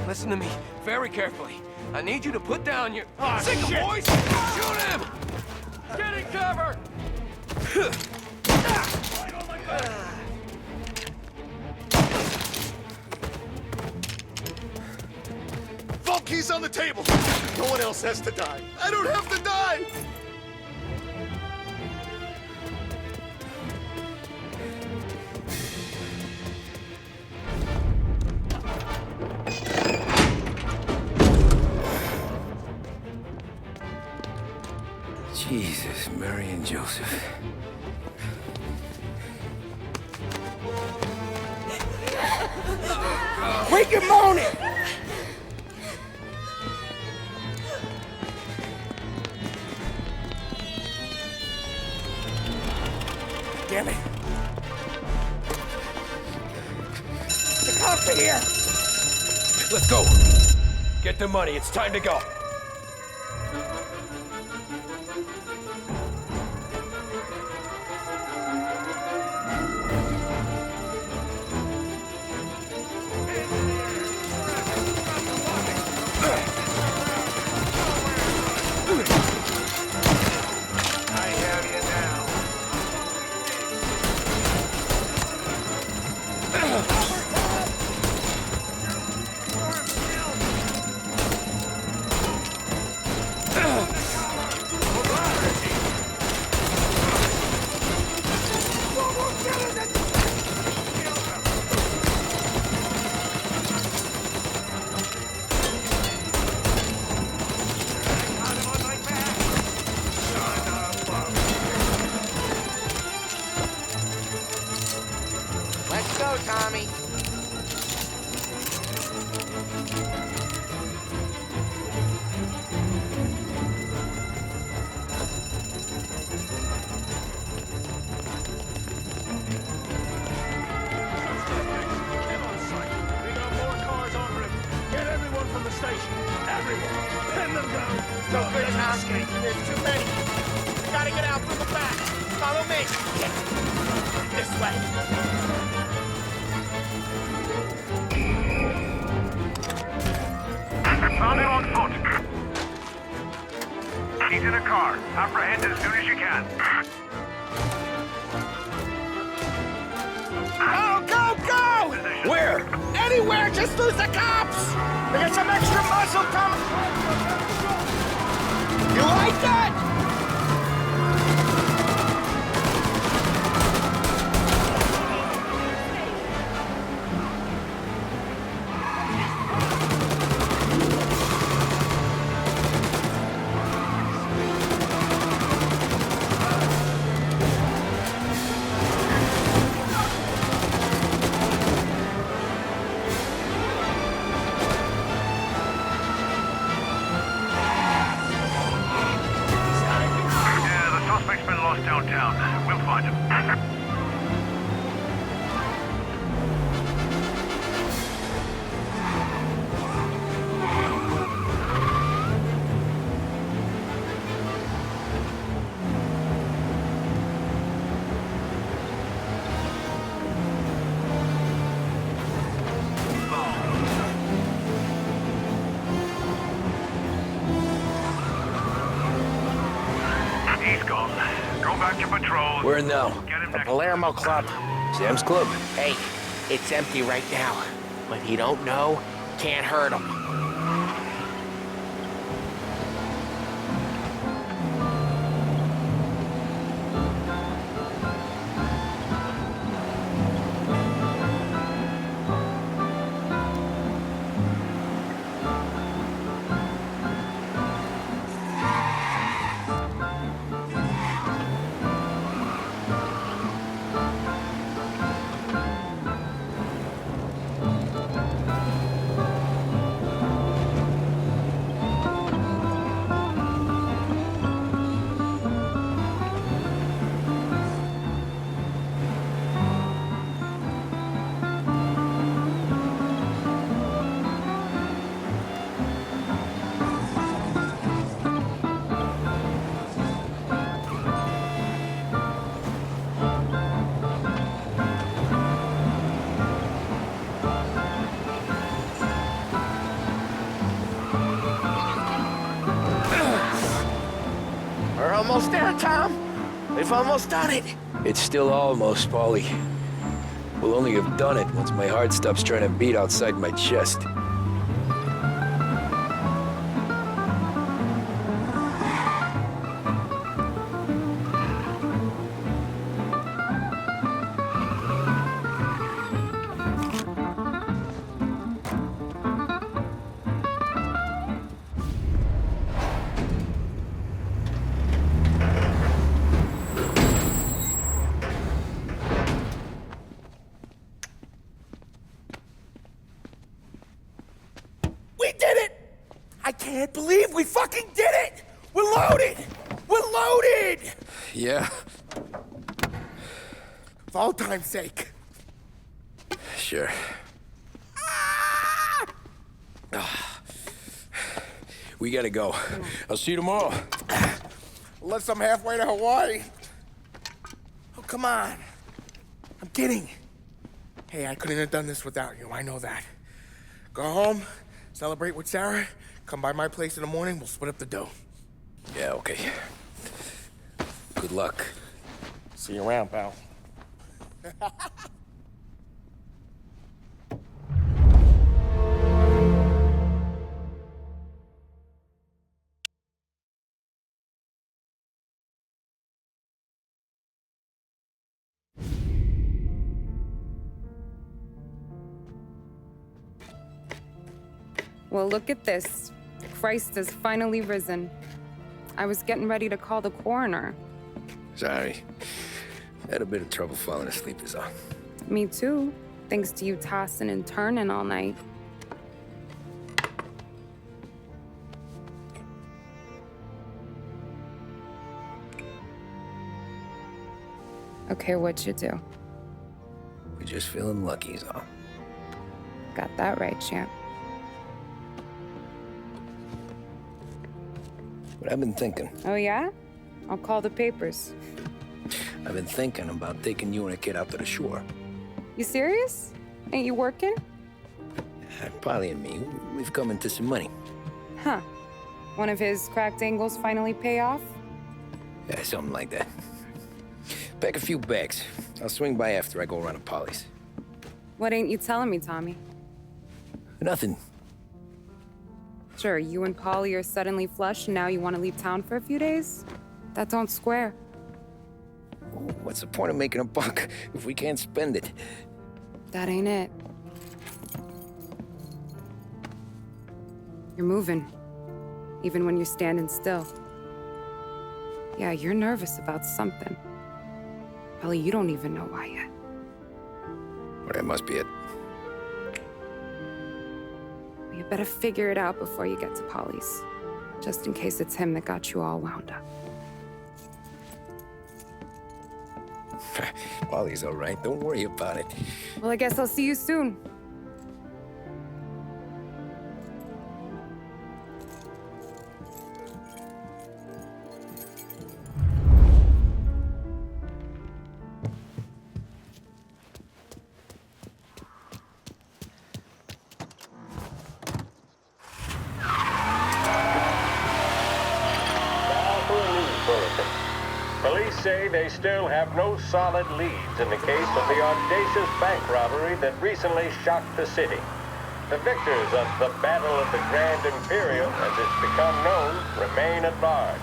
Listen to me very carefully. I need you to put down your... Oh, Sick shit. boys! Shoot him! Get in cover! Vault key's on the table. No one else has to die. I don't have to die! Jesus, Mary and Joseph. Quick and moan it! Damn it. The cops are here. Let's go. Get the money. It's time to go. Let's go, Tommy. We got more cars en route. Get everyone from the station. Everyone. Pin them down. Go, good, Tommy. me! This way. Found him on foot. He's in a car. Apprehend as soon as you can. Go! Where? Anywhere, just lose the cops! We got some extra muscle coming! You like that? Downtown. We'll find him. He's gone. Go back to patrol. Where now? The Palermo Club. Sam's Club? Hey, it's empty right now. But he don't know, can't hurt him. We're almost there, Tom. We've almost done it. It's still almost, Paulie. We'll only have done it once my heart stops trying to beat outside my chest. I can't believe we fucking did it! We're loaded! We're loaded! Yeah? For all time's sake. Sure. We gotta go. I'll see you tomorrow. Unless I'm halfway to Hawaii. Oh, come on. I'm kidding. Hey, I couldn't have done this without you. I know that. Go home, celebrate with Sarah, come by my place in the morning, we'll split up the dough. Yeah, okay. Good luck. See you around, pal. Well, look at this. Christ has finally risen. I was getting ready to call the coroner. Sorry. Had a bit of trouble falling asleep is all. Me too, thanks to you tossing and turning all night. Okay, what'd you do? We're just feeling lucky is all. Got that right, champ. But I've been thinking. Oh, yeah? I'll call the papers. I've been thinking about taking you and a kid out to the shore. You serious? Ain't you working? Polly and me, we've come into some money. Huh. One of his cracked angles finally pay off? Yeah, something like that. Pack a few bags. I'll swing by after I go around to Polly's. What ain't you telling me, Tommy? Nothing. Sure, you and Polly are suddenly flush and now you want to leave town for a few days? That don't square. What's the point of making a buck if we can't spend it? That ain't it. You're moving, even when you're standing still. Yeah, you're nervous about something. Probably you don't even know why yet. Well, that must be it. You better figure it out before you get to Polly's, just in case it's him that got you all wound up. Polly's all right. Don't worry about it. Well, I guess I'll see you soon. Police say they still have no solid leads in the case of the audacious bank robbery that recently shocked the city. The victors of the Battle of the Grand Imperial, as it's become known, remain at large.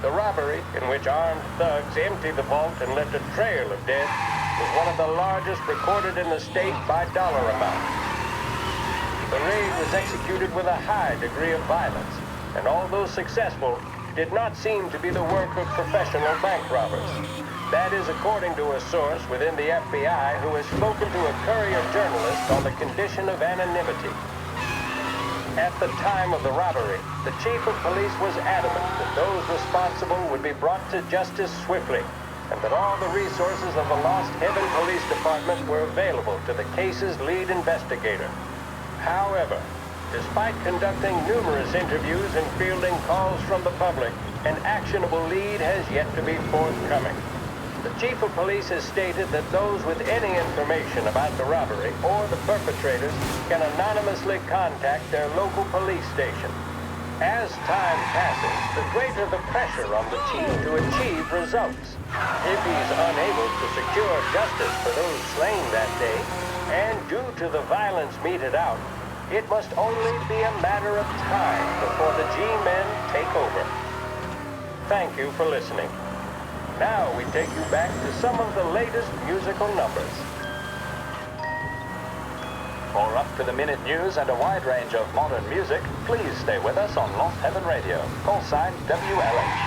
The robbery, in which armed thugs emptied the vault and left a trail of dead, was one of the largest recorded in the state by dollar amount. The raid was executed with a high degree of violence, and although successful, did not seem to be the work of professional bank robbers. That is according to a source within the FBI who has spoken to a Courier journalist on the condition of anonymity. At the time of the robbery, the chief of police was adamant that those responsible would be brought to justice swiftly, and that all the resources of the Lost Heaven Police Department were available to the case's lead investigator. However, despite conducting numerous interviews and fielding calls from the public, an actionable lead has yet to be forthcoming. The chief of police has stated that those with any information about the robbery or the perpetrators can anonymously contact their local police station. As time passes, the greater the pressure on the chief to achieve results. If he's unable to secure justice for those slain that day, and due to the violence meted out, it must only be a matter of time before the G-men take over. Thank you for listening. Now we take you back to some of the latest musical numbers. For up-to-the-minute news and a wide range of modern music, please stay with us on Lost Heaven Radio. Call sign WLH.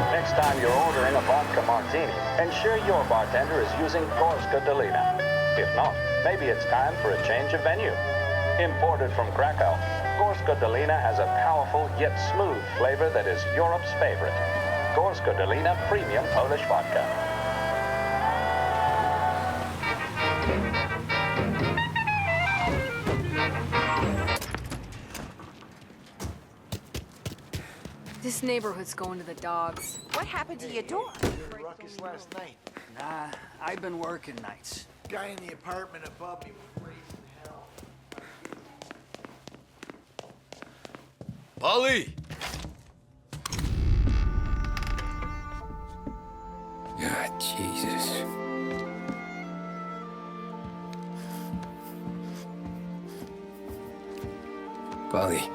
Next time you're ordering a vodka martini, ensure your bartender is using Gorska Dolina. If not, maybe it's time for a change of venue. Imported from Krakow, Gorska Dolina has a powerful yet smooth flavor that is Europe's favorite. Gorska Dolina Premium Polish Vodka. This neighborhood's going to the dogs. What happened to your door? Ruckus last night. Nah, I've been working nights. Guy in the apartment above me was raising hell. Polly! Ah, Jesus. Polly.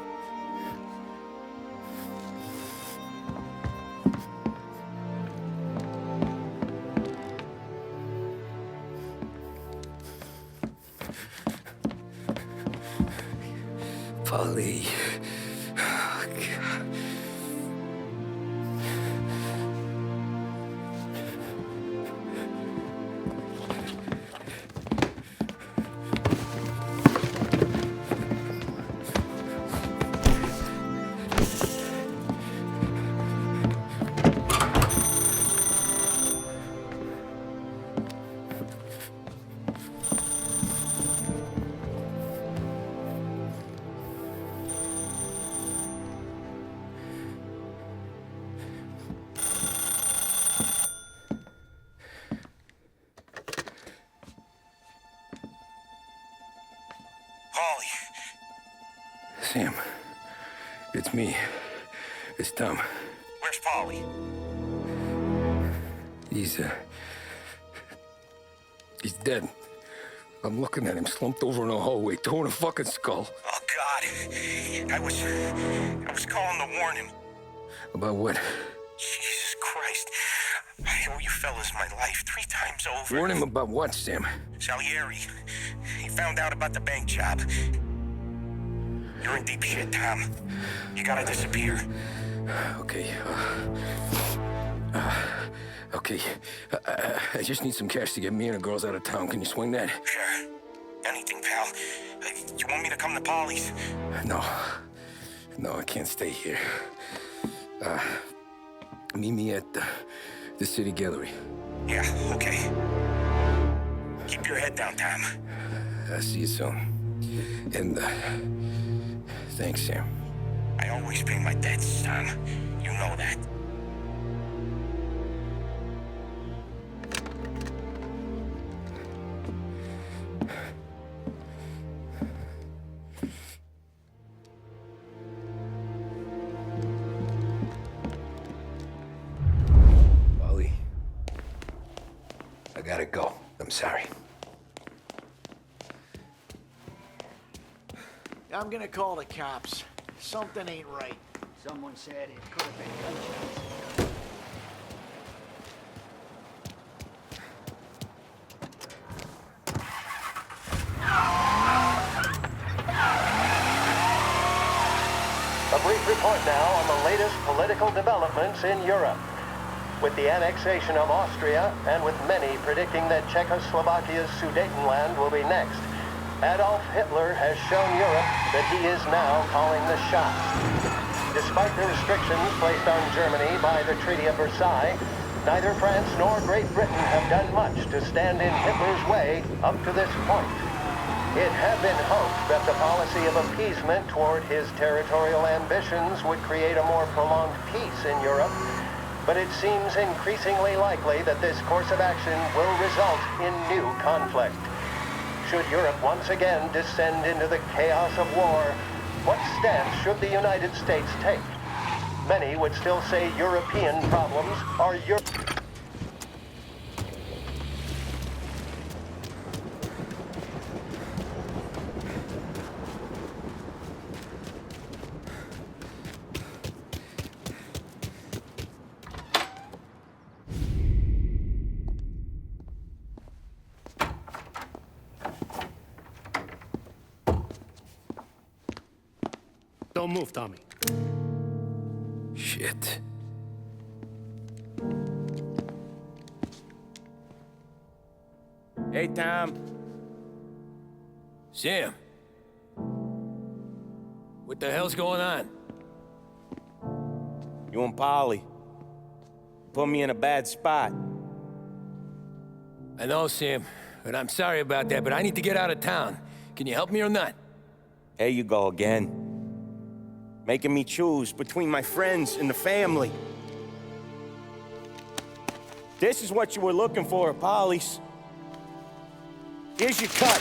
Polly. Oh, God. Sam. It's me. It's Tom. Where's Paulie? He's dead. I'm looking at him slumped over in the hallway, torn a fucking skull. Oh, God. I was calling to warn him. About what? Jesus Christ. I owe you fellas my life 3 times over. Warn him about what, Sam? Salieri. He found out about the bank job. You're in deep shit, Tom. You gotta disappear. Okay. Okay. I just need some cash to get me and the girls out of town. Can you swing that? Sure. Anything, pal. You want me to come to Polly's? No. No, I can't stay here. Meet me at the city gallery. Yeah, okay. Keep your head down, Tom. I'll see you soon. And, thanks, Sam. I always pay my debts, Tom. You know that. Ollie, I gotta go. I'm sorry. I'm gonna call the cops. Something ain't right. Someone said it could have been gunshots. A brief report now on the latest political developments in Europe. With the annexation of Austria, and with many predicting that Czechoslovakia's Sudetenland will be next, Adolf Hitler has shown Europe that he is now calling the shots. Despite the restrictions placed on Germany by the Treaty of Versailles, neither France nor Great Britain have done much to stand in Hitler's way up to this point. It had been hoped that the policy of appeasement toward his territorial ambitions would create a more prolonged peace in Europe, but it seems increasingly likely that this course of action will result in new conflict. Should Europe once again descend into the chaos of war, what stance should the United States take? Many would still say European problems are Don't move, Tommy. Shit. Hey, Tom. Sam. What the hell's going on? You and Polly put me in a bad spot. I know, Sam, and I'm sorry about that, but I need to get out of town. Can you help me or not? There you go again. Making me choose between my friends and the family. This is what you were looking for at Polly's. Here's your cut.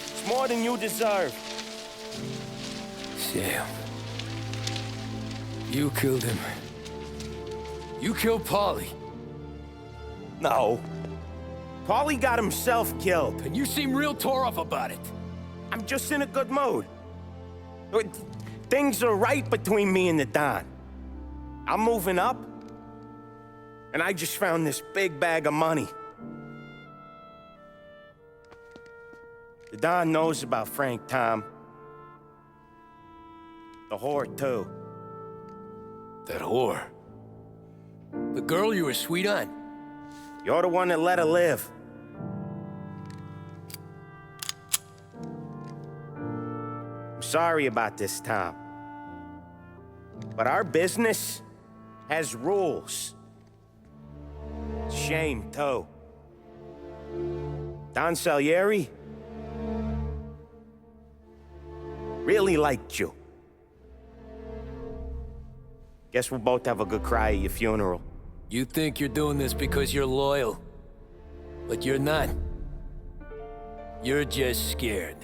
It's more than you deserve. Sam. You killed him. You killed Paulie. No. Paulie got himself killed. And you seem real tore up about it. I'm just in a good mood. Things are right between me and the Don. I'm moving up, and I just found this big bag of money. The Don knows about Frank, Tom. The whore, too. That whore? The girl you were sweet on? You're the one that let her live. I'm sorry about this, Tom. But our business has rules. Shame, too. Don Salieri really liked you. Guess we'll both have a good cry at your funeral. You think you're doing this because you're loyal, but you're not. You're just scared.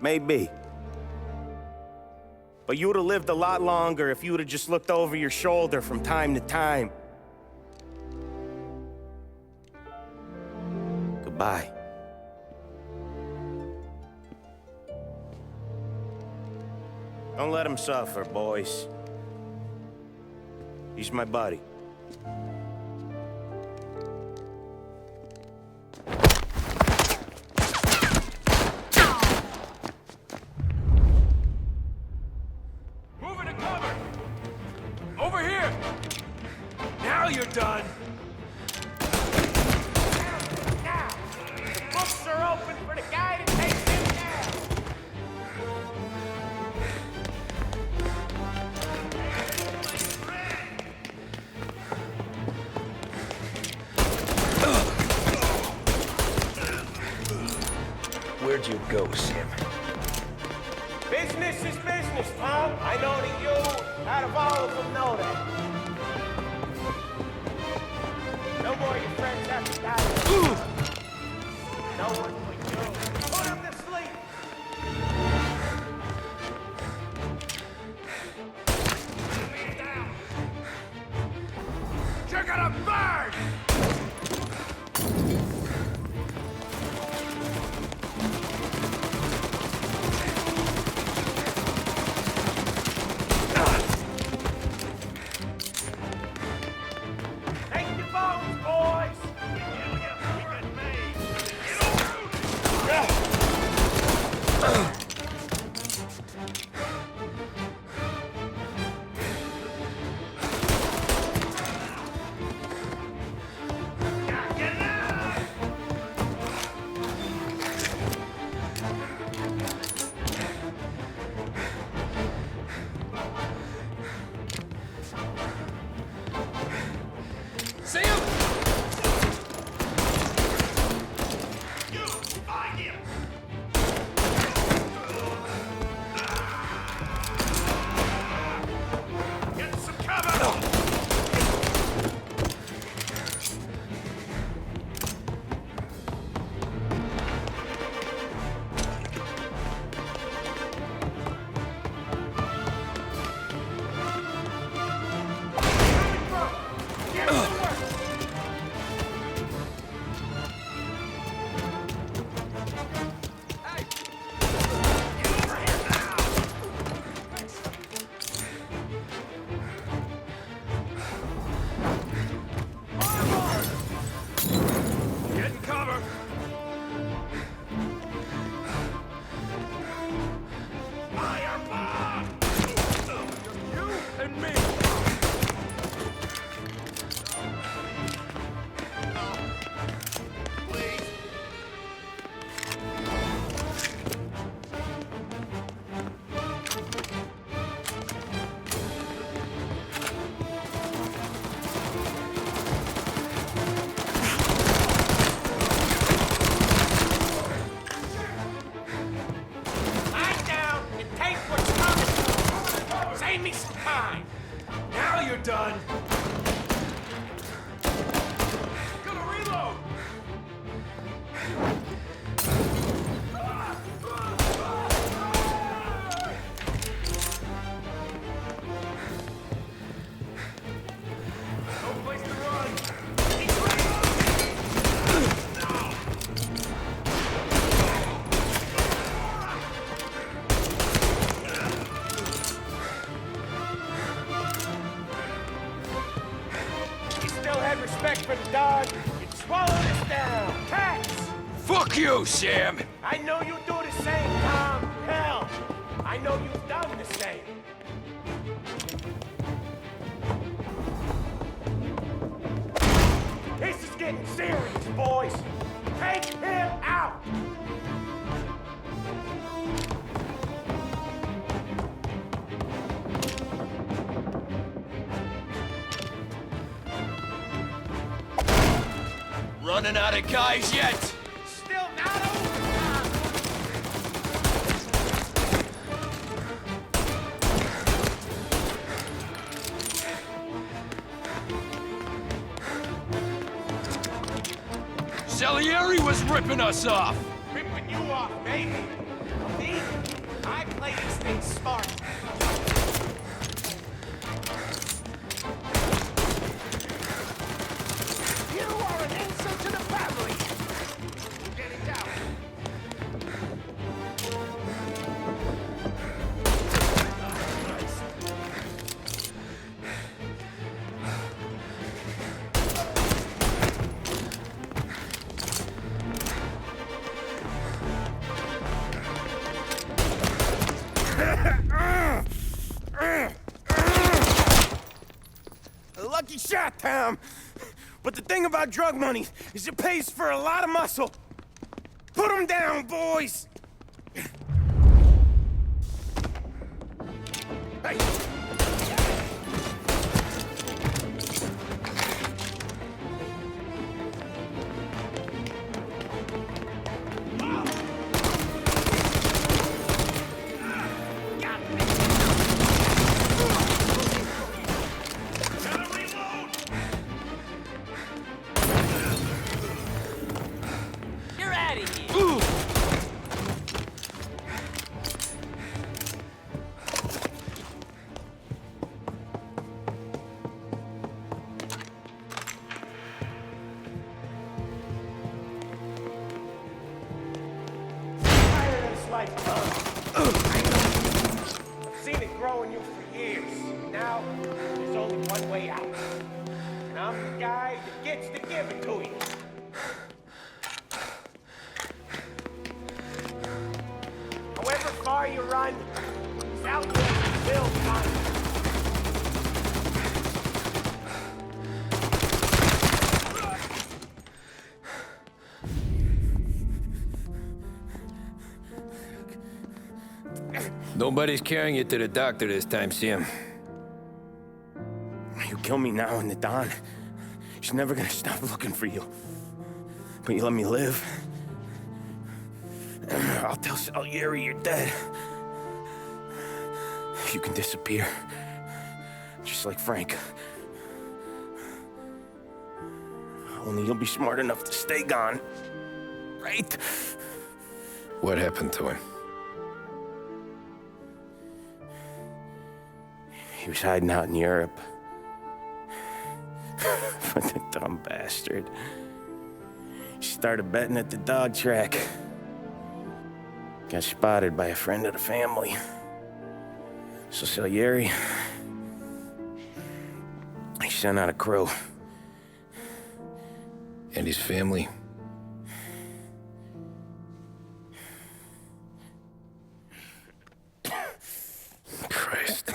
Maybe. But you would have lived a lot longer if you would have just looked over your shoulder from time to time. Goodbye. Don't let him suffer, boys. He's my buddy. Moving to cover! Over here! Now you're done! Now, the books are open for the guy to take him down. Where'd you go, Sam? Business is business, Tom. I know that you, out of all of them, know that. No more of your friends have to die. No one but you. Put him to sleep. Man down. You're gonna burn! Take your bones, boys. Sam! Get some cover! Get in cover! Fireball! You and me! Please. Lie down and take what's coming. Save me some time. Now you're done! Gonna reload! No place to run! You still had respect for the dog. You'd swallow this down. Cats! Fuck you, Sam! I know you do the same, Tom. Hell, I know you've done the same. This is getting serious, boys. Take him out! Running out of guys yet? Still not over, Tom. Salieri was ripping us off! Ripping you off, baby. Me? smart. You are an insult to the family. Get it down. A lucky shot, Tom. But the thing about drug money is it pays for a lot of muscle. Put him down, boys! Hey! You're out of here. Tired of this life, Tom. I've seen it grow in you for years. Now, there's only one way out. And I'm the guy that gets to give it to you. However far you run, South will come. Nobody's carrying you to the doctor this time, Sam. You kill me now in the dawn. She's never gonna stop looking for you. But you let me live. I'll tell Salieri you're dead. You can disappear. Just like Frank. Only you'll be smart enough to stay gone. Right? What happened to him? He was hiding out in Europe. But the dumb bastard. He started betting at the dog track. Got spotted by a friend of the family. So Salieri, he sent out a crew. And his family? Christ.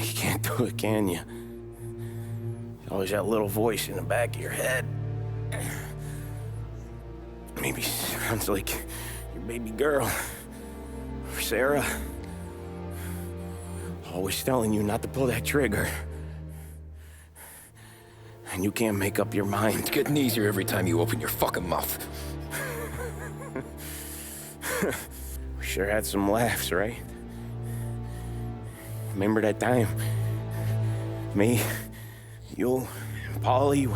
You can't do it, can you? Always that little voice in the back of your head. Maybe sounds like your baby girl. Or Sarah. Always telling you not to pull that trigger. And you can't make up your mind. It's getting easier every time you open your fucking mouth. We sure had some laughs, right? Remember that time? Me, you, and Paulie.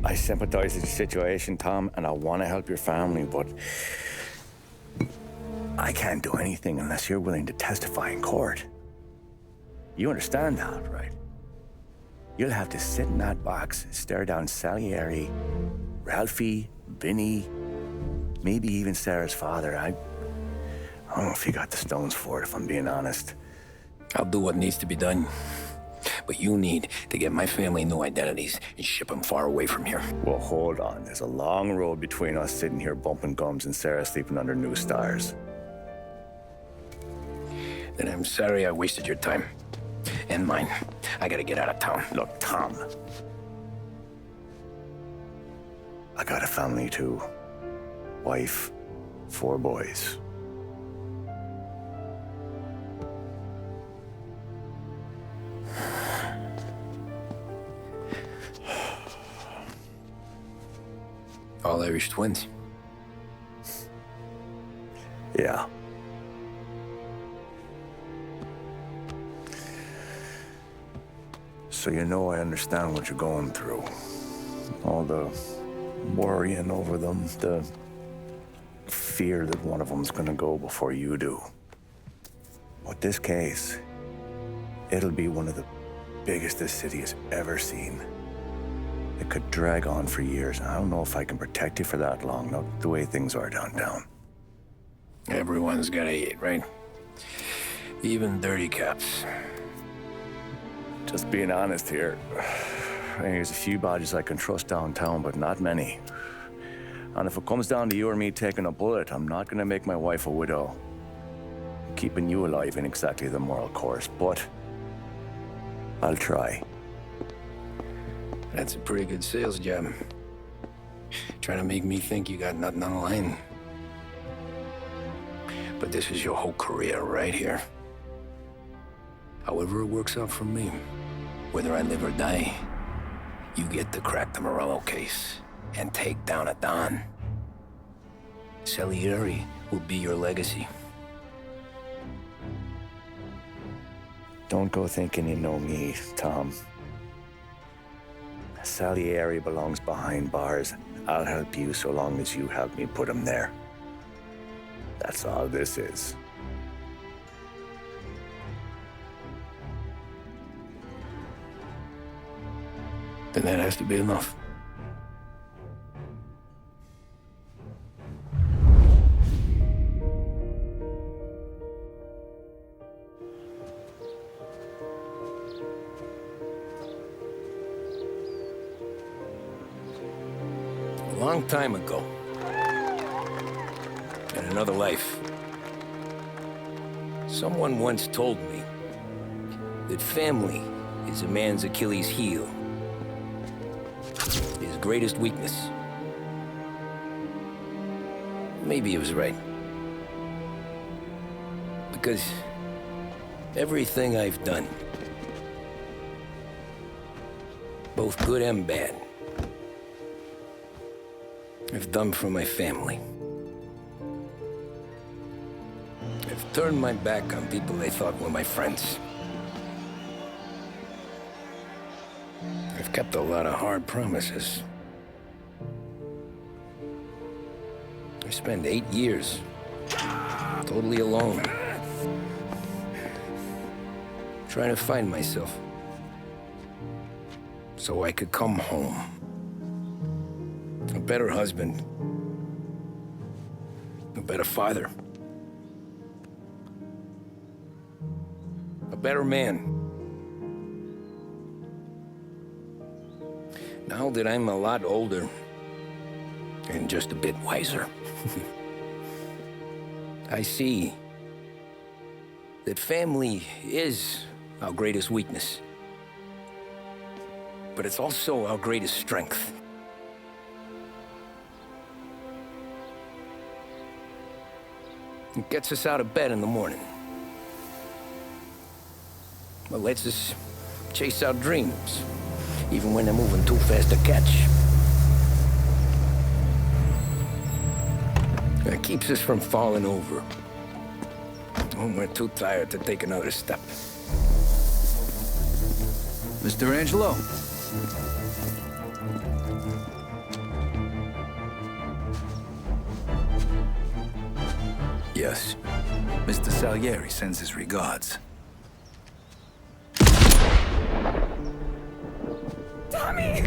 I sympathize with the situation, Tom, and I want to help your family, but I can't do anything unless you're willing to testify in court. You understand that, right? You'll have to sit in that box, stare down Salieri, Ralphie, Vinny, maybe even Sarah's father. I don't know if you got the stones for it, if I'm being honest. I'll do what needs to be done. But you need to get my family new identities and ship them far away from here. Well, hold on. There's a long road between us sitting here bumping gums and Sarah sleeping under new stars. Then I'm sorry I wasted your time. And mine. I gotta get out of town. Look, Tom. I got a family too. Wife, 4 boys. All Irish twins. Yeah. So you know I understand what you're going through. All the worrying over them, the fear that one of them's gonna go before you do. With this case, it'll be one of the biggest this city has ever seen. It could drag on for years. I don't know if I can protect you for that long, not the way things are downtown. Everyone's got a hate, right? Even dirty cops. Just being honest here. There's a few badges I can trust downtown, but not many. And if it comes down to you or me taking a bullet, I'm not gonna make my wife a widow. Keeping you alive ain't exactly the moral course, but I'll try. That's a pretty good sales job. Trying to make me think you got nothing on the line. But this is your whole career right here. However it works out for me, whether I live or die, you get to crack the Morello case and take down a Don. Salieri will be your legacy. Don't go thinking you know me, Tom. Salieri belongs behind bars. I'll help you so long as you help me put him there. That's all this is. Then that has to be enough. A long time ago, in another life, someone once told me that family is a man's Achilles heel, his greatest weakness. Maybe he was right. Because everything I've done, both good and bad, I've done for my family. I've turned my back on people they thought were my friends. I've kept a lot of hard promises. I spent 8 years totally alone, trying to find myself so I could come home. A better husband, a better father, a better man. Now that I'm a lot older and just a bit wiser, I see that family is our greatest weakness, but it's also our greatest strength. It gets us out of bed in the morning. It lets us chase our dreams, even when they're moving too fast to catch. It keeps us from falling over when we're too tired to take another step. Mr. Angelo. Yes. Mr. Salieri sends his regards. Tommy!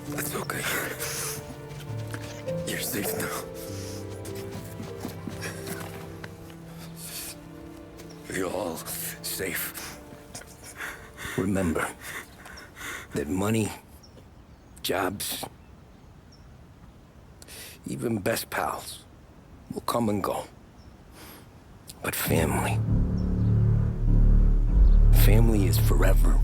That's okay. You're safe now. You're all safe. Remember that money, jobs, even best pals will come and go. But family is forever.